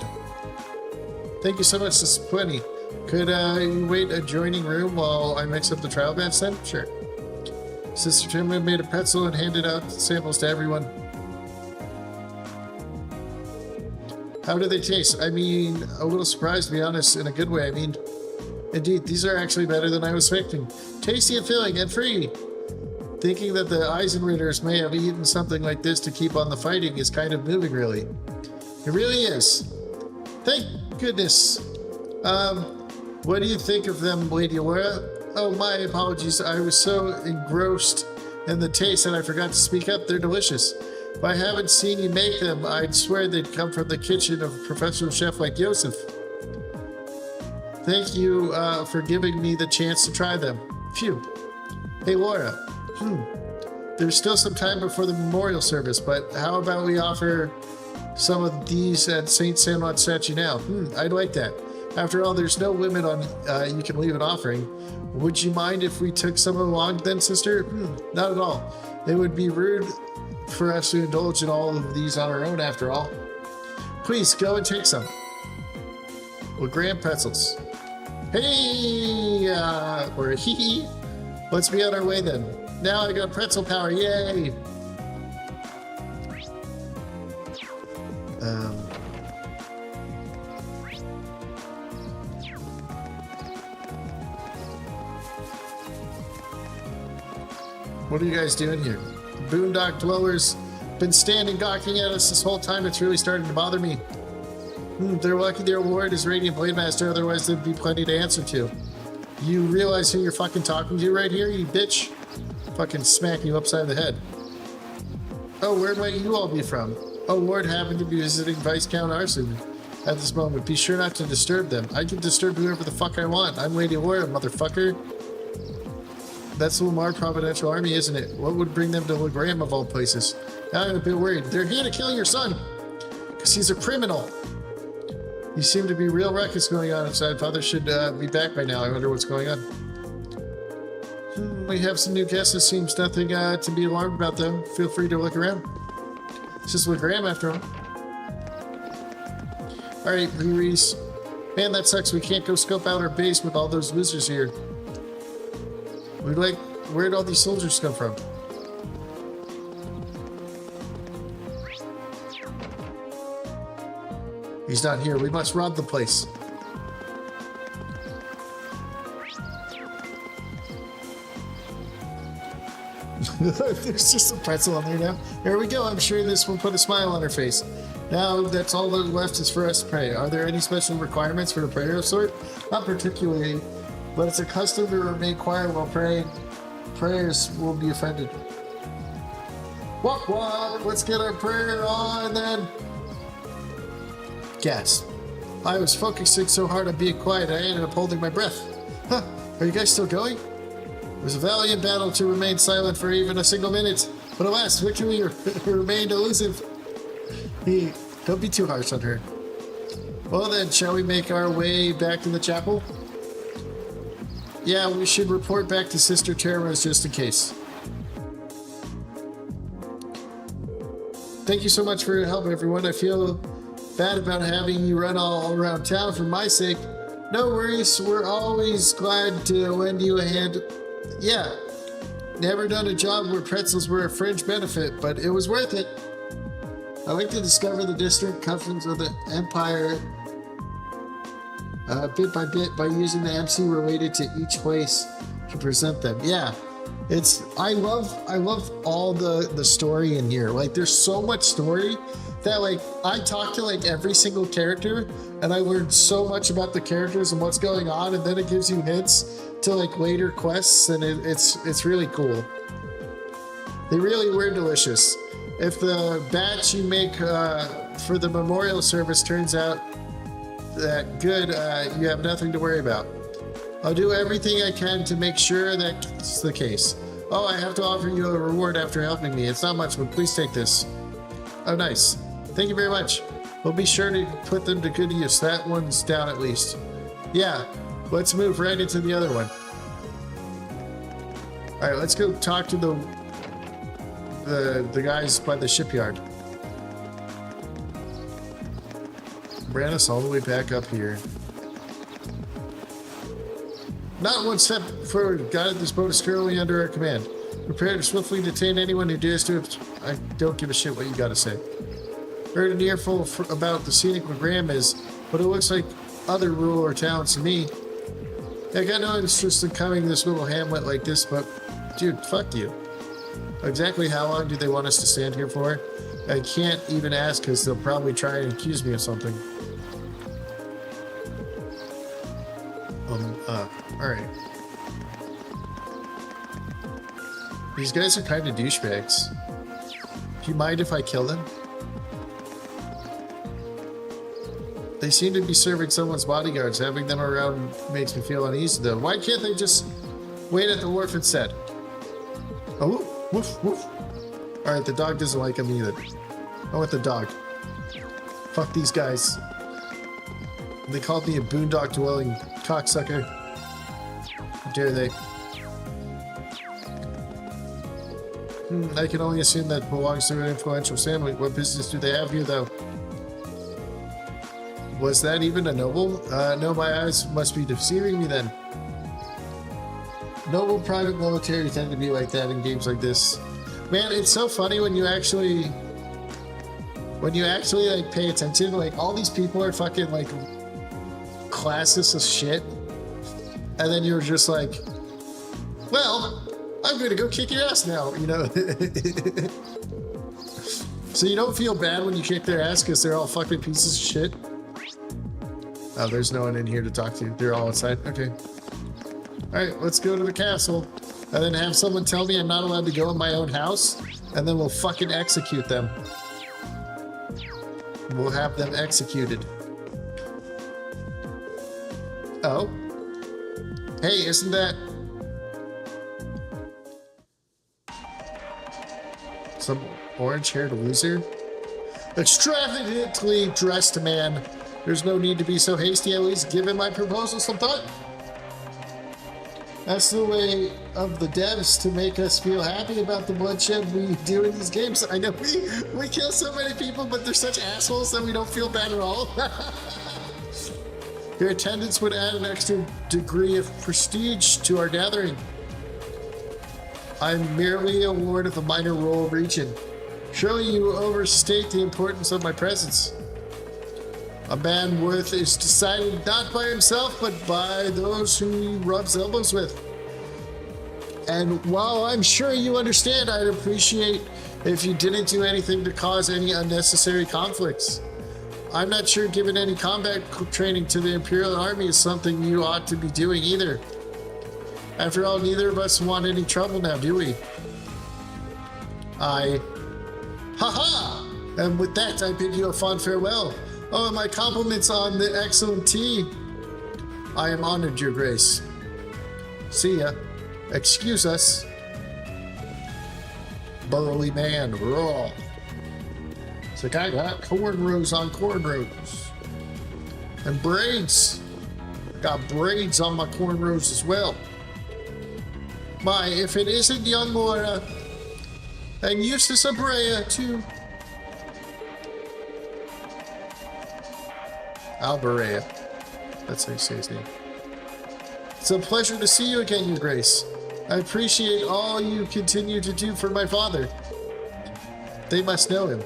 Thank you so much. This is plenty. Could you wait adjoining room while I mix up the trial batch then? Sure. Sister Tim made a pretzel and handed out samples to everyone. How do they taste? I mean, a little surprised, to be honest, in a good way. I mean, indeed, these are actually better than I was expecting. Tasty and filling and free. Thinking that the Eisenritters may have eaten something like this to keep on the fighting is kind of moving, really. It really is. Thank goodness. What do you think of them, Lady Laura? Oh, my apologies. I was so engrossed in the taste that I forgot to speak up. They're delicious. If I haven't seen you make them, I'd swear they'd come from the kitchen of a professional chef like Joseph. Thank you for giving me the chance to try them. Phew. Hey, Laura. There's still some time before the memorial service, but how about we offer some of these at St. Sandlot statue now? I'd like that. After all, there's no limit on you can leave an offering. Would you mind if we took some along then, sister? Not at all. It would be rude for us to indulge in all of these on our own, after all. Please, go and take some. Well, graham pretzels. Hey, or a hee-hee. Let's be on our way then. Now I got pretzel power, yay! What are you guys doing here? Boondock dwellers been standing gawking at us this whole time. It's really starting to bother me. They're lucky their lord is Radiant Blade Master, otherwise there'd be plenty to answer to. You realize who you're fucking talking to right here, you bitch? Fucking smack you upside the head. Oh, where might you all be from? Oh, Lord happened to be visiting Viscount Arson at this moment. Be sure not to disturb them. I can disturb whoever the fuck I want. I'm Lady Laura, motherfucker. That's the Lamar Providential Army, isn't it? What would bring them to Legram of all places? Now I'm a bit worried. They're here to kill your son! Because he's a criminal! You seem to be real ruckus going on inside. Father should be back by now. I wonder what's going on. We have some new guests. It seems nothing to be alarmed about them. Feel free to look around. It's just Legram after all. Alright, Reese. Man, that sucks. We can't go scope out our base with all those losers here. Where'd all these soldiers come from? He's not here. We must rob the place. There's just a pretzel on there now. There we go. I'm sure this will put a smile on her face. Now that's all that left is for us to pray. Are there any special requirements for a prayer of sort? Not particularly, but it's a custom to remain quiet while praying. Prayers will be offended. Walk, walk. Let's get our prayer on then. Gas. I was focusing so hard on being quiet, I ended up holding my breath. Huh, are you guys still going? It was a valiant battle to remain silent for even a single minute, but alas, victory remained elusive. Don't be too harsh on her. Well then, shall we make our way back to the chapel? Yeah, we should report back to Sister Terra's just in case. Thank you so much for your help, everyone. I feel bad about having you run all around town for my sake. No worries, we're always glad to lend you a hand. Yeah, never done a job where pretzels were a fringe benefit, but it was worth it. I like to discover the distant customs of the Empire bit by bit by using the MC related to each place to present them. Yeah, I love all the story in here. Like, there's so much story that, like, I talked to like every single character and I learned so much about the characters and what's going on, and then it gives you hints to like later quests, and it's really cool. They really were delicious. If the batch you make for the memorial service turns out that good, you have nothing to worry about. I'll do everything I can to make sure that's the case. Oh, I have to offer you a reward after helping me. It's not much, but please take this. Oh, nice. Thank you very much. We'll be sure to put them to good use. That one's down at least. Yeah, let's move right into the other one. All right, let's go talk to the guys by the shipyard. Bring us all the way back up here. Not one step forward. Guide, this boat is currently under our command. Prepare to swiftly detain anyone who dares to. I don't give a shit what you gotta say. Heard an earful about the scenic Legram is, but it looks like other rural towns to me. I got no interest in coming to this little hamlet like this, but dude, fuck you. Exactly how long do they want us to stand here for? I can't even ask because they'll probably try and accuse me of something. Alright. These guys are kind of douchebags. Do you mind if I kill them? They seem to be serving someone's bodyguards. Having them around makes me feel uneasy, though. Why can't they just wait at the wharf instead? Oh, woof, woof. Alright, the dog doesn't like him either. I want the dog. Fuck these guys. They called me a boondock dwelling cocksucker. How dare they? I can only assume that belongs to an influential family. What business do they have here, though? Was that even a noble? No, my eyes must be deceiving me then. Noble private military tend to be like that in games like this. Man, it's so funny when you actually like pay attention. Like, all these people are fucking like classist as shit, and then you're just like, well, I'm going to go kick your ass now, you know? So you don't feel bad when you kick their ass because they're all fucking pieces of shit? Oh, there's no one in here to talk to. They're all outside. Okay. Alright, let's go to the castle. And then have someone tell me I'm not allowed to go in my own house. And then we'll fucking execute them. We'll have them executed. Oh. Hey, isn't that... some orange-haired loser? Extravagantly dressed man. There's no need to be so hasty. At least give my proposal some thought. That's the way of the devs to make us feel happy about the bloodshed we do in these games. I know we kill so many people, but they're such assholes that we don't feel bad at all. Your attendance would add an extra degree of prestige to our gathering. I'm merely a ward of a minor rural region. Surely you overstate the importance of my presence. A man worth is decided not by himself, but by those who he rubs elbows with. And while I'm sure you understand, I'd appreciate if you didn't do anything to cause any unnecessary conflicts. I'm not sure giving any combat training to the Imperial Army is something you ought to be doing either. After all, neither of us want any trouble now, do we? Haha! And with that, I bid you a fond farewell. Oh, my compliments on the excellent tea. I am honored, Your Grace. See ya. Excuse us. Burly man, raw. It's like, I got cornrows on cornrows. And braids. Got braids on my cornrows as well. My, if it isn't young Laura, and Eustace Abrea, too. Alberea. That's how you say his name. It's a pleasure to see you again, Your Grace. I appreciate all you continue to do for my father. They must know him.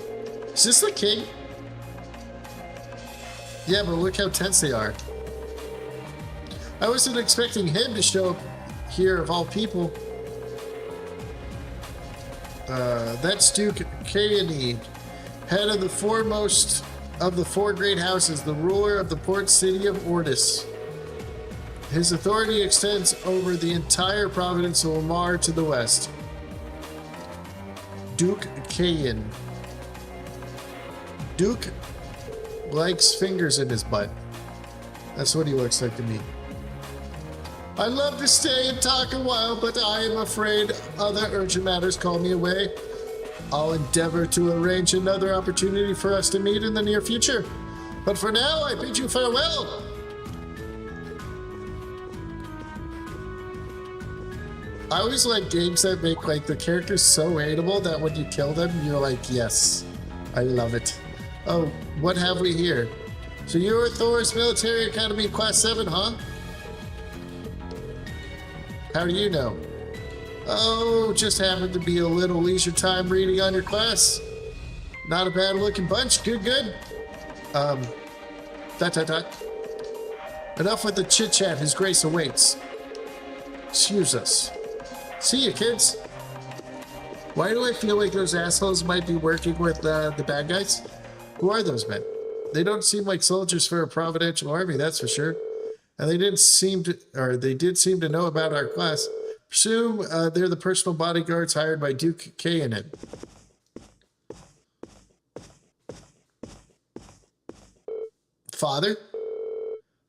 Is this the king? Yeah, but look how tense they are. I wasn't expecting him to show up here of all people. That's Duke Kayanid, head of the foremost of the four great houses, the ruler of the port city of Ordis. His authority extends over the entire province of Lamar to the west. Duke Kayan. Duke likes fingers in his butt. That's what he looks like to me. I'd love to stay and talk a while, but I am afraid other urgent matters call me away. I'll endeavor to arrange another opportunity for us to meet in the near future. But for now, I bid you farewell. I always like games that make like the characters so hateable that when you kill them, you're like, yes, I love it. Oh, what have we here? So you're Thor's Military Academy Class 7, huh? How do you know? Oh, just happened to be a little leisure time reading on your class. Not a bad looking bunch. Good, good. Enough with the chit chat. His Grace awaits. Excuse us. See you, kids. Why do I feel like those assholes might be working with the bad guys? Who are those men? They don't seem like soldiers for a providential army, that's for sure. And they did seem to know about our class. Presume they're the personal bodyguards hired by Duke Kayanin. Father?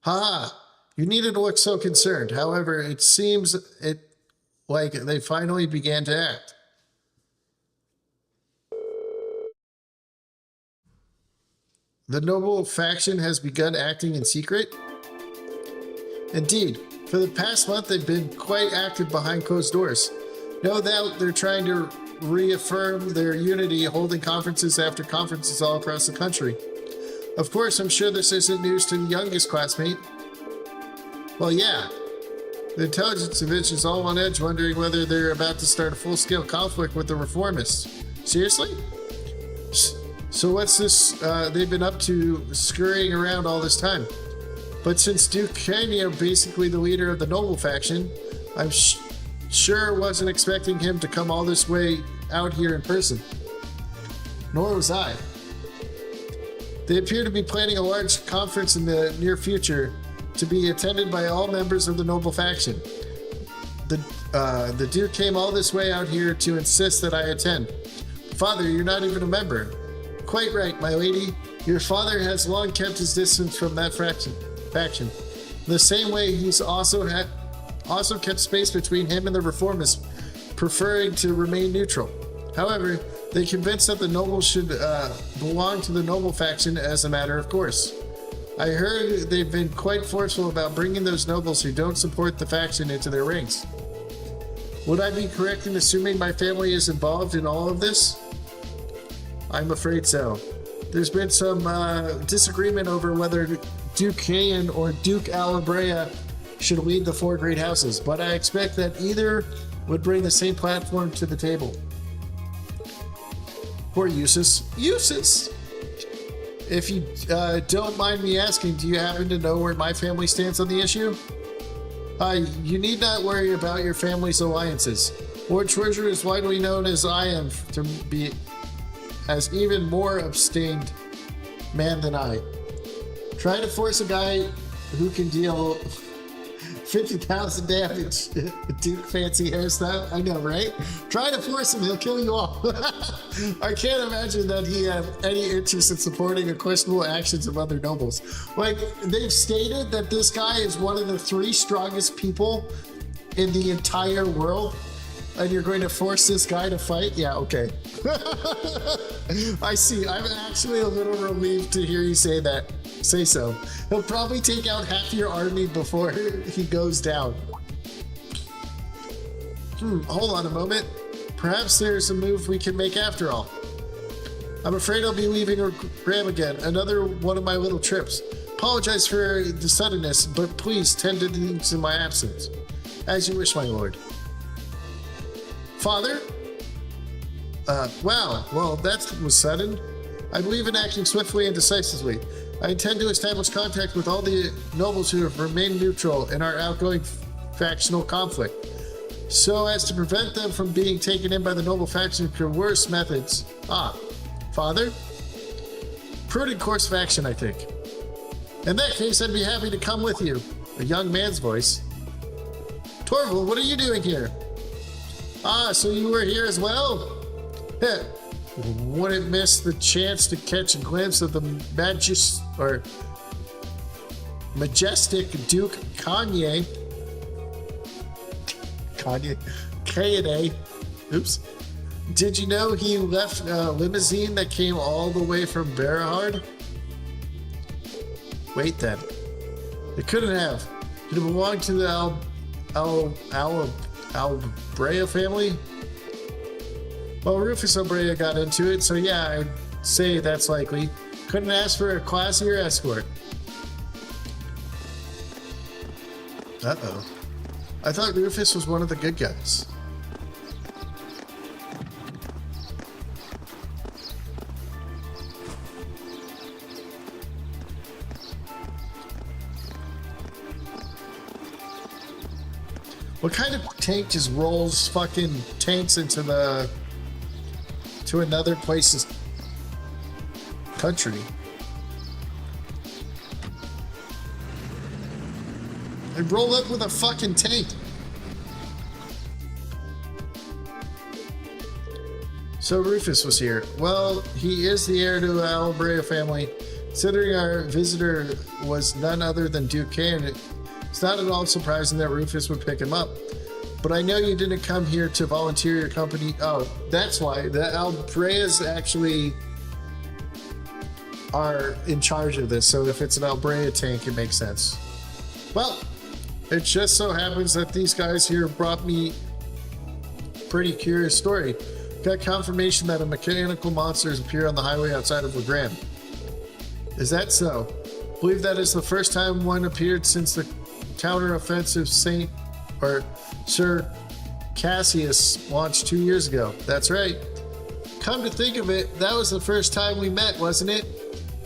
Ha! You needn't look so concerned. However, it seems like they finally began to act. The noble faction has begun acting in secret? Indeed. For the past month, they've been quite active behind closed doors. No doubt they're trying to reaffirm their unity, holding conferences after conferences all across the country. Of course, I'm sure this isn't news to the youngest classmate. Well, yeah. The intelligence division is all on edge, wondering whether they're about to start a full-scale conflict with the reformists. Seriously? So what's this they've been up to scurrying around all this time? But since Duke Kenya, basically the leader of the noble faction, I'm sure wasn't expecting him to come all this way out here in person. Nor was I. They appear to be planning a large conference in the near future to be attended by all members of the noble faction. The Duke came all this way out here to insist that I attend. Father, you're not even a member. Quite right, my lady. Your father has long kept his distance from that faction. The same way he's also kept space between him and the reformists, preferring to remain neutral. However, they convinced that the nobles should belong to the noble faction as a matter of course. I heard they've been quite forceful about bringing those nobles who don't support the faction into their ranks. Would I be correct in assuming my family is involved in all of this? I'm afraid so. There's been some disagreement over whether Duke Kayan or Duke Alabrea should lead the 4 great houses, but I expect that either would bring the same platform to the table. Poor Eustace. Eustace! If you don't mind me asking, do you happen to know where my family stands on the issue? You need not worry about your family's alliances. Lord Treasurer is widely known as I am to be as even more abstained man than I. Try to force a guy who can deal 50,000 damage. Duke fancy hairstyle. I know, right? Try to force him, he'll kill you all. I can't imagine that he had any interest in supporting the questionable actions of other nobles. Like, they've stated that this guy is one of the 3 strongest people in the entire world, and you're going to force this guy to fight? Yeah, okay. I see. I'm actually a little relieved to hear you say that. Say so. He'll probably take out half your army before he goes down. Hold on a moment. Perhaps there's a move we can make after all. I'm afraid I'll be leaving Graham again. Another one of my little trips. Apologize for the suddenness, but please tend to things in my absence. As you wish, my lord. Father? Wow. Well, that was sudden. I believe in acting swiftly and decisively. I intend to establish contact with all the nobles who have remained neutral in our outgoing factional conflict, so as to prevent them from being taken in by the noble faction through worse methods. Father? Prudent course of action, I think. In that case, I'd be happy to come with you. A young man's voice. Torval, what are you doing here? So you were here as well? Heh. Wouldn't miss the chance to catch a glimpse of the majestic Duke Kanye. Oops. Did you know he left a limousine that came all the way from Berahard? Wait then. It couldn't have. Did it belong to the Alabrea family? Well, Rufus Obrea got into it, so yeah, I'd say that's likely. Couldn't ask for a classier escort. Uh-oh. I thought Rufus was one of the good guys. What kind of tank just rolls fucking tanks into to another place's country? They roll up with a fucking tank. So Rufus was here. Well, he is the heir to the Alabrea family. Considering our visitor was none other than Duke Kayan, it's not at all surprising that Rufus would pick him up. But I know you didn't come here to volunteer your company. Oh, that's why. The Albreas actually are in charge of this. So if it's an Albrea tank, it makes sense. Well, it just so happens that these guys here brought me a pretty curious story. Got confirmation that a mechanical monster has appeared on the highway outside of Legrand. Is that so? I believe that is the first time one appeared since the counter-offensive Sir Cassius launched 2 years ago. That's right. Come to think of it, that was the first time we met, wasn't it?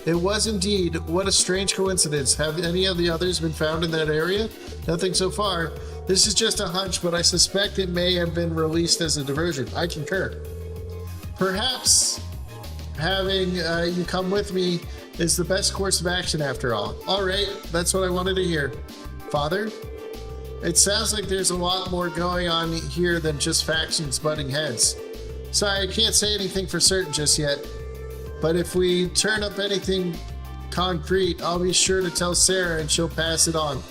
It was indeed. What a strange coincidence. Have any of the others been found in that area? Nothing so far. This is just a hunch, but I suspect it may have been released as a diversion. I concur. Perhaps having you come with me is the best course of action after all. All right, that's what I wanted to hear. Father, it sounds like there's a lot more going on here than just factions butting heads. Sorry, I can't say anything for certain just yet, but if we turn up anything concrete, I'll be sure to tell Sarah and she'll pass it on.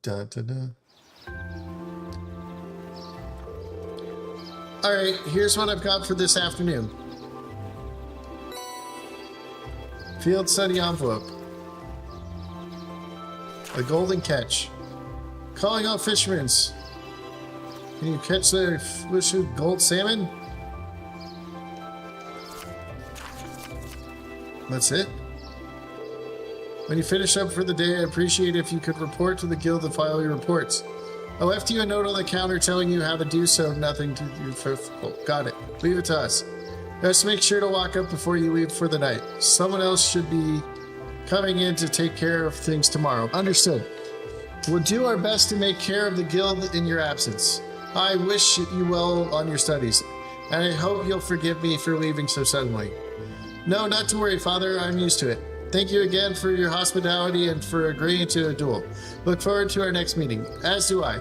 Dun, dun, dun. All right, here's what I've got for this afternoon. Field study envelope. A golden catch. Calling all fishermen. Can you catch the fish with gold salmon? That's it? When you finish up for the day, I appreciate if you could report to the guild and file your reports. I left you a note on the counter telling you how to do so. Nothing to do for... Oh, got it. Leave it to us. Just make sure to lock up before you leave for the night. Someone else should be coming in to take care of things tomorrow. Understood. We'll do our best to make care of the guild in your absence. I wish you well on your studies, and I hope you'll forgive me for leaving so suddenly. No, not to worry, Father. I'm used to it. Thank you again for your hospitality and for agreeing to a duel. Look forward to our next meeting, as do I.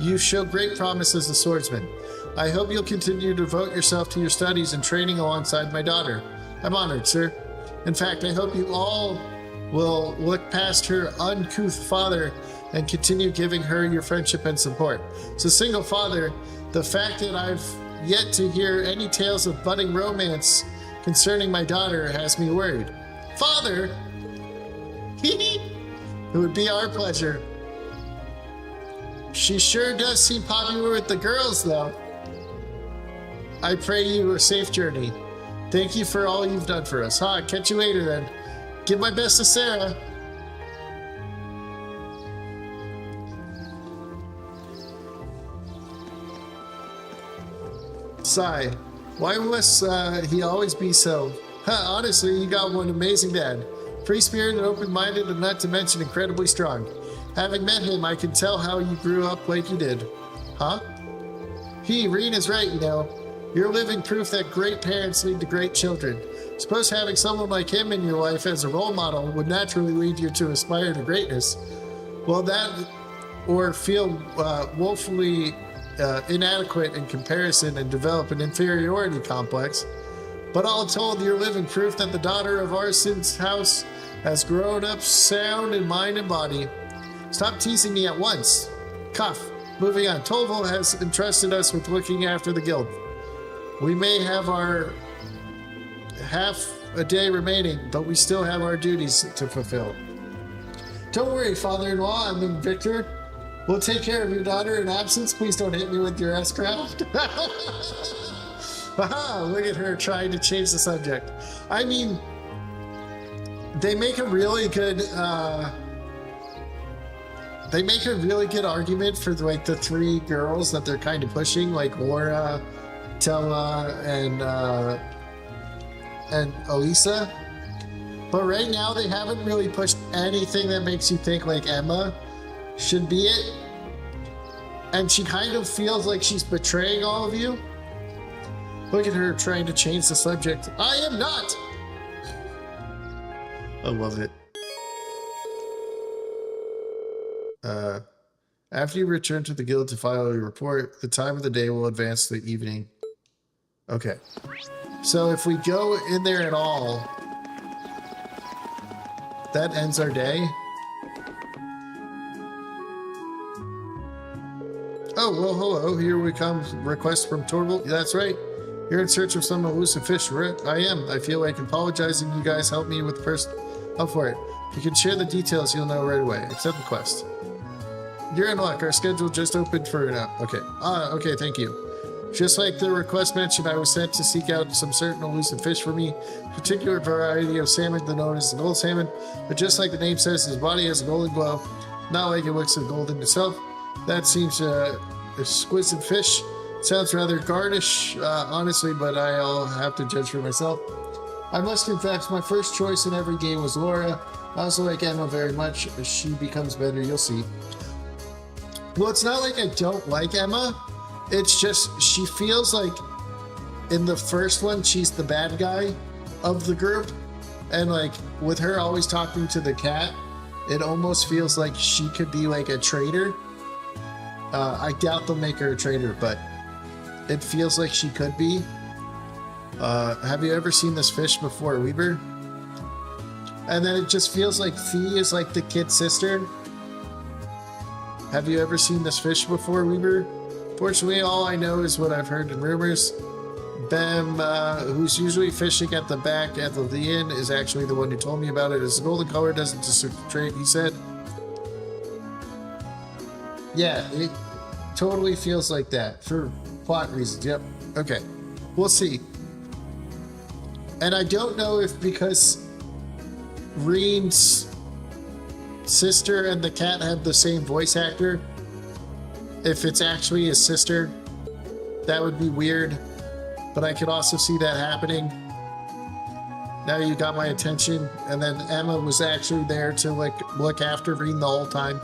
You show great promise as a swordsman. I hope you'll continue to devote yourself to your studies and training alongside my daughter. I'm honored, sir. In fact, I hope you all will look past her uncouth father and continue giving her your friendship and support. As a single father, the fact that I've yet to hear any tales of budding romance concerning my daughter has me worried. Father! It would be our pleasure. She sure does seem popular with the girls, though. I pray you a safe journey. Thank you for all you've done for us. Catch you later, then. Give my best to Sarah. Sigh. Why must he always be so? Honestly, you got one amazing dad. Free-spirited, open-minded, and not to mention incredibly strong. Having met him, I can tell how you grew up like you did. Huh? Reen is right, you know. You're living proof that great parents lead to great children. Suppose having someone like him in your life as a role model would naturally lead you to aspire to greatness. Well, that, or feel woefully inadequate in comparison and develop an inferiority complex. But all told, you're living proof that the daughter of Arson's house has grown up sound in mind and body. Stop teasing me at once. Cough. Moving on. Toval has entrusted us with looking after the guild. We may have our half a day remaining, but we still have our duties to fulfill. Don't worry, father-in-law. I'm in Victor. We'll take care of your daughter in absence. Please don't hit me with your S-craft. Haha, look at her trying to change the subject. I mean, they make a really good argument for like the three girls that they're kind of pushing, like Laura, Tella, and Elisa. But right now they haven't really pushed anything that makes you think like Emma should be it. And she kind of feels like she's betraying all of you. Look at her trying to change the subject. I am not! I love it. After you return to the guild to file your report, the time of the day will advance to the evening. Okay. So if we go in there at all, that ends our day. Oh, well, hello. Here we come. Request from Torval. That's right. You're in search of some elusive fish, right? I am. I feel like apologizing. You guys help me with the first... Up for it. If you can share the details, you'll know right away. Accept the quest. You're in luck. Our schedule just opened for now. Okay. Okay, thank you. Just like the request mentioned, I was sent to seek out some certain elusive fish for me. A particular variety of salmon known as the gold salmon. But just like the name says, his body has a golden glow. Not like it looks of gold in itself. That seems exquisite fish. Sounds rather garnish, honestly, but I'll have to judge for myself. I must confess, my first choice in every game was Laura. I also like Emma very much. As she becomes better, you'll see. Well, it's not like I don't like Emma. It's just she feels like in the first one, she's the bad guy of the group. And like with her always talking to the cat, it almost feels like she could be like a traitor. I doubt they'll make her a traitor, but it feels like she could be. Have you ever seen this fish before, Weber? And then it just feels like Fee is like the kid's sister. Have you ever seen this fish before, Weber? Fortunately, all I know is what I've heard in rumors. Bem, who's usually fishing at the back at the inn, is actually the one who told me about it. His golden color doesn't disintegrate, he said. Yeah, it totally feels like that for plot reasons. Yep. Okay. We'll see. And I don't know if because Reen's sister and the cat have the same voice actor, if it's actually his sister, that would be weird. But I could also see that happening. Now you got my attention. And then Emma was actually there to like look after Reen the whole time.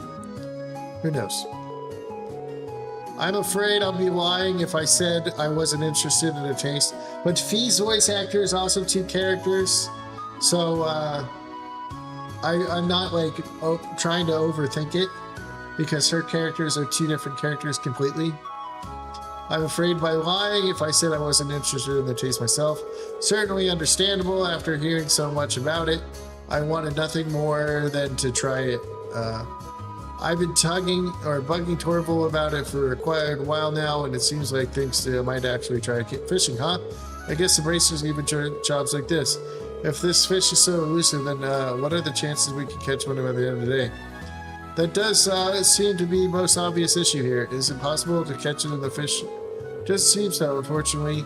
Who knows? I'm afraid I'll be lying if I said I wasn't interested in her taste. But Fee's voice actor is also two characters. So I'm not like trying to overthink it because her characters are two different characters completely. I'm afraid by lying if I said I wasn't interested in the taste myself. Certainly understandable after hearing so much about it. I wanted nothing more than to try it. I've been bugging Torval about it for quite a while now, and it seems like things I might actually try fishing, huh? I guess the bracers even jobs like this. If this fish is so elusive, then what are the chances we can catch one by the end of the day? That does seem to be the most obvious issue here. Is it possible to catch it in the fish? Just seems so, unfortunately.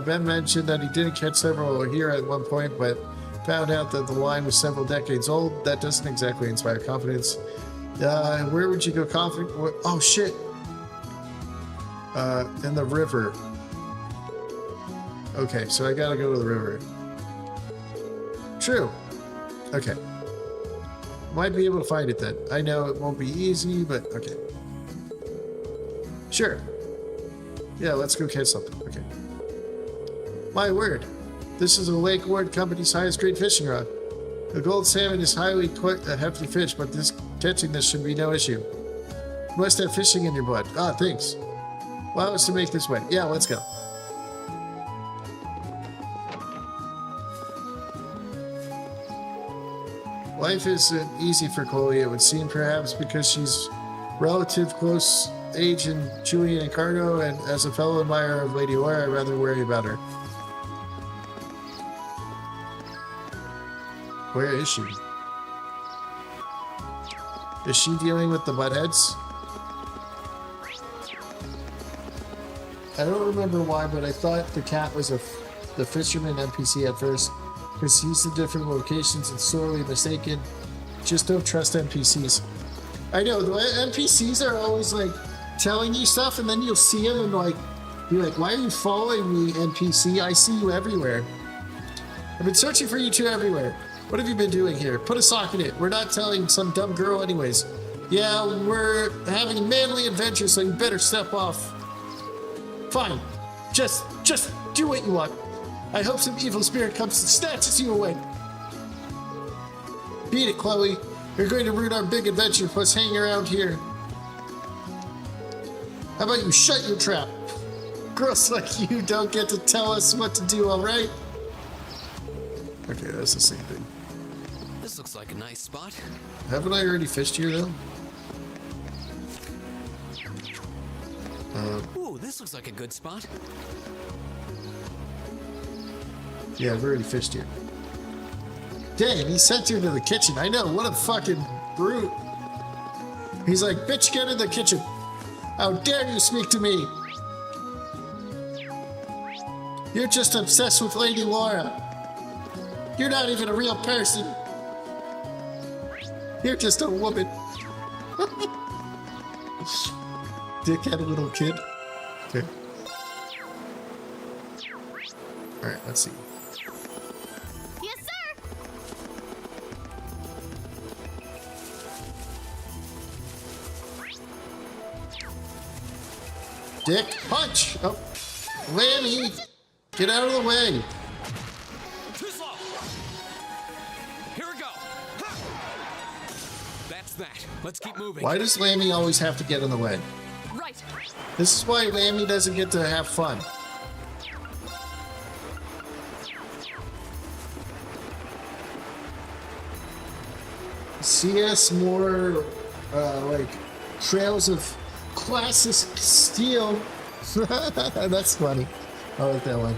Ben mentioned that he didn't catch several here at one point, but found out that the line was several decades old. That doesn't exactly inspire confidence. Where would you go confident? Oh, shit. In the river. Okay, so I gotta go to the river. True. Okay. Might be able to find it then. I know it won't be easy, but okay. Sure. Yeah, let's go catch something. Okay. My word. This is a Lake Ward Company's highest grade fishing rod. The gold salmon is highly a hefty fish, but catching this should be no issue. You must have fishing in your blood. Ah, thanks. Allow us to make this wet. Yeah, let's go. Life isn't easy for Chloe, it would seem, perhaps because she's relative close age in Julian and Cargo, and as a fellow admirer of Lady Laura, I'd rather worry about her. Where is she? Is she dealing with the buttheads? I don't remember why, but I thought the cat was the fisherman NPC at first, because he's in different locations and sorely mistaken. Just don't trust NPCs. I know, the NPCs are always like telling you stuff, and then you'll see them and like be like, why are you following me, NPC? I see you everywhere. I've been searching for you two everywhere. What have you been doing here? Put a sock in it. We're not telling some dumb girl anyways. Yeah, we're having a manly adventure, so you better step off. Fine. Just do what you want. I hope some evil spirit comes and snatches you away. Beat it, Chloe. You're going to ruin our big adventure plus hanging around here. How about you shut your trap? Girls like you don't get to tell us what to do, alright? Okay, that's the same thing. This looks like a nice spot. Haven't I already fished here, though? Ooh, this looks like a good spot. Yeah, I've already fished here. Dang, he sent you to the kitchen. I know, what a fucking brute. He's like, bitch, get in the kitchen. How dare you speak to me? You're just obsessed with Lady Laura. You're not even a real person. You're just a woman. Dick had a little kid. Okay. Alright, let's see. Dick. Punch! Oh. Lammy! Get out of the way! Too slow! Here we go! That's that. Let's keep moving. Why does Lammy always have to get in the way? Right. This is why Lammy doesn't get to have fun. CS more like trails of classic steel. That's funny. I like that one.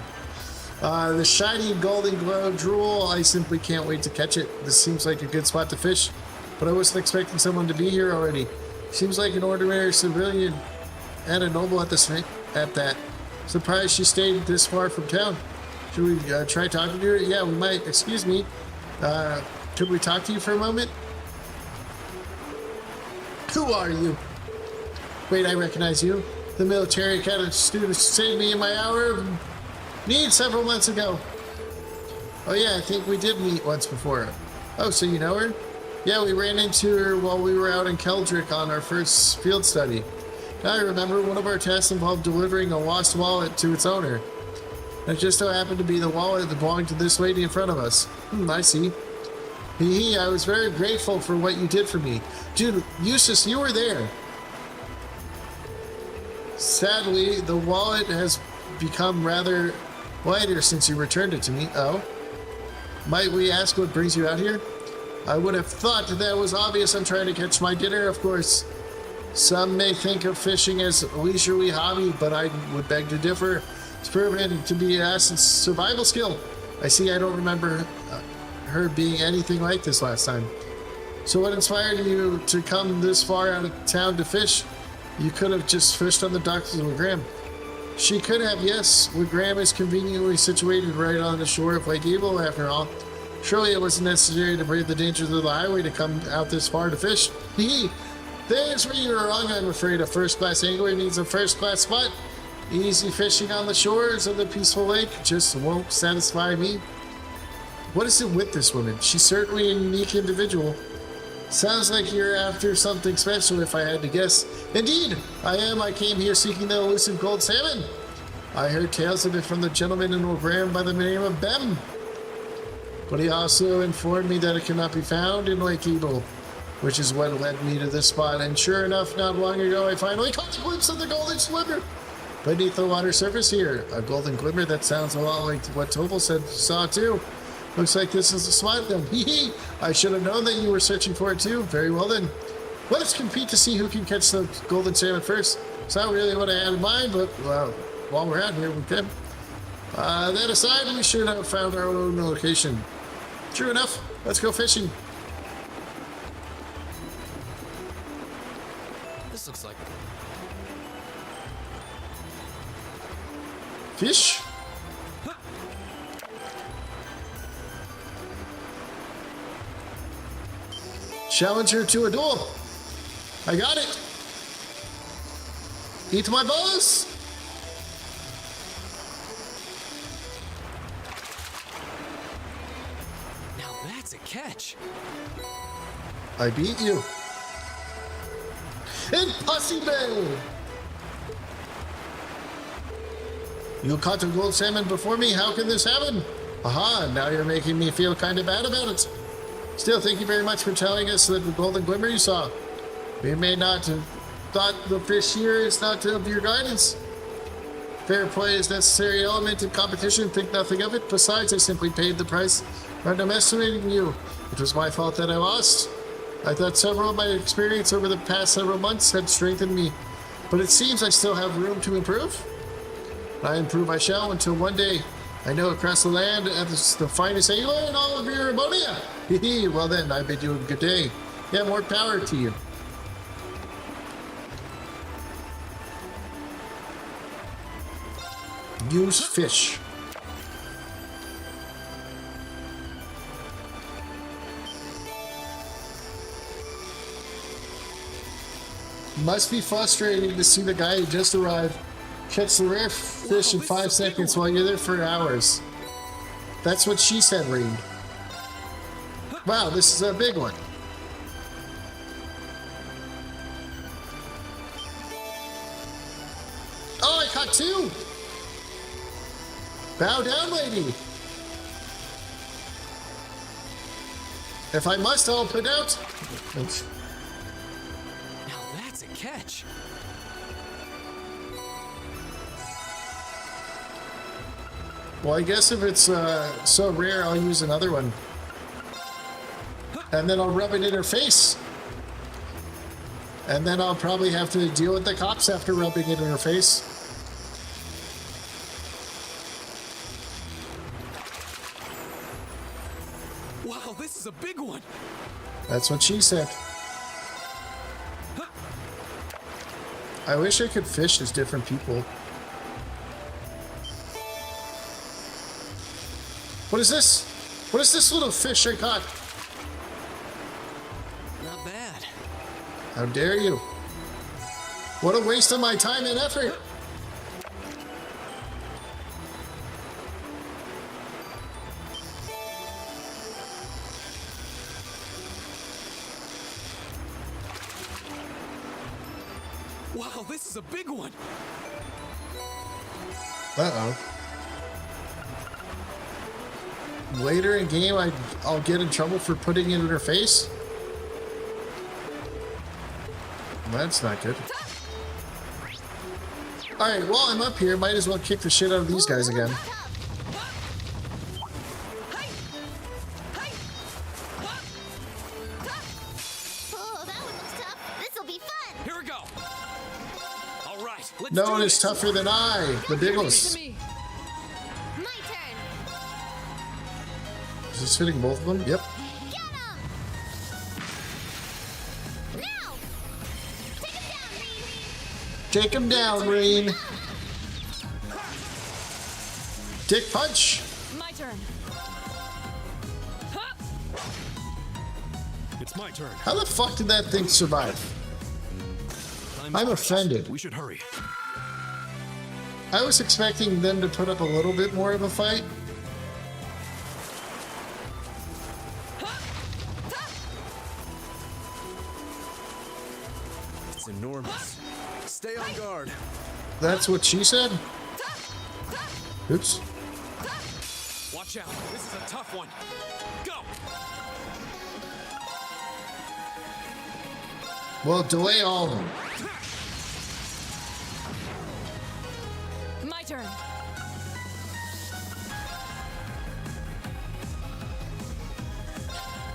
The shiny golden glow drool. I simply can't wait to catch it. This seems like a good spot to fish, but I wasn't expecting someone to be here already. Seems like an ordinary civilian and a noble at that. Surprised she stayed this far from town. Should we try talking to her? Yeah, we might. Excuse me. Could we talk to you for a moment? Who are you? Wait, I recognize you. The military academy student saved me in my hour of need several months ago. Oh yeah, I think we did meet once before. Oh, so you know her? Yeah, we ran into her while we were out in Keldrick on our first field study. Now I remember one of our tests involved delivering a lost wallet to its owner. It just so happened to be the wallet that belonged to this lady in front of us. I see. I was very grateful for what you did for me. Dude, Eustace, you were there. Sadly, the wallet has become rather lighter since you returned it to me. Oh? Might we ask what brings you out here? I would have thought that was obvious. I'm trying to catch my dinner, of course. Some may think of fishing as a leisurely hobby, but I would beg to differ. It's proven to be Aston's survival skill. I see I don't remember her being anything like this last time. So what inspired you to come this far out of town to fish? You could have just fished on the docks of Graham. She could have, yes. Graham is conveniently situated right on the shore of Lake Evil, after all. Surely it wasn't necessary to brave the dangers of the highway to come out this far to fish. There's where you were wrong, I'm afraid. A first-class angler needs a first-class spot. Easy fishing on the shores of the peaceful lake just won't satisfy me. What is it with this woman? She's certainly a unique individual. Sounds like you're after something special, if I had to guess. Indeed, I am. I came here seeking the elusive gold salmon. I heard tales of it from the gentleman in Graham by the name of Bem. But he also informed me that it cannot be found in Lake Evil, which is what led me to this spot. And sure enough, not long ago, I finally caught a glimpse of the golden glimmer beneath the water surface here. A golden glimmer that sounds a lot like what Toval said saw too. Looks like this is the spot then. I should have known that you were searching for it too. Very well then. Let's compete to see who can catch the golden salmon first. It's not really what I had in mind, but well, while we're out here, we can. That aside, we should have found our own location. True enough. Let's go fishing. This looks like fish. Challenge her to a duel. I got it. Eat my boss. now that's a catch. I beat you. Impossible! You caught a gold salmon before me. How can this happen? Aha, now you're making me feel kind of bad about it. Still, thank you very much for telling us that the golden glimmer you saw. We may not have thought the fish here is not of your guidance. Fair play is a necessary element in competition. Think nothing of it. Besides, I simply paid the price for underestimating you. It was my fault that I lost. I thought several of my experience over the past several months had strengthened me, but it seems I still have room to improve. I improve I shall until one day I know across the land as the finest angler in all of Erebonia. Well then, I bid you a good day. Yeah, more power to you. Use fish. Must be frustrating to see the guy who just arrived catch the rare fish in 5 seconds while you're there for hours. That's what she said, Reed. Wow, this is a big one. got two. Bow down, lady. If I must, I'll put out. Oops. Now that's a catch. Well, I guess if it's so rare, I'll use another one. And then I'll rub it in her face. And then I'll probably have to deal with the cops after rubbing it in her face. Wow, this is a big one. That's what she said. I wish I could fish as different people. What is this? What is this little fish I caught? Not bad. How dare you? What a waste of my time and effort. Wow, this is a big one. Uh-oh. Later in game, I'll get in trouble for putting it in her face? That's not good. Alright, while I'm up here, might as well kick the shit out of these guys again. Oh, that one looks tough. This'll be fun. Here we go. All right, let's No do one is this. tougher than I, the Biggles. To me. My turn. Is this hitting both of them? Yep. Get him! Now! Take him down, Reed. Take him down, Rain. Dick punch. My turn. It's my turn. How the fuck did that thing survive? I'm offended. We should hurry. I was expecting them to put up a little bit more of a fight. It's enormous. Stay on guard. That's what she said? Oops. Watch out. This is a tough one. Go. Well, delay all of them. My turn.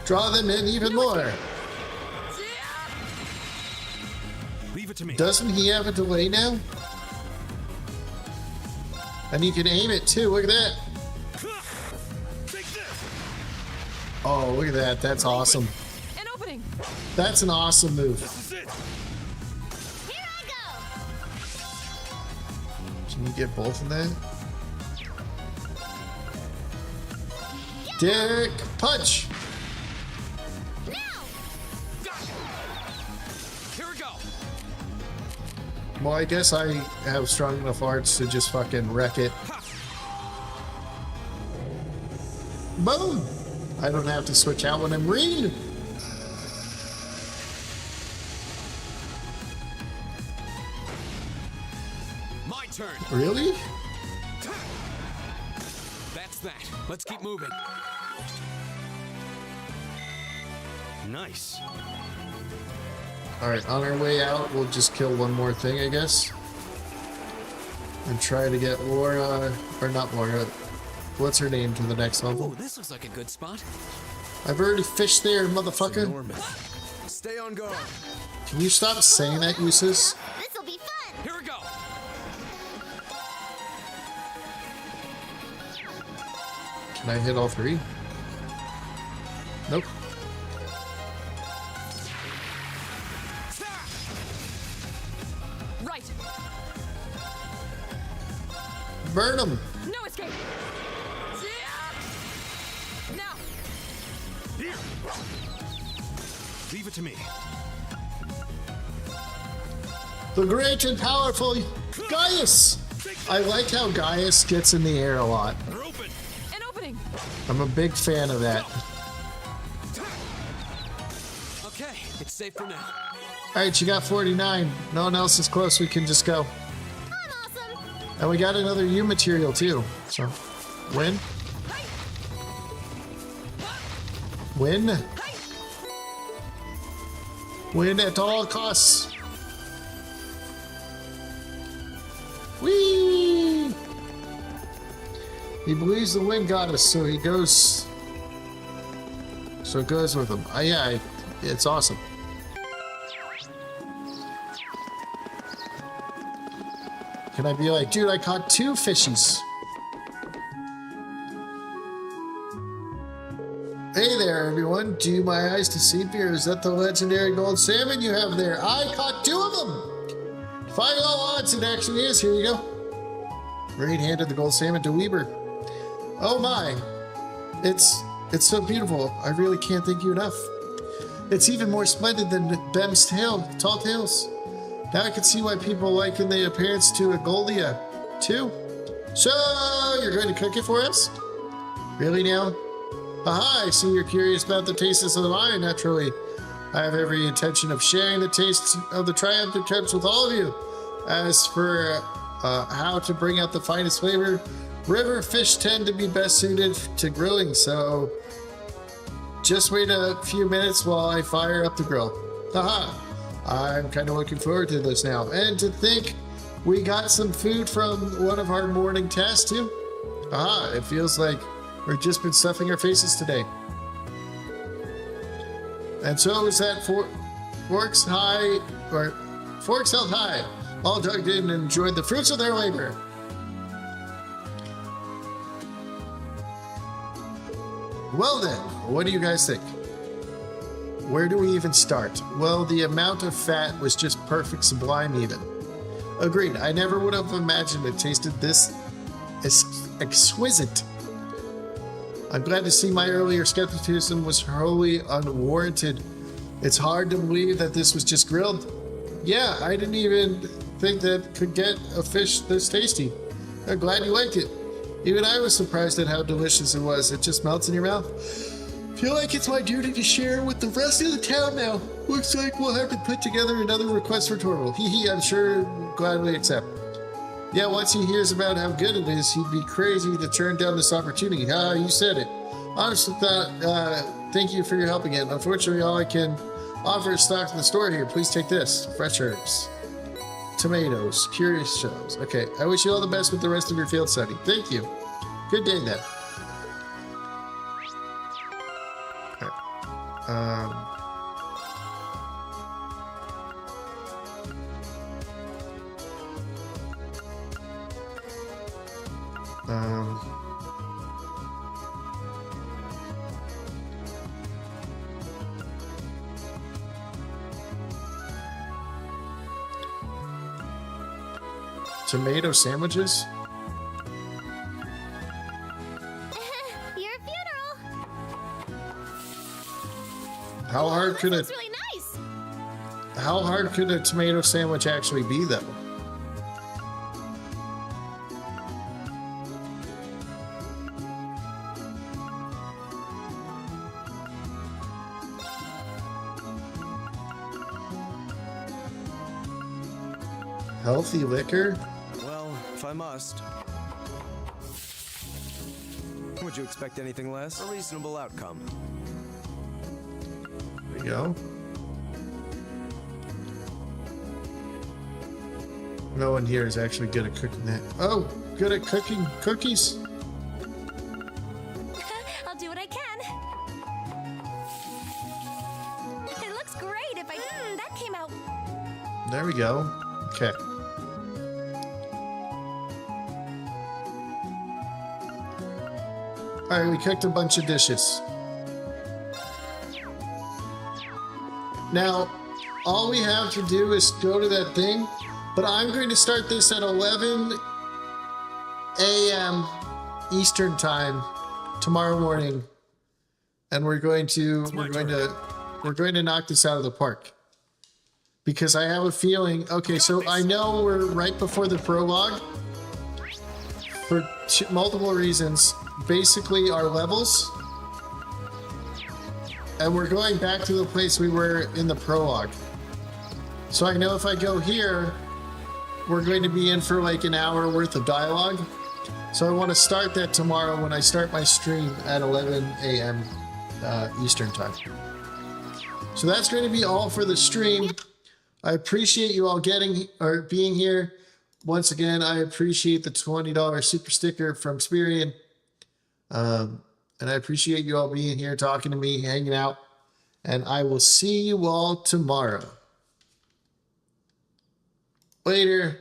Draw them in even more. Leave it to me. Doesn't he have a delay now? And you can aim it too. Look at that. Take this. Oh, look at that. That's awesome. An opening. That's an awesome move. This is it. Here I go. Can you get both of that? Dick punch. Now! Here we go. Well, I guess I have strong enough arts to just fucking wreck it. Boom! I don't have to switch out when I'm reading. My turn. Really? That's that. Let's keep moving. Nice. Alright, on our way out, we'll just kill one more thing, I guess. And try to get Laura, or not Laura, what's her name, to the next Oh, level. this looks like a good spot. I've already fished there, It's motherfucker. enormous. Stay on guard. Can you stop saying that, useless? This'll be fun. Here we go. Can I hit all three? Nope. Right. Burn them! No escape. Now. Here. Leave it to me. The great and powerful Gaius! I like how Gaius gets in the air a lot. We're open. An opening. I'm a big fan of that. Okay, it's safe for now. Alright, you got 49. No one else is close, we can just go. I'm awesome. And we got another U material too. So, win. Win. Win at all costs. Whee! He believes the wind got us, so he goes. So it goes with him. Yeah, it's awesome. Can I be like, dude, I caught 2 fishies. Hey there, everyone. Do my eyes deceive me, or is that the legendary gold salmon you have there? I caught 2 of them. 5 all odds it actually is. Here you go. Raid handed the gold salmon to Weber. Oh my. It's so beautiful. I really can't thank you enough. It's even more splendid than Bem's tall tales. Now I can see why people liken the appearance to a Goldia, too. So, you're going to cook it for us? Really now? Aha, I see you're curious about the tastes of the wine, naturally. I have every intention of sharing the taste of the triumphant cups with all of you. As for how to bring out the finest flavor, river fish tend to be best suited to grilling, so just wait a few minutes while I fire up the grill. Aha! I'm kind of looking forward to this now. And to think we got some food from one of our morning tasks too. Aha, it feels like we've just been stuffing our faces today. And so is that forks held high. All dug in and enjoyed the fruits of their labor. Well then, what do you guys think? Where do we even start? Well, the amount of fat was just perfect, sublime even. Agreed, I never would have imagined it tasted this exquisite. I'm glad to see my earlier skepticism was wholly unwarranted. It's hard to believe that this was just grilled. Yeah, I didn't even think that could get a fish this tasty. I'm glad you liked it. Even I was surprised at how delicious it was. It just melts in your mouth. Feel like it's my duty to share with the rest of the town now. Looks like we'll have to put together another request for Torval. Hee, I'm sure he'll gladly accept. Yeah, once he hears about how good it is, he'd be crazy to turn down this opportunity. Ah, you said it. Honestly thought, thank you for your help again. Unfortunately, all I can offer is stock in the store here. Please take this. Fresh herbs. Tomatoes. Curious shells. Okay, I wish you all the best with the rest of your field study. Thank you. Good day then. Tomato sandwiches? Your funeral. How hard could That's really nice. How hard could a tomato sandwich actually be, though? Healthy liquor? Well, if I must. Would you expect anything less? A reasonable outcome. There you go. No one here is actually good at cooking that. Oh, good at cooking cookies? I'll do what I can. It looks great if I... that came out... There we go. Okay. Alright, we cooked a bunch of dishes. Now, all we have to do is go to that thing, but I'm going to start this at 11 a.m. Eastern time tomorrow morning, and we're going to knock this out of the park. Because I have a feeling, okay, so I know we're right before the prologue for multiple reasons. Basically, our levels, and we're going back to the place we were in the prologue. So I know if I go here, we're going to be in for like an hour worth of dialogue. So I want to start that tomorrow when I start my stream at 11 a.m. Eastern time. So that's going to be all for the stream. I appreciate you all being here. Once again, I appreciate the $20 super sticker from Spirian. And I appreciate you all being here, talking to me, hanging out. And I will see you all tomorrow. Later.